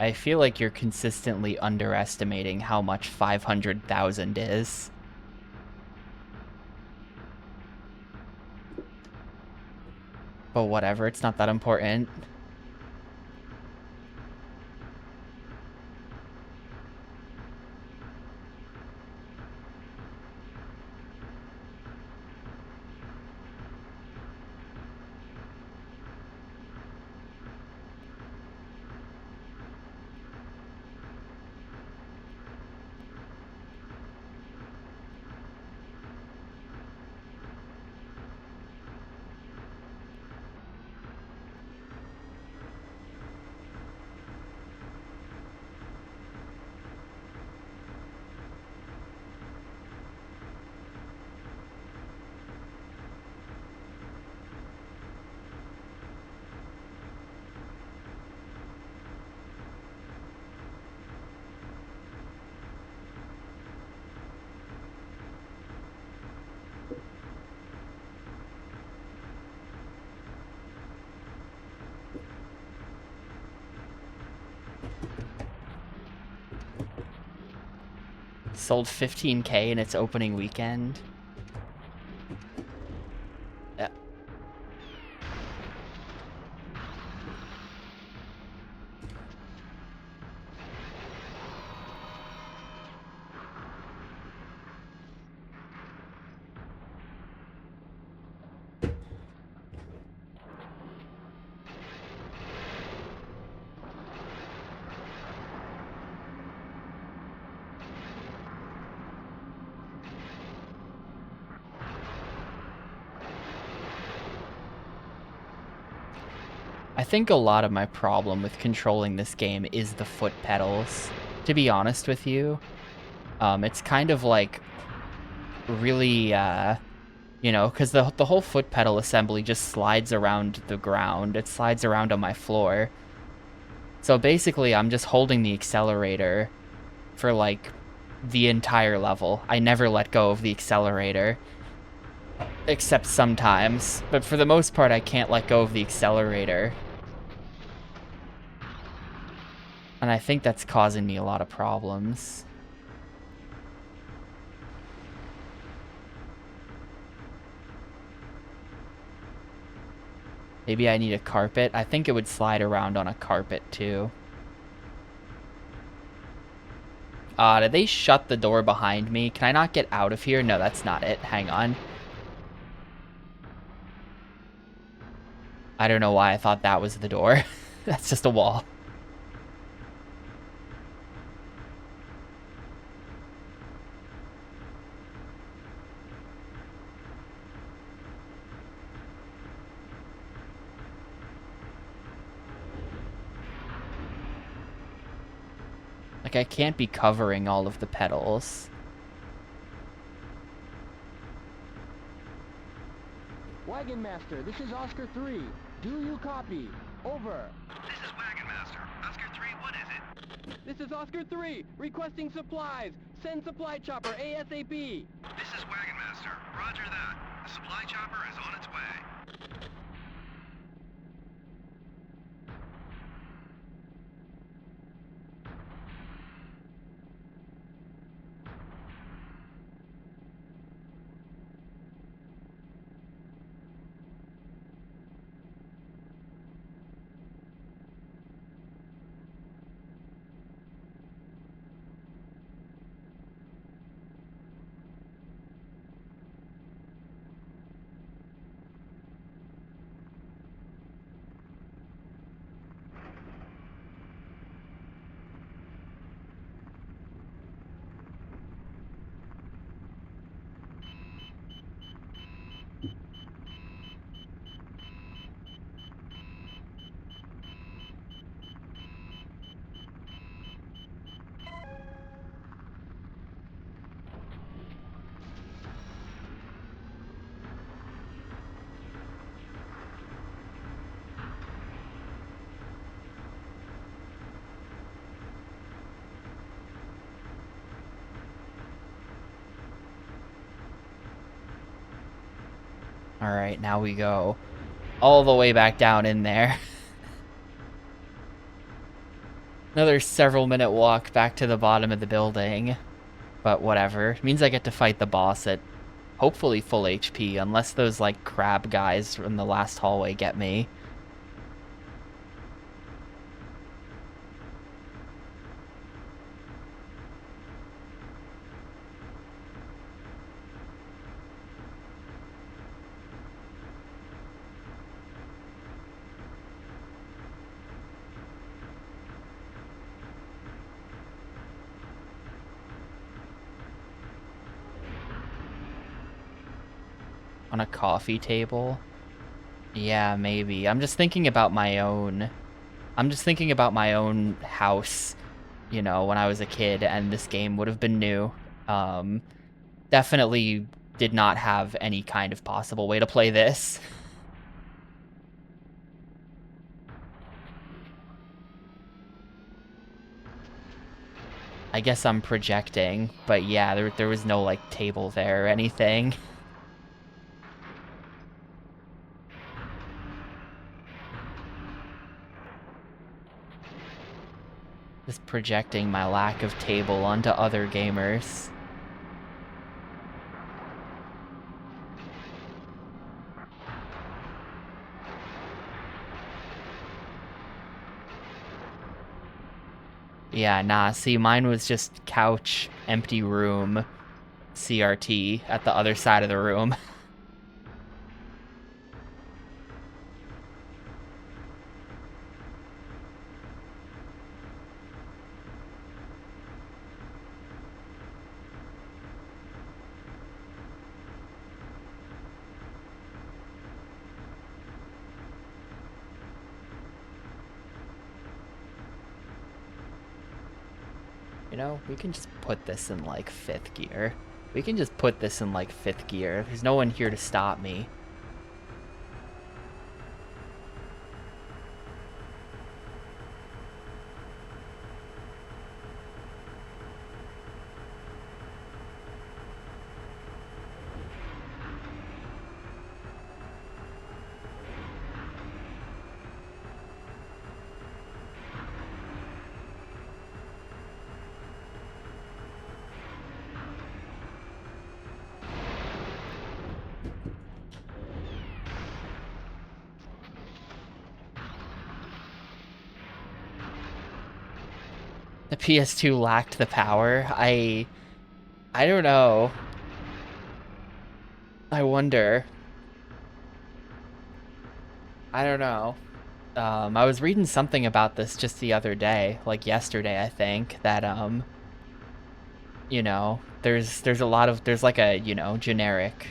Speaker 1: I feel like you're consistently underestimating how much 500,000 is. But whatever, it's not that important. Sold 15K in its opening weekend. Yeah. I think a lot of my problem with controlling this game is the foot pedals, to be honest with you. It's kind of like really, you know, because the whole foot pedal assembly just slides around the ground. It slides around on my floor. So basically, I'm just holding the accelerator for, like, the entire level. I never let go of the accelerator. Except sometimes. But for the most part, I can't let go of the accelerator. And I think that's causing me a lot of problems. Maybe I need a carpet. I think it would slide around on a carpet, too. Did they shut the door behind me? Can I not get out of here? No, that's not it. Hang on. I don't know why I thought that was the door. That's just a wall. Like, I can't be covering all of the pedals.
Speaker 2: Wagon Master, this is Oscar 3. Do you copy? Over.
Speaker 3: This is Wagon Master. Oscar 3, what is it?
Speaker 4: This
Speaker 2: is Oscar 3, requesting supplies. Send supply chopper ASAP.
Speaker 3: This is Wagon Master. Roger that. The supply chopper is on its way.
Speaker 1: Alright, now we go all the way back down in there. Another several minute walk back to the bottom of the building. But whatever. It means I get to fight the boss at hopefully full HP, unless those, like, crab guys from the last hallway get me. On a coffee table? Yeah, maybe. I'm just thinking about my own house, you know, when I was a kid, and this game would have been new. Definitely did not have any kind of possible way to play this. I guess I'm projecting, but yeah, there was no, like, table there or anything. Just projecting my lack of table onto other gamers. Yeah, nah, see, mine was just couch, empty room, CRT at the other side of the room. You know, we can just put this in, like, 5th gear. We can just put this in, like, 5th gear. There's no one here to stop me. The PS2 lacked the power. I don't know. I wonder. I don't know. I was reading something about this just the other day, like yesterday, I think, that, you know, there's like a, you know, generic,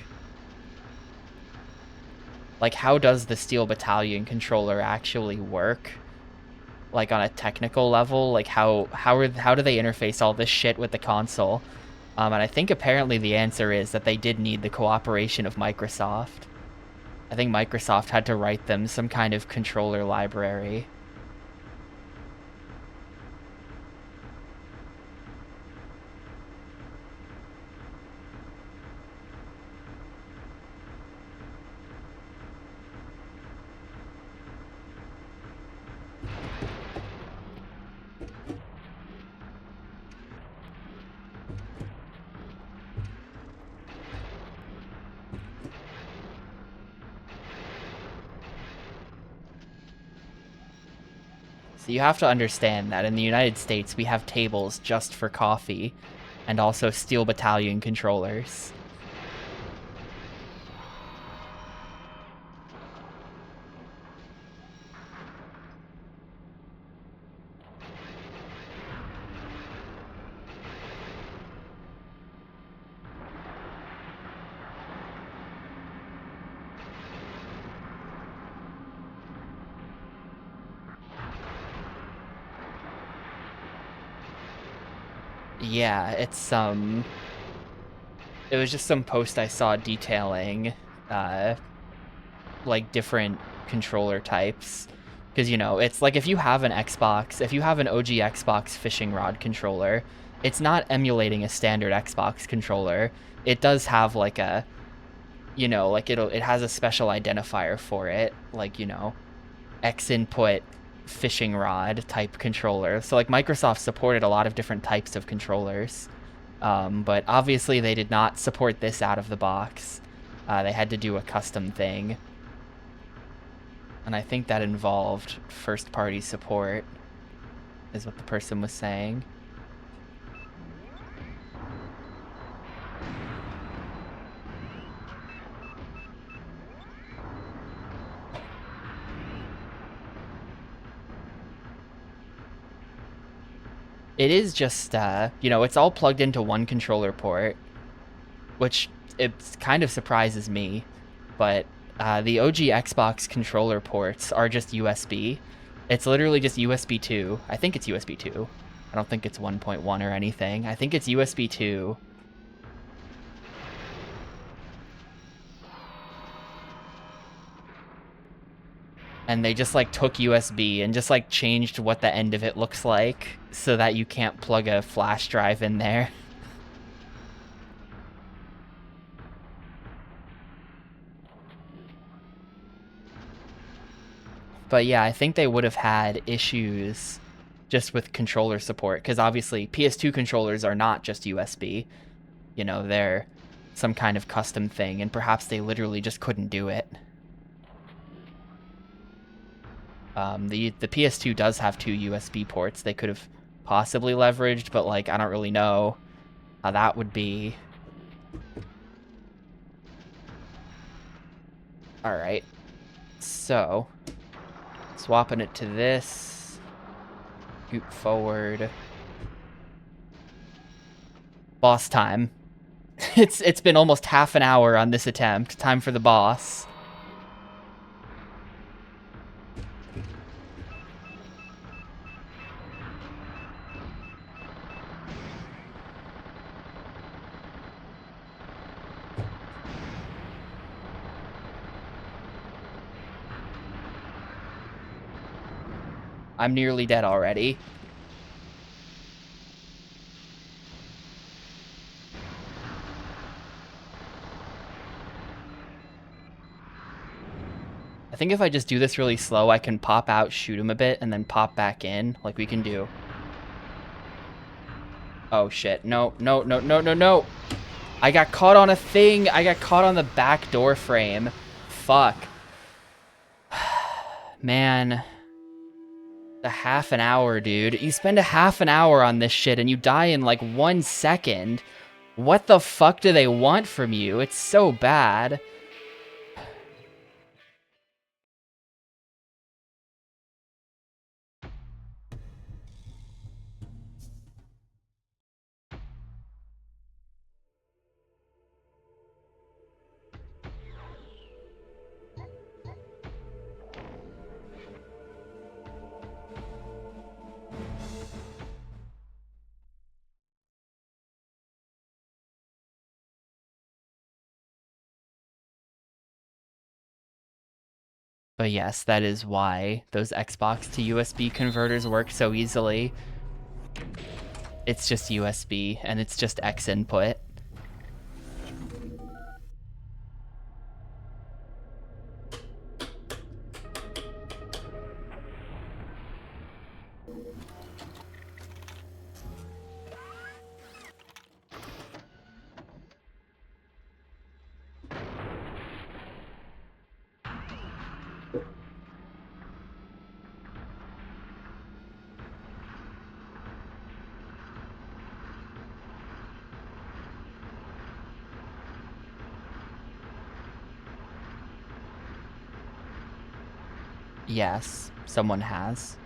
Speaker 1: like, how does the Steel Battalion controller actually work? Like, on a technical level, like, how do they interface all this shit with the console? And I think apparently the answer is that they did need the cooperation of Microsoft. I think Microsoft had to write them some kind of controller library. So you have to understand that in the United States, we have tables just for coffee, and also Steel Battalion controllers. Yeah, it's it was just some post I saw detailing like different controller types, because you know, it's like if you have an Xbox, if you have an OG Xbox fishing rod controller, it's not emulating a standard Xbox controller. It does have like a, you know, like it has a special identifier for it, like, you know, X input fishing rod type controller. So like Microsoft supported a lot of different types of controllers, but obviously they did not support this out of the box. They had to do a custom thing, and I think that involved first party support, is what the person was saying. It is just, you know, it's all plugged into one controller port, which it kind of surprises me, but the OG Xbox controller ports are just USB. It's literally just USB 2. I think it's USB 2. I don't think it's 1.1 or anything. I think it's USB 2. And they just like took USB and just like changed what the end of it looks like so that you can't plug a flash drive in there. But yeah, I think they would have had issues just with controller support, because obviously PS2 controllers are not just USB. You know, they're some kind of custom thing, and perhaps they literally just couldn't do it. The PS2 does have 2 USB ports they could have possibly leveraged, but like I don't really know how that would be. All right, so swapping it to this, scoot forward. Boss time. It's been almost half an hour on this attempt. Time for the boss. I'm nearly dead already. I think if I just do this really slow, I can pop out, shoot him a bit, and then pop back in, like we can do. Oh shit, no, no, no, no, no, no! I got caught on a thing! I got caught on the back door frame. Fuck. Man. The half an hour, dude. You spend a half an hour on this shit and you die in like 1 second. What the fuck do they want from you? It's so bad. But yes, that is why those Xbox to USB converters work so easily. It's just USB and it's just X input. Yes, someone has.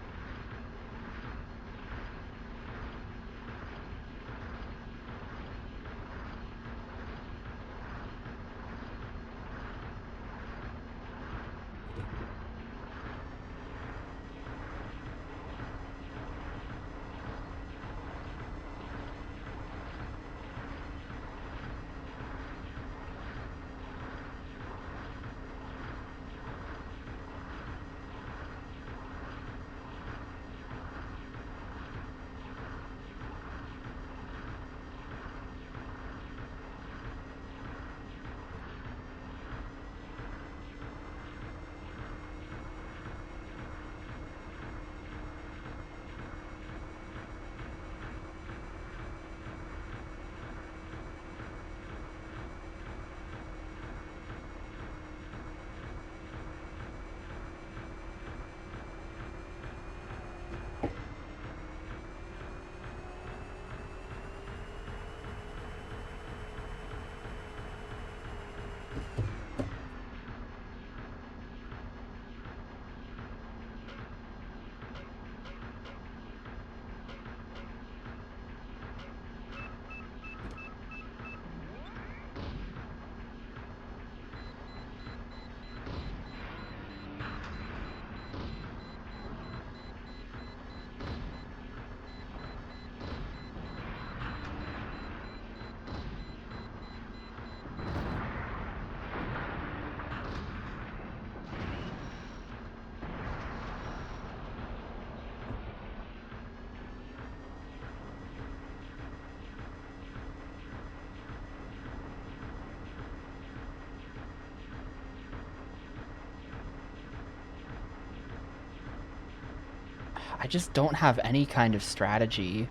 Speaker 1: I just don't have any kind of strategy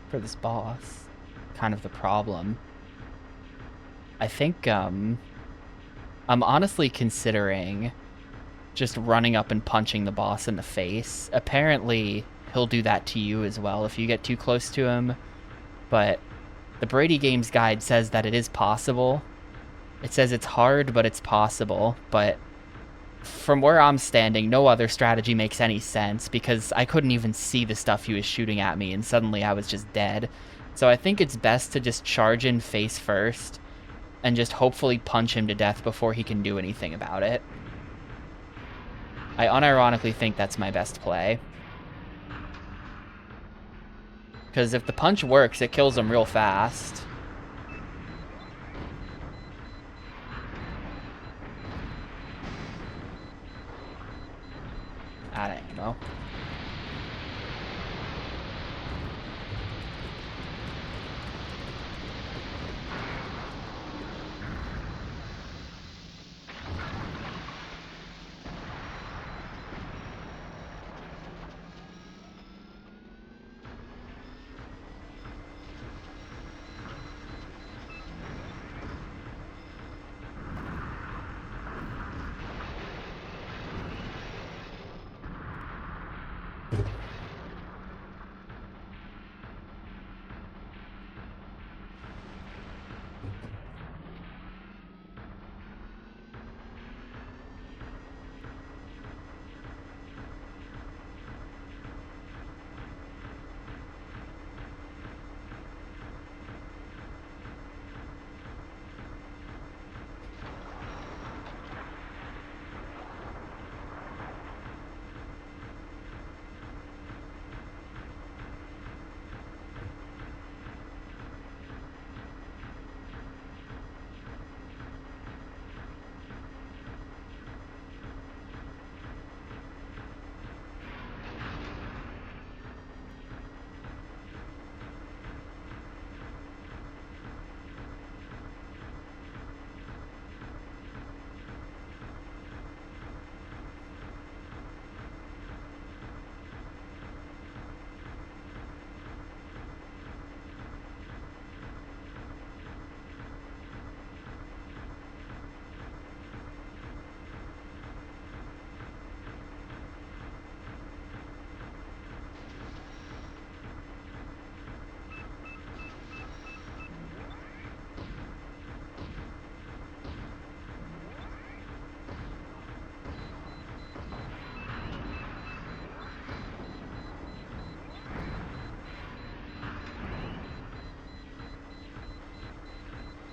Speaker 1: for this boss. Kind of the problem. I think, I'm honestly considering just running up and punching the boss in the face. Apparently, he'll do that to you as well if you get too close to him. But the Brady Games guide says that it is possible. It says it's hard, but it's possible. But from where I'm standing, no other strategy makes any sense because I couldn't even see the stuff he was shooting at me and suddenly I was just dead. So I think it's best to just charge in face first and just hopefully punch him to death before he can do anything about it. I unironically think that's my best play. Because if the punch works, it kills him real fast. Out of ammo.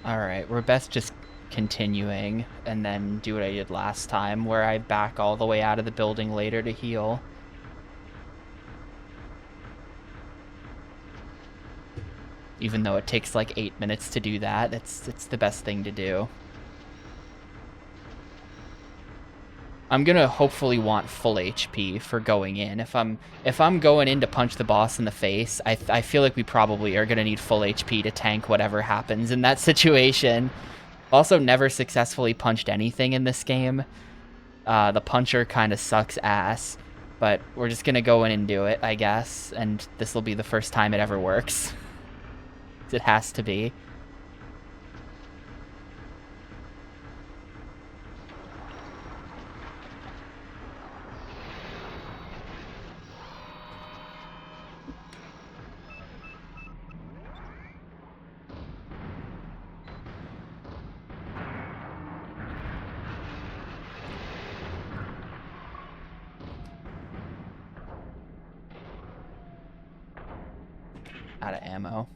Speaker 1: Alright, we're best just continuing and then do what I did last time, where I back all the way out of the building later to heal. Even though it takes like 8 minutes to do that, it's the best thing to do. I'm gonna hopefully want full HP for going in. If I'm going in to punch the boss in the face, I feel like we probably are gonna need full HP to tank whatever happens in that situation. Also, never successfully punched anything in this game. The puncher kind of sucks ass, but we're just gonna go in and do it, I guess, and this will be the first time it ever works. It has to be. Out of ammo.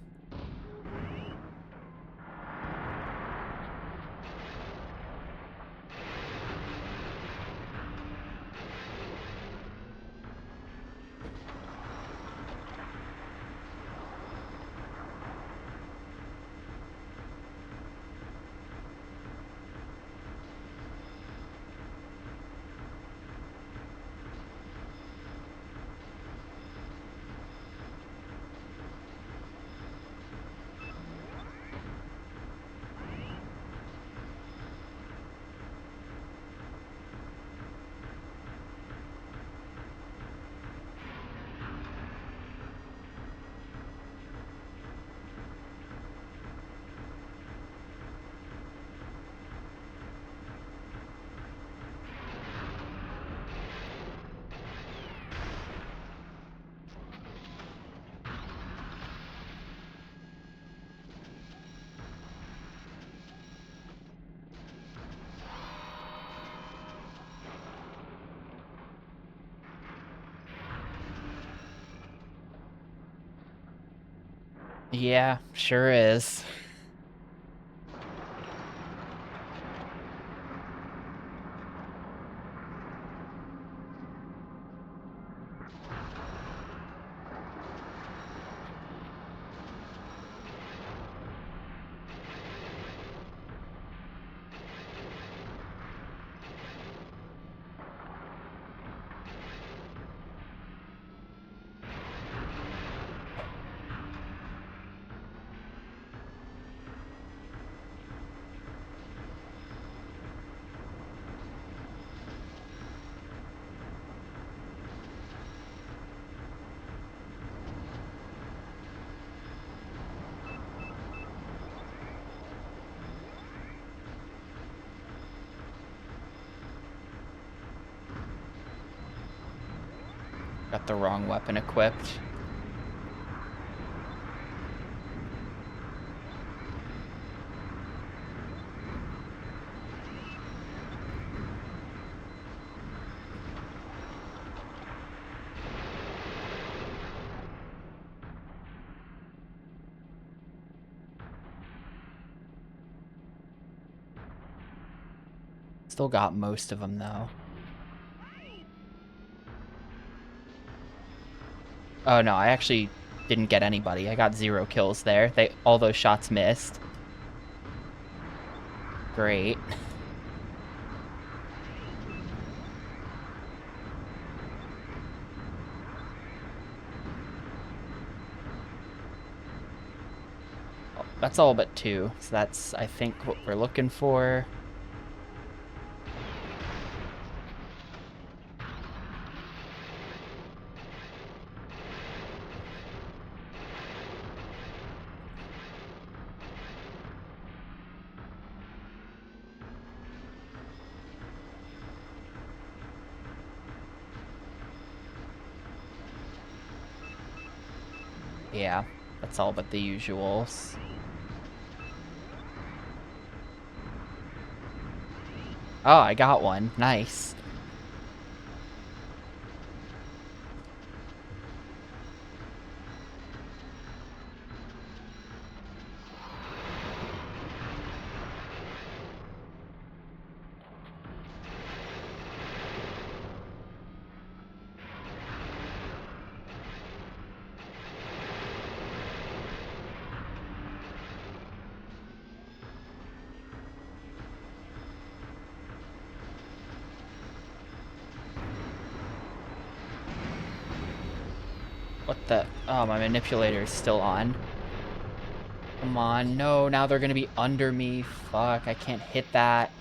Speaker 1: Yeah, sure is. Got the wrong weapon equipped. Still got most of them, though. Oh, no, I actually didn't get anybody. I got 0 kills there. All those shots missed. Great. That's all but 2, so that's, I think, what we're looking for. Yeah, that's all but the usuals. Oh, I got one. Nice. Oh, my manipulator is still on. Come on, no, now they're gonna be under me. Fuck, I can't hit that.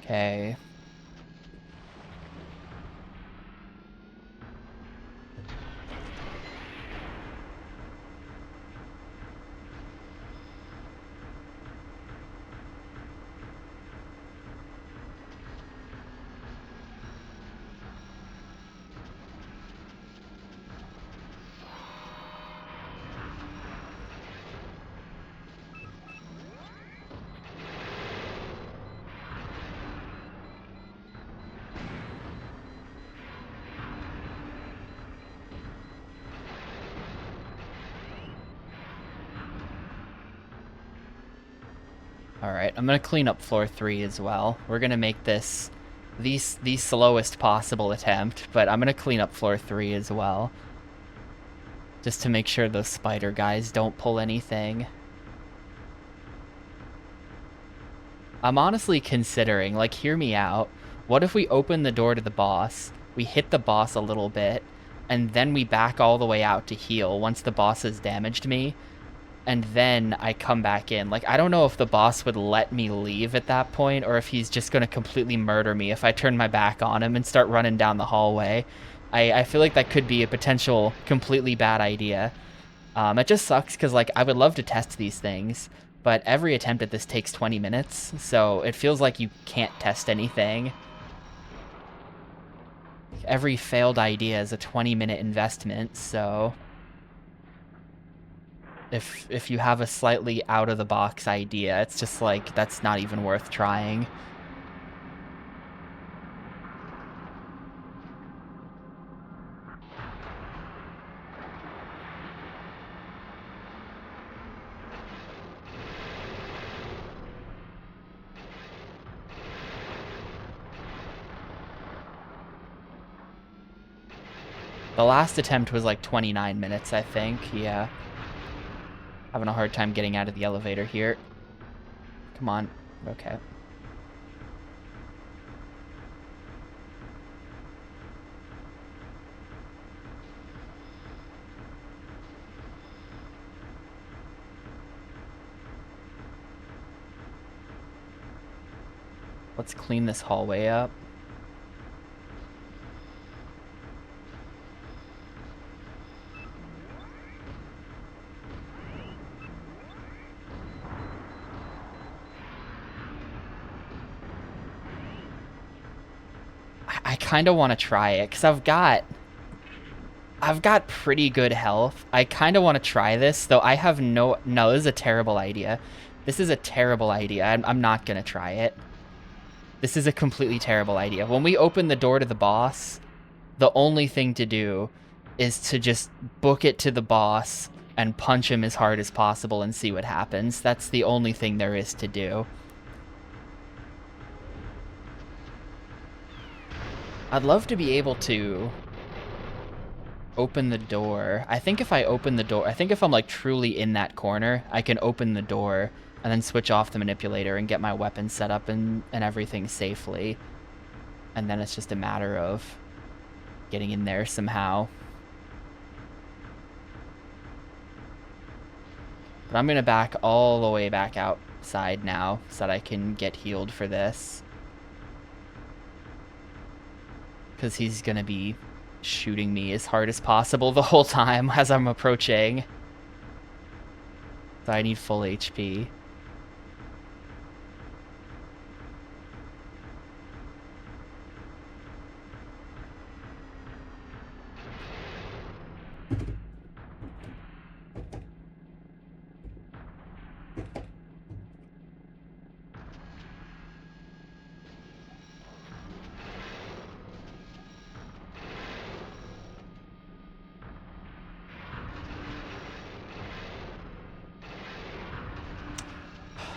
Speaker 1: Okay. Alright, I'm gonna clean up floor 3 as well. We're gonna make this the slowest possible attempt, but I'm gonna clean up floor 3 as well. Just to make sure those spider guys don't pull anything. I'm honestly considering, like, hear me out. What if we open the door to the boss, we hit the boss a little bit, and then we back all the way out to heal once the boss has damaged me, and then I come back in. Like, I don't know if the boss would let me leave at that point, or if he's just gonna completely murder me if I turn my back on him and start running down the hallway. I feel like that could be a potential completely bad idea. It just sucks because, like, I would love to test these things, but every attempt at this takes 20 minutes, so it feels like you can't test anything. Every failed idea is a 20-minute investment, so if you have a slightly out-of-the-box idea, it's just like, that's not even worth trying. The last attempt was like 29 minutes, I think. Yeah. Having a hard time getting out of the elevator here. Come on. Okay. Let's clean this hallway up. I kind of want to try it because I've got pretty good health. I kind of want to try this, though I have no... No, this is a terrible idea. This is a terrible idea. I'm not going to try it. This is a completely terrible idea. When we open the door to the boss, the only thing to do is to just book it to the boss and punch him as hard as possible and see what happens. That's the only thing there is to do. I'd love to be able to open the door. I think if I open the door, I think if I'm like truly in that corner, I can open the door and then switch off the manipulator and get my weapon set up and everything safely. And then it's just a matter of getting in there somehow. But I'm gonna back all the way back outside now so that I can get healed for this. Because he's gonna be shooting me as hard as possible the whole time as I'm approaching. So I need full HP.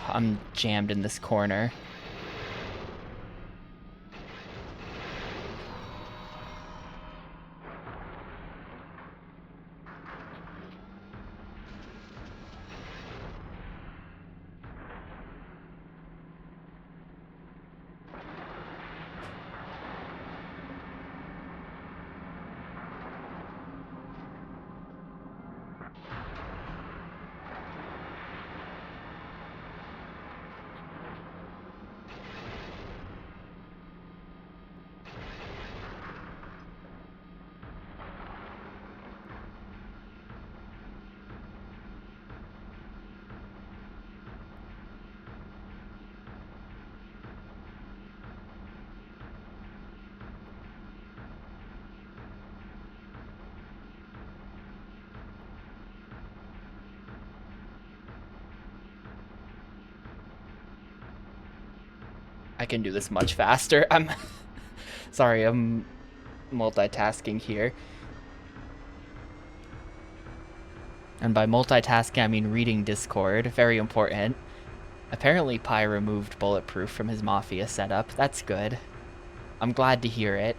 Speaker 1: I'm jammed in this corner. I can do this much faster. I'm sorry, I'm multitasking here. And by multitasking, I mean reading Discord. Very important. Apparently, Pi removed Bulletproof from his Mafia setup. That's good. I'm glad to hear it.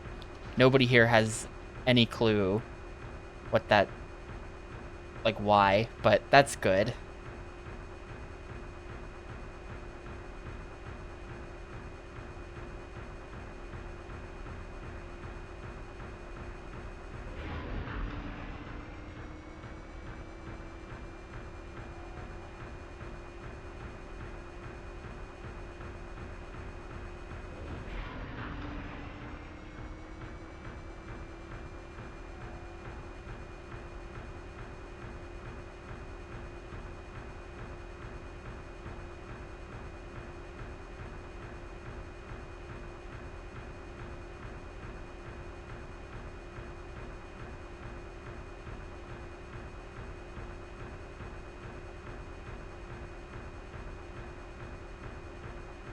Speaker 1: Nobody here has any clue what that... like, why, but that's good.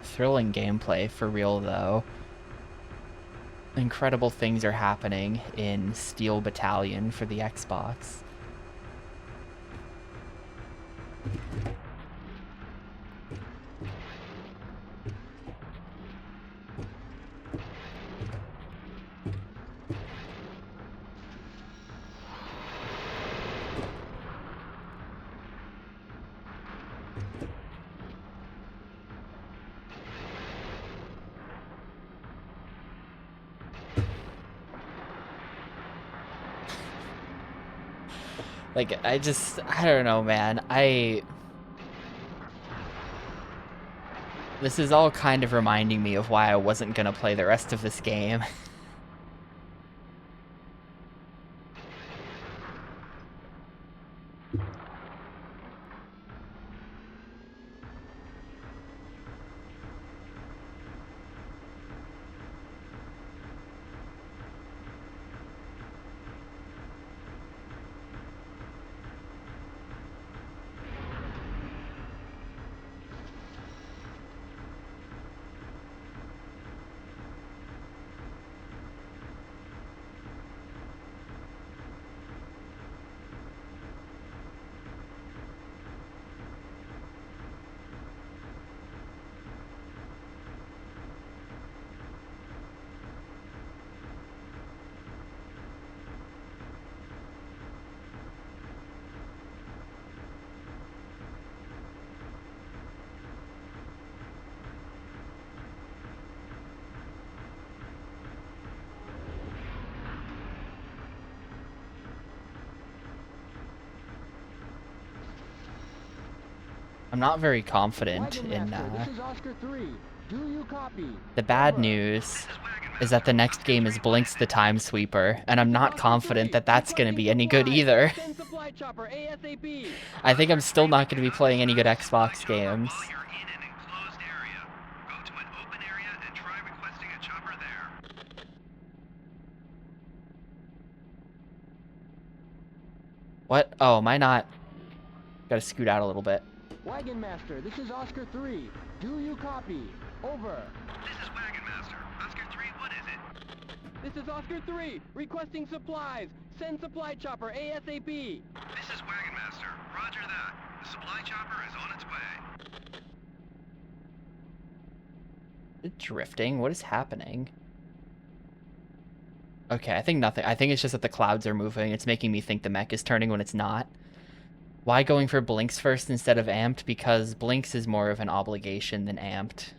Speaker 1: Thrilling gameplay, for real, though. Incredible things are happening in Steel Battalion for the Xbox. Like, I don't know, man. This is all kind of reminding me of why I wasn't gonna play the rest of this game. I'm not very confident in,
Speaker 2: This is Oscar 3. Do you copy?
Speaker 1: The bad news is that the next game is Blinks the Time Sweeper, and I'm not confident that that's gonna be any good either. I think I'm still not gonna be playing any good Xbox games.
Speaker 3: While you're in an enclosed area, go to an open area and try requesting a chopper there.
Speaker 1: What? Oh, am I not... Gotta scoot out a little bit.
Speaker 2: Wagon Master, this is Oscar 3. Do you copy? Over.
Speaker 3: This is Wagon Master. Oscar 3, what is it?
Speaker 2: This is Oscar 3. Requesting supplies. Send supply chopper ASAP.
Speaker 3: This is Wagon Master. Roger that. The supply chopper is on its way.
Speaker 1: Drifting? What is happening? Okay, I think nothing. I think it's just that the clouds are moving. It's making me think the mech is turning when it's not. Why going for Blinks first instead of Amped? Because Blinks is more of an obligation than Amped.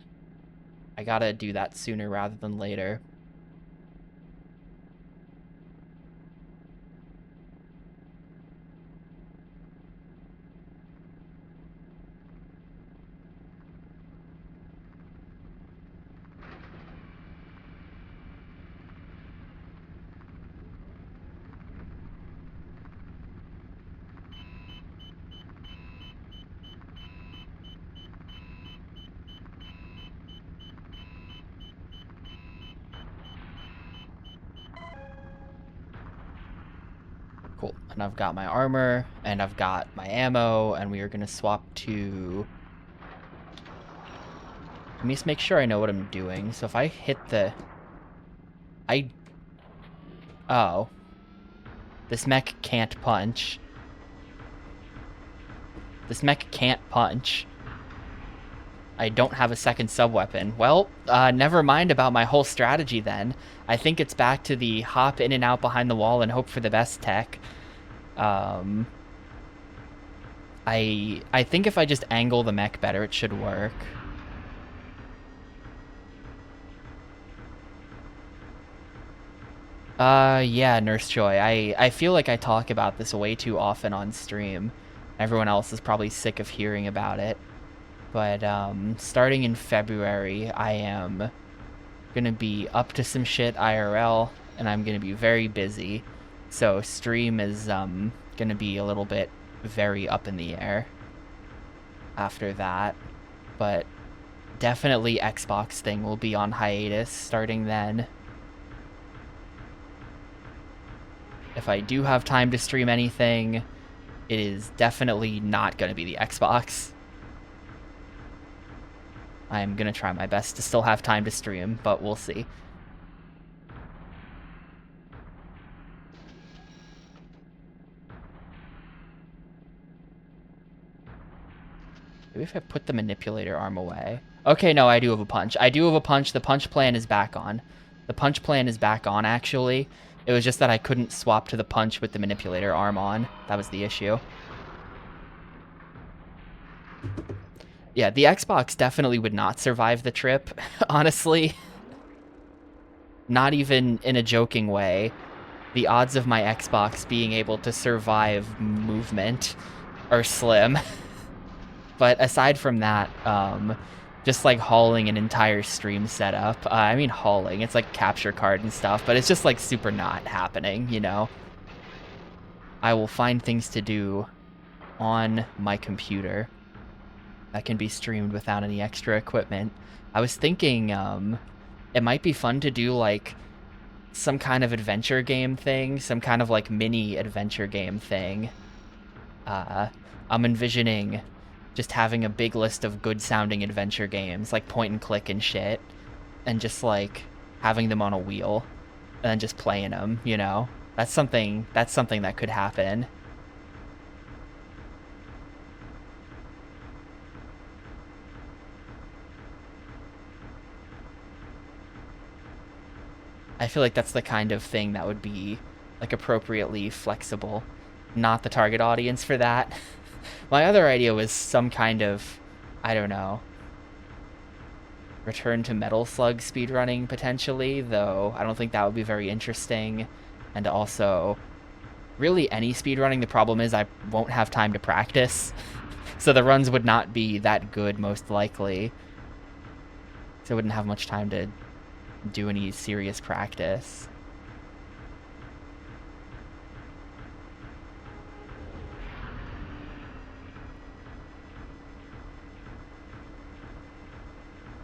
Speaker 1: I gotta do that sooner rather than later. Cool. And I've got my armor, and I've got my ammo, and we are gonna swap to Let me just make sure I know what I'm doing. So if I hit the... Oh. This mech can't punch. This mech can't punch. I don't have a second sub-weapon. Well, never mind about my whole strategy then. I think it's back to the hop in and out behind the wall and hope for the best tech. I think if I just angle the mech better, it should work. Yeah, Nurse Joy. I feel like I talk about this way too often on stream. Everyone else is probably sick of hearing about it. But, starting in February, I am gonna be up to some shit IRL, and I'm gonna be very busy. So stream is, gonna be a little bit very up in the air after that. But definitely Xbox thing will be on hiatus starting then. If I do have time to stream anything, it is definitely not going to be the Xbox. I'm going to try my best to still have time to stream, but we'll see. Maybe if I put the manipulator arm away. Okay, no, I do have a punch. I do have a punch. The punch plan is back on. The punch plan is back on, actually. It was just that I couldn't swap to the punch with the manipulator arm on. That was the issue. Yeah, the Xbox definitely would not survive the trip, honestly. Not even in a joking way. The odds of my Xbox being able to survive movement are slim. But aside from that, just like hauling an entire stream setup, I mean hauling, it's like capture card and stuff, but it's just like super not happening, you know? I will find things to do on my computer that can be streamed without any extra equipment. I was thinking it might be fun to do like some kind of adventure game thing, some kind of like mini adventure game thing. I'm envisioning just having a big list of good sounding adventure games, like point and click and shit, and just like having them on a wheel and then just playing them, you know? That's something that could happen. I feel like that's the kind of thing that would be like appropriately flexible. Not the target audience for that. My other idea was some kind of, I don't know, Return to Metal Slug speedrunning potentially, though I don't think that would be very interesting. And also, really any speedrunning, the problem is I won't have time to practice. So the runs would not be that good, most likely. So I wouldn't have much time to do any serious practice.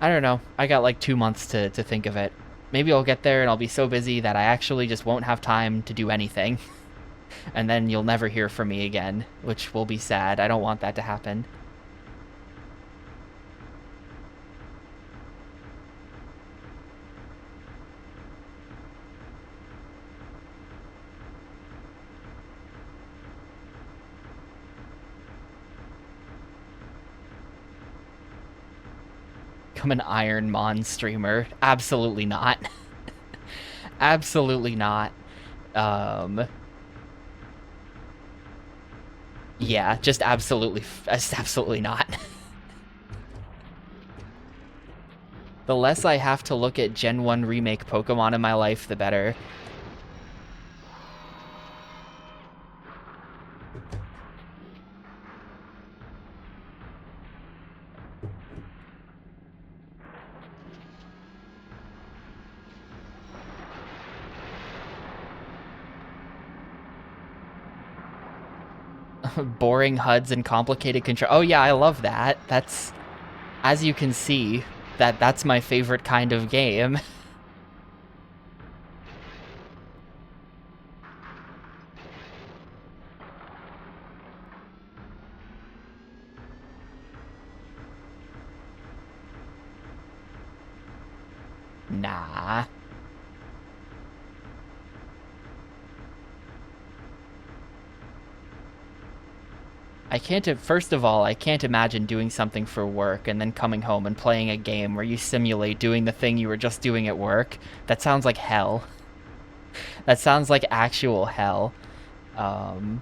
Speaker 1: I don't know. I got like 2 months to think of it. Maybe I'll get there and I'll be so busy that I actually just won't have time to do anything. And then you'll never hear from me again, which will be sad. I don't want that to happen. Become an Iron Mon streamer. Absolutely not. Absolutely not. Yeah, just absolutely not. The less I have to look at Gen 1 remake Pokemon in my life, the better. Boring HUDs and complicated control. Oh yeah, I love that. That's, as you can see, that's my favorite kind of game. Nah. I can't, first of all, I can't imagine doing something for work and then coming home and playing a game where you simulate doing the thing you were just doing at work. That sounds like hell. That sounds like actual hell. Um,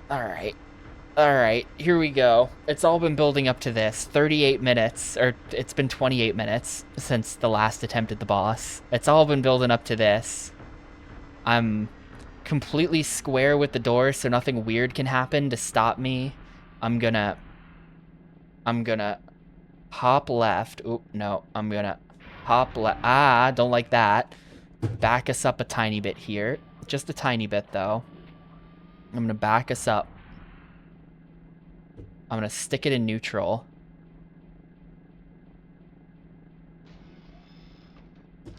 Speaker 1: all right. All right, here we go. It's all been building up to this. 38 minutes, or it's been 28 minutes since the last attempt at the boss. It's all been building up to this. I'm completely square with the door so nothing weird can happen to stop me. I'm gonna hop left. Oop, no. I'm gonna hop left. Ah, don't like that. Back us up a tiny bit here. Just a tiny bit, though. I'm gonna back us up. I'm gonna stick it in neutral.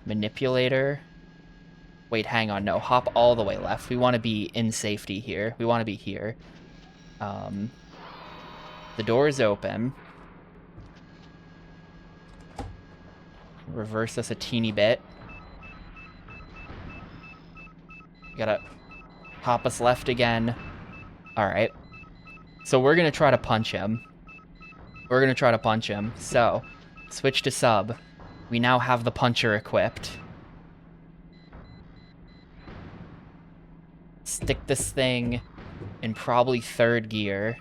Speaker 1: Manipulator. Wait, hang on. No, hop all the way left. We want to be in safety here. We want to be here. The door is open. Reverse us a teeny bit. Gotta hop us left again. All right. So we're gonna try to punch him. We're gonna try to punch him. So, switch to sub. We now have the puncher equipped. Stick this thing in probably third gear.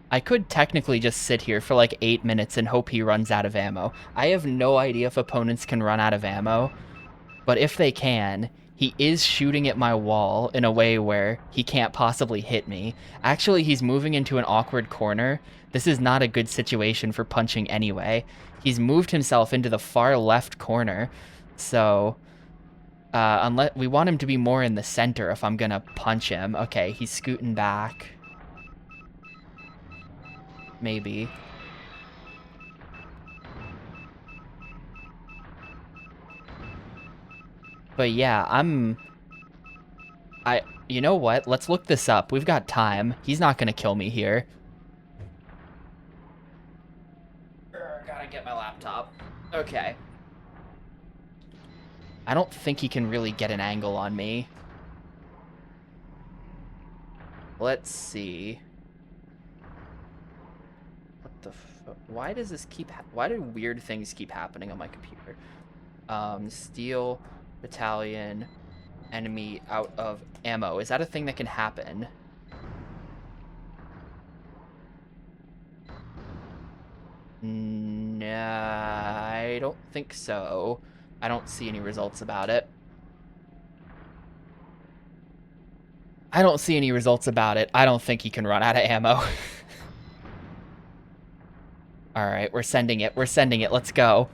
Speaker 1: I could technically just sit here for like 8 minutes and hope he runs out of ammo. I have no idea if opponents can run out of ammo, but if they can, he is shooting at my wall in a way where he can't possibly hit me. Actually, he's moving into an awkward corner. This is not a good situation for punching anyway. He's moved himself into the far left corner, so unless we want him to be more in the center if I'm gonna punch him. Okay, he's scooting back. Maybe. But yeah, you know what? Let's look this up. We've got time. He's not gonna kill me here. Gotta get my laptop. Okay. I don't think he can really get an angle on me. Let's see. What the why does this keep why do weird things keep happening on my computer? Steel Battalion enemy out of ammo. Is that a thing that can happen? Nah, I don't think so. I don't see any results about it. I don't see any results about it. I don't think he can run out of ammo. All right, we're sending it. We're sending it. Let's go.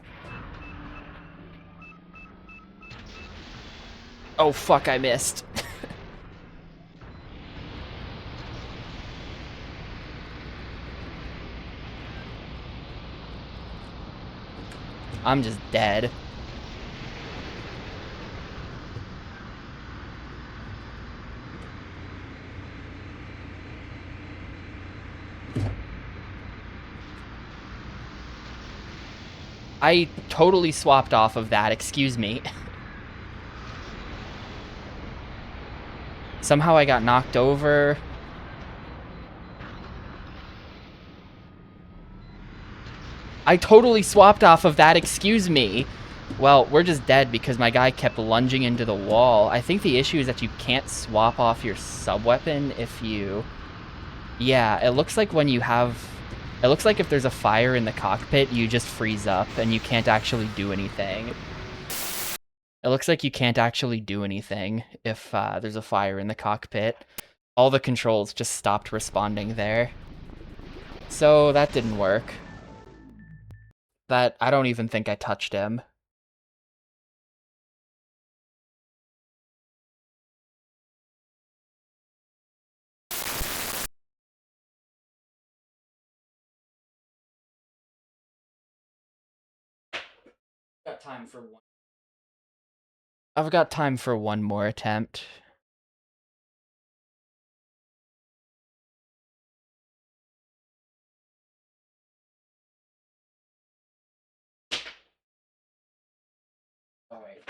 Speaker 1: Oh, fuck, I missed. I'm just dead. I totally swapped off of that, excuse me. Somehow I got knocked over. I totally swapped off of that, excuse me. Well, we're just dead because my guy kept lunging into the wall. I think the issue is that you can't swap off your sub-weapon if you... Yeah, it looks like when you have... It looks like if there's a fire in the cockpit, you just freeze up and you can't actually do anything. It looks like you can't actually do anything if there's a fire in the cockpit. All the controls just stopped responding there. So that didn't work. I don't even think I touched him. Got time for one. I've got time for one more attempt. Oh wait,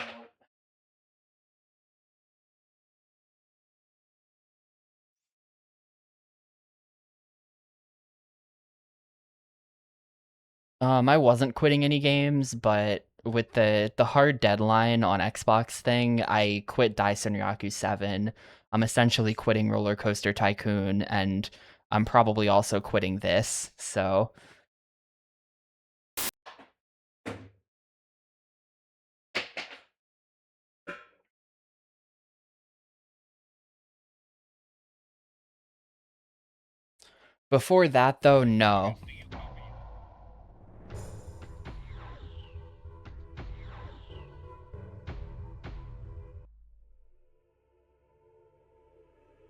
Speaker 1: no. I wasn't quitting any games, but with the hard deadline on Xbox thing, I quit Daisen Ryaku 7. I'm essentially quitting Roller Coaster Tycoon, and I'm probably also quitting this, so... Before that, though, no.
Speaker 3: Do you copy?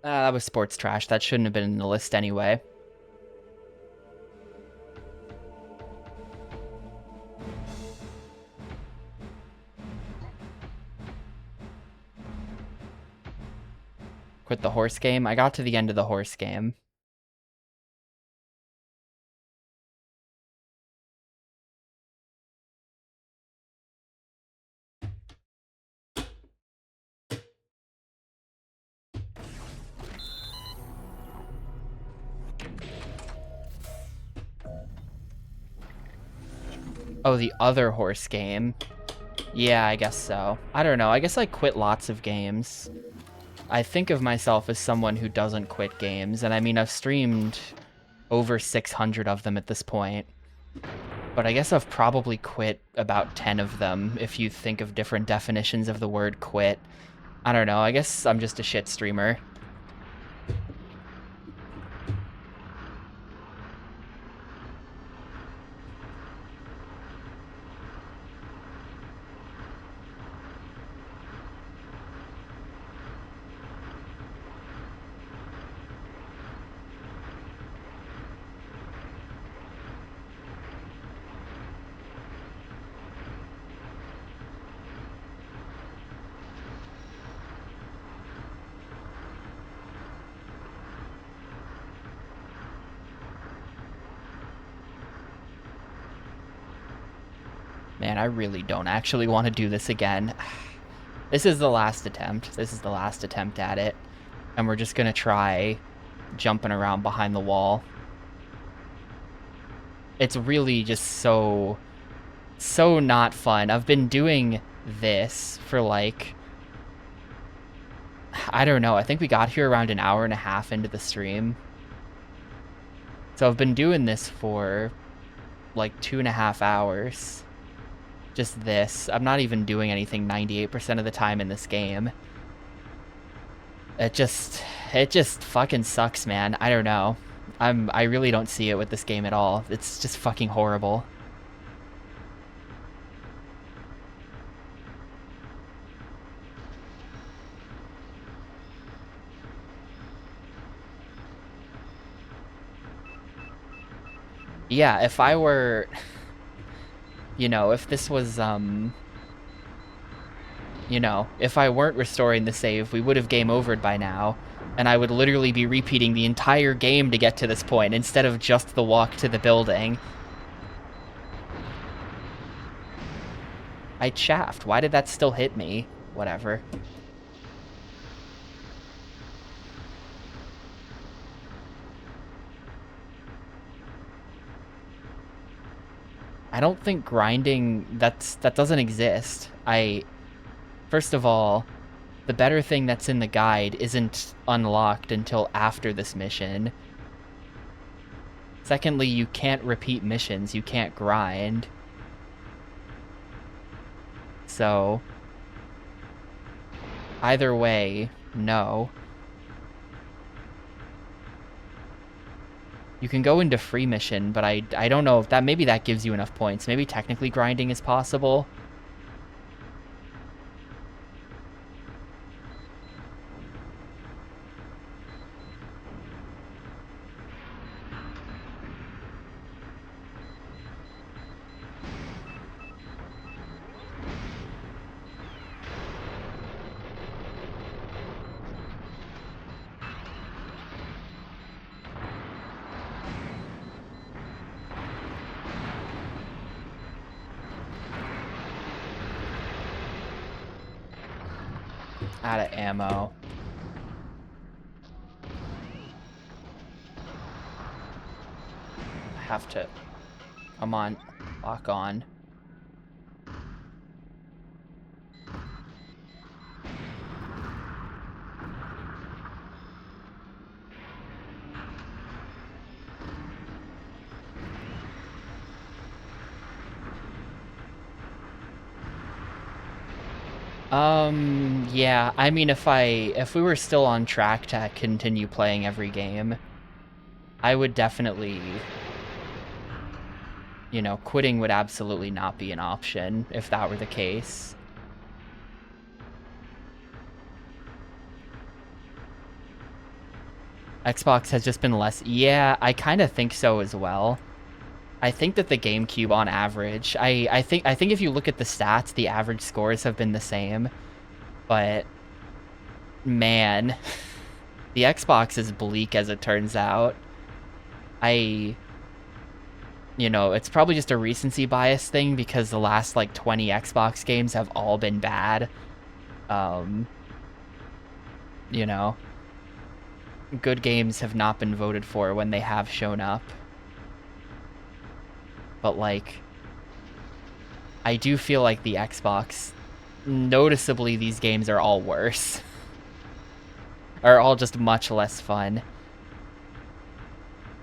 Speaker 1: That was sports trash. That shouldn't have been in the list anyway. Quit the horse game. I got to the end of the horse game. Oh, the other horse game. Yeah, I guess so. I don't know. I guess I quit lots of games. I think of myself as someone who doesn't quit games, and I mean, I've streamed over 600 of them at this point. But I guess I've probably quit about 10 of them, if you think of different definitions of the word quit. I don't know, I guess I'm just a shit streamer. Man, I really don't actually want to do this again. This is the last attempt. This is the last attempt at it. And we're just gonna try jumping around behind the wall. It's really just so not fun. I've been doing this for like, I don't know, I think we got here around an hour and a half into the stream. So I've been doing this for like 2.5 hours. Just this. I'm not even doing anything 98% of the time in this game. It just fucking sucks, man. I don't know. I really don't see it with this game at all. It's just fucking horrible. Yeah, if I were, you know, if this was, you know, if I weren't restoring the save, we would have game overed by now, and I would literally be repeating the entire game to get to this point, instead of just the walk to the building. I chaffed. Why did that still hit me? Whatever. I don't think grinding, that doesn't exist. First of all, the better thing that's in the guide isn't unlocked until after this mission. Secondly, you can't repeat missions, you can't grind. So, either way, no. You can go into free mission, but I don't know if that, maybe that gives you enough points. Maybe technically grinding is possible. Out of ammo. I have to... Come on. Lock on. Yeah, I mean, if we were still on track to continue playing every game, I would definitely, you know, quitting would absolutely not be an option if that were the case. Xbox has just been less, yeah, I kind of think so as well. I think that the GameCube on average, I think if you look at the stats, the average scores have been the same, but man, the Xbox is bleak as it turns out. You know, it's probably just a recency bias thing because the last, like, 20 Xbox games have all been bad. You know, good games have not been voted for when they have shown up. But, like, I do feel like the Xbox, noticeably these games are all worse. Are all just much less fun.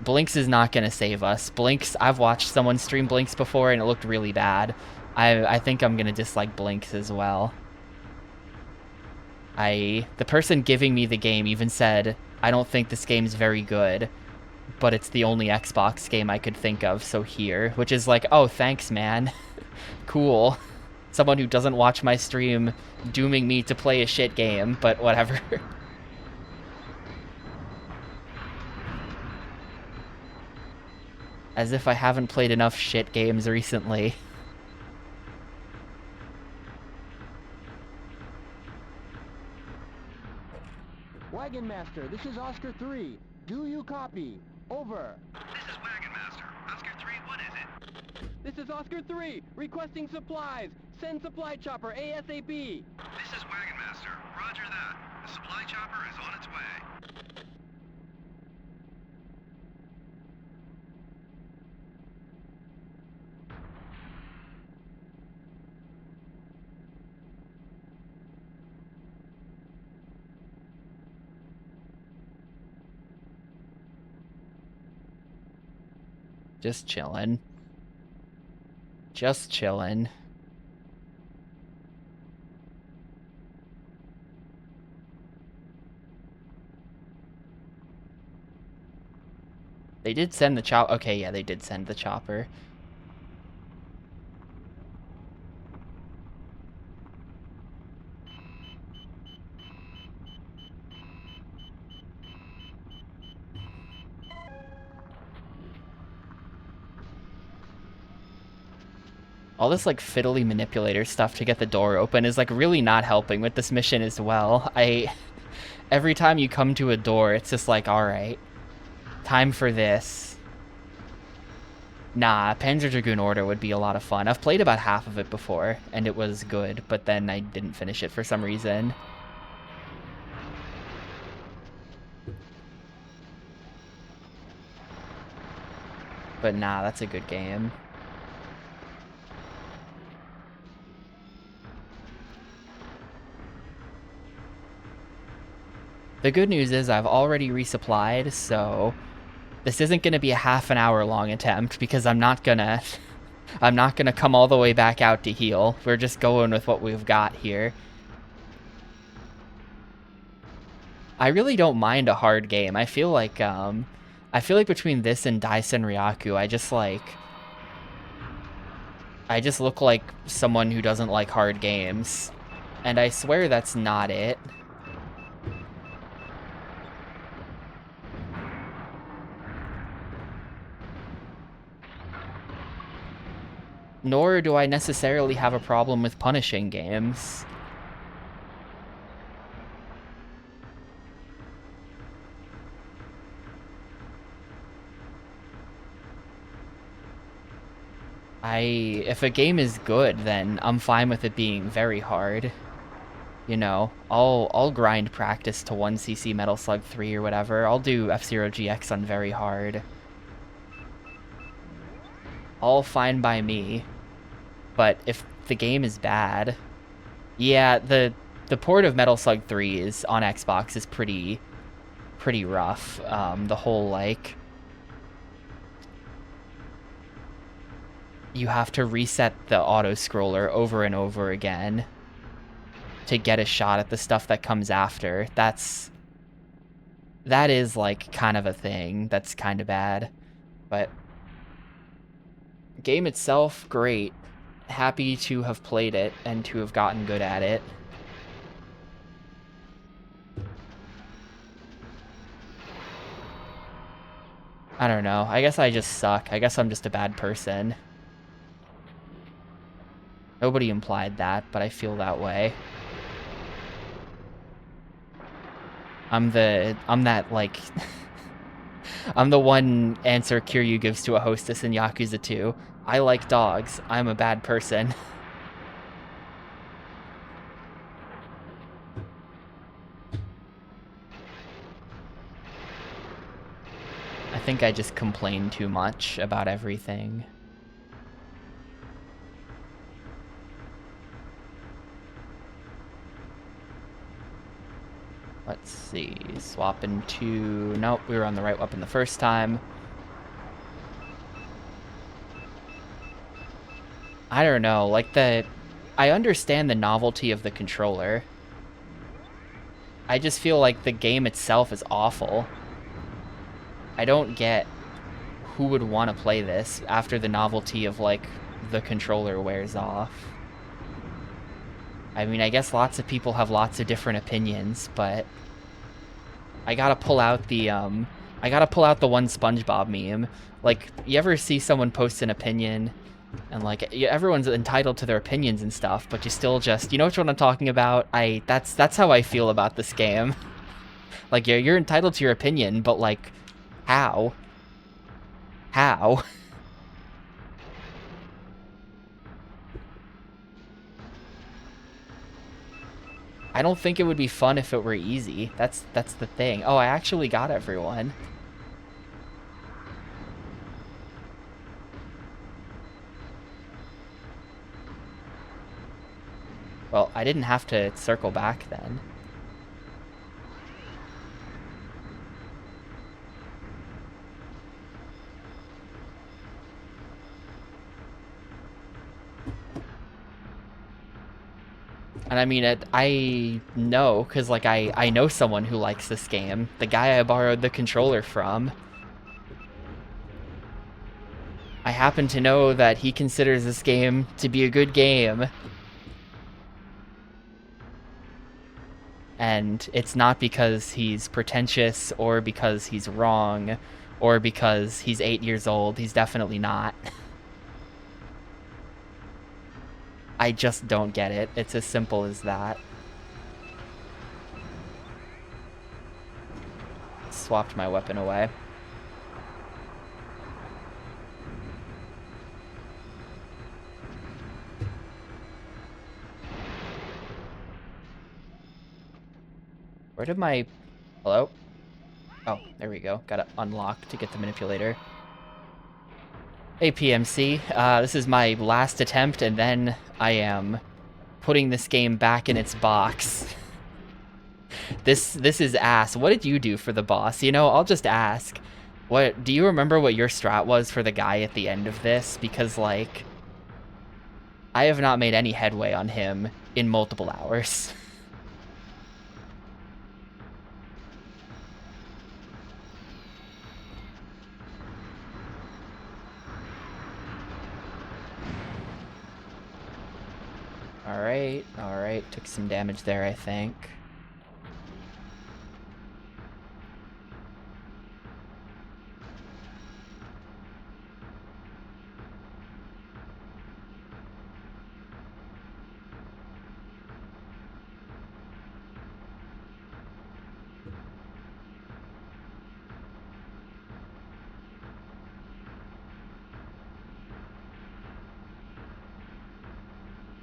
Speaker 1: Blinks is not going to save us. Blinks, I've watched someone stream Blinks before and it looked really bad. I think I'm going to dislike Blinks as well. The person giving me the game even said, I don't think this game's very good, but it's the only Xbox game I could think of, so here. Which is like, oh, thanks, man. Cool. Someone who doesn't watch my stream dooming me to play a shit game, but whatever. As if I haven't played enough shit games recently.
Speaker 2: Wagon Master, this is Oscar 3. Do you copy? Over.
Speaker 3: This is Wagon Master. Oscar 3, what is it?
Speaker 2: This is Oscar 3, requesting supplies. Send supply chopper ASAP.
Speaker 3: This is Wagon Master. Roger that. The supply chopper is on its way.
Speaker 1: Just chillin'. Just chillin'. They did send the chopper. Okay, yeah, they did send the chopper. All this, like, fiddly manipulator stuff to get the door open is, like, really not helping with this mission as well. Every time you come to a door, it's just like, alright, time for this. Nah, Panzer Dragoon Order would be a lot of fun. I've played about half of it before, and it was good, but then I didn't finish it for some reason. But nah, that's a good game. The good news is I've already resupplied, so this isn't going to be a half an hour long attempt because I'm not gonna come all the way back out to heal. We're just going with what we've got here. I really don't mind a hard game. I feel like between this and Daisen Ryaku, I just look like someone who doesn't like hard games. And I swear that's not it. Nor do I necessarily have a problem with punishing games. If a game is good, then I'm fine with it being very hard. You know, I'll grind practice to 1cc Metal Slug 3 or whatever. I'll do F-Zero GX on very hard. All fine by me. But if the game is bad, yeah, the port of Metal Slug 3 is on Xbox is pretty rough. The whole like you have to reset the auto scroller over and over again to get a shot at the stuff that comes after. That is like kind of a thing. That's kind of bad. But game itself, great. Happy to have played it and to have gotten good at it. I don't know. I guess I just suck. I guess I'm just a bad person. Nobody implied that, but I feel that way. I'm that, like... I'm the one answer Kiryu gives to a hostess in Yakuza 2. I like dogs. I'm a bad person. I think I just complain too much about everything. Let's see, swapping to... Nope, we were on the right weapon the first time. I don't know, like I understand the novelty of the controller. I just feel like the game itself is awful. I don't get who would want to play this after the novelty of, like, the controller wears off. I mean, I guess lots of people have lots of different opinions, but I gotta pull out the one SpongeBob meme. Like, you ever see someone post an opinion, and like everyone's entitled to their opinions and stuff, but you still just, you know what I'm talking about? That's how I feel about this game. Like, you're entitled to your opinion, but like, how? How? I don't think it would be fun if it were easy. That's the thing. Oh, I actually got everyone. Well, I didn't have to circle back then. And I mean, I know, because, like, I know someone who likes this game. The guy I borrowed the controller from. I happen to know that he considers this game to be a good game. And it's not because he's pretentious, or because he's wrong, or because he's 8 years old. He's definitely not. I just don't get it. It's as simple as that. Swapped my weapon away. Where did my... Hello? Oh, there we go. Gotta unlock to get the manipulator. Hey, PMC. This is my last attempt, and then I am putting this game back in its box. This is ass. What did you do for the boss? You know, I'll just ask. What do you remember what your strat was for the guy at the end of this? Because, like, I have not made any headway on him in multiple hours. Alright. Took some damage there, I think.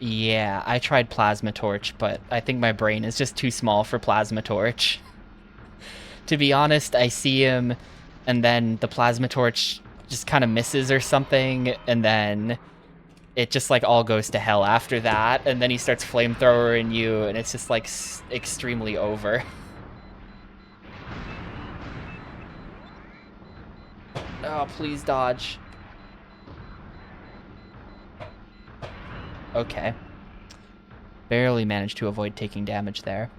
Speaker 1: Yeah, I tried Plasma Torch, but I think my brain is just too small for Plasma Torch. To be honest, I see him, and then the Plasma Torch just kind of misses or something, and then it just like all goes to hell after that, and then he starts flamethrowering you, and it's just like extremely over. Oh, please dodge. Okay. Barely managed to avoid taking damage there.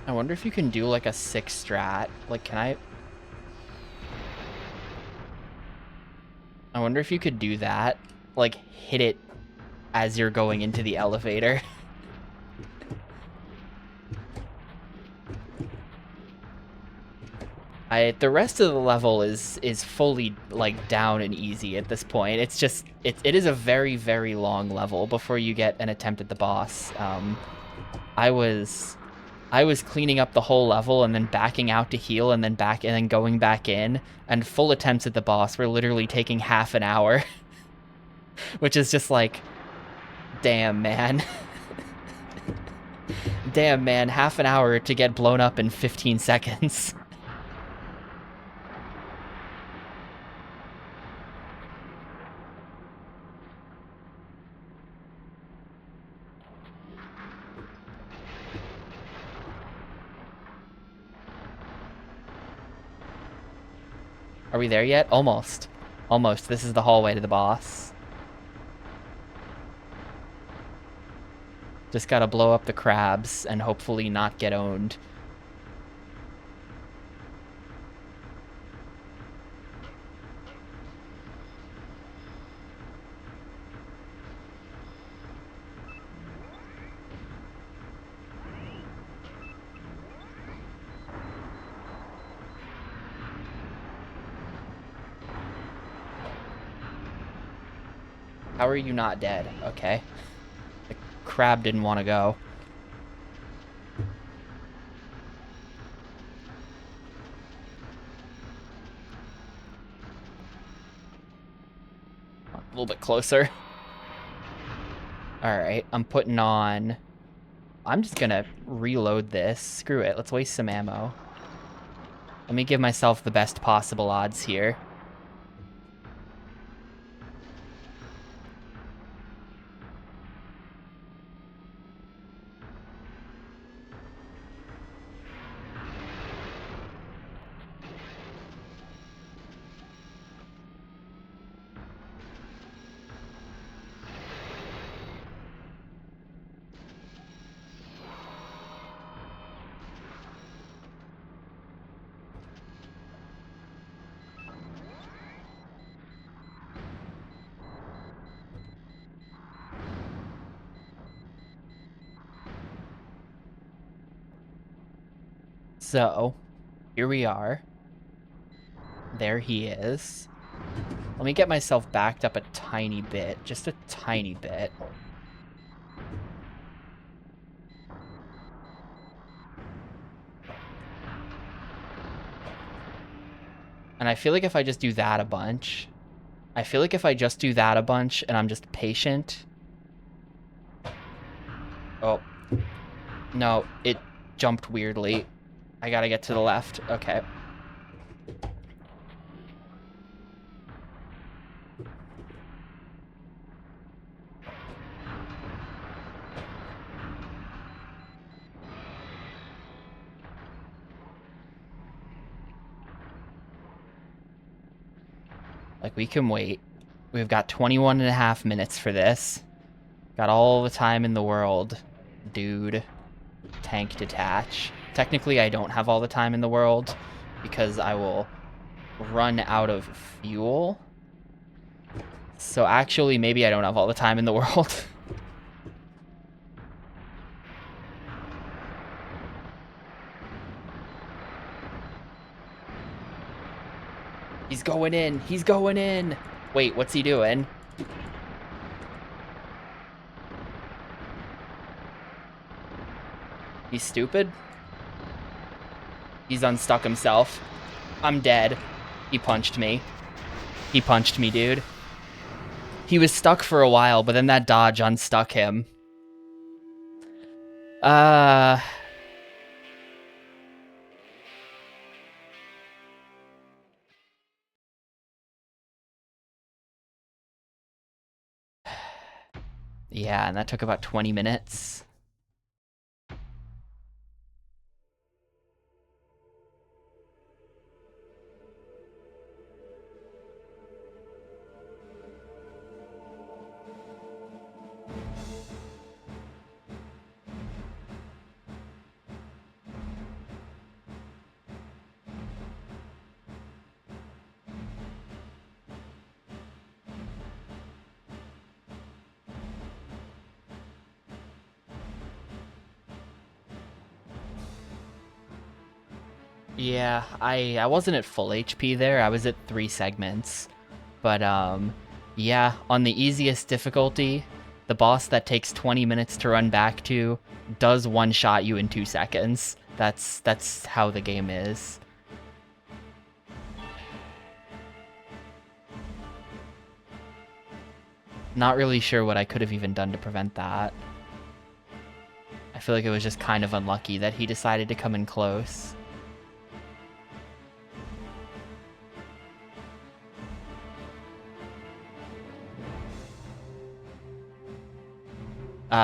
Speaker 1: I wonder if you can do like a 6 strat. Like, can I wonder if you could do that. Like, hit it as you're going into the elevator. The rest of the level is fully like down and easy at this point. It's just it is a very, very long level before you get an attempt at the boss. I was cleaning up the whole level and then backing out to heal and then going back in, and full attempts at the boss were literally taking half an hour. Which is just like, damn, man. Damn, man, half an hour to get blown up in 15 seconds. Are we there yet? Almost. Almost. This is the hallway to the boss. Just gotta blow up the crabs and hopefully not get owned. How are you not dead? Okay. The crab didn't want to go. A little bit closer. Alright, I'm putting on... I'm just gonna reload this. Screw it, let's waste some ammo. Let me give myself the best possible odds here. So, here we are. There he is. Let me get myself backed up a tiny bit. Just a tiny bit. And I feel like if I just do that a bunch... I feel like if I just do that a bunch and I'm just patient... Oh. No, it jumped weirdly. I gotta get to the left. Okay. Like, we can wait. We've got 21 and a half minutes for this. Got all the time in the world, dude. Tank detach. Technically, I don't have all the time in the world because I will run out of fuel. So actually, maybe I don't have all the time in the world. He's going in. He's going in. Wait, what's he doing? He's stupid? He's unstuck himself. I'm dead. He punched me. He punched me, dude. He was stuck for a while, but then that dodge unstuck him. Yeah, and that took about 20 minutes. Yeah, I wasn't at full HP there. I was at 3 segments. But, yeah, on the easiest difficulty, the boss that takes 20 minutes to run back to does one-shot you in 2 seconds. That's how the game is. Not really sure what I could have even done to prevent that. I feel like it was just kind of unlucky that he decided to come in close.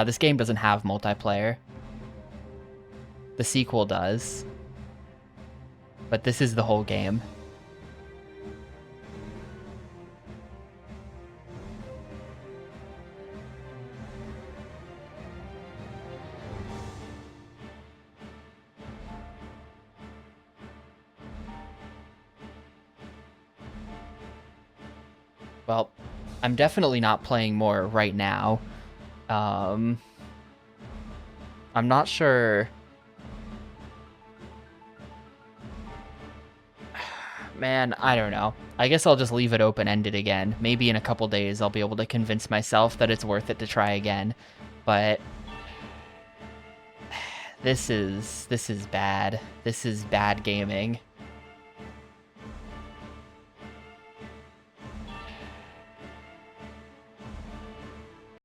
Speaker 1: This game doesn't have multiplayer. The sequel does. But this is the whole game. Well, I'm definitely not playing more right now. I'm not sure. Man, I don't know. I guess I'll just leave it open-ended again. Maybe in a couple days I'll be able to convince myself that it's worth it to try again. But this is bad. This is bad gaming.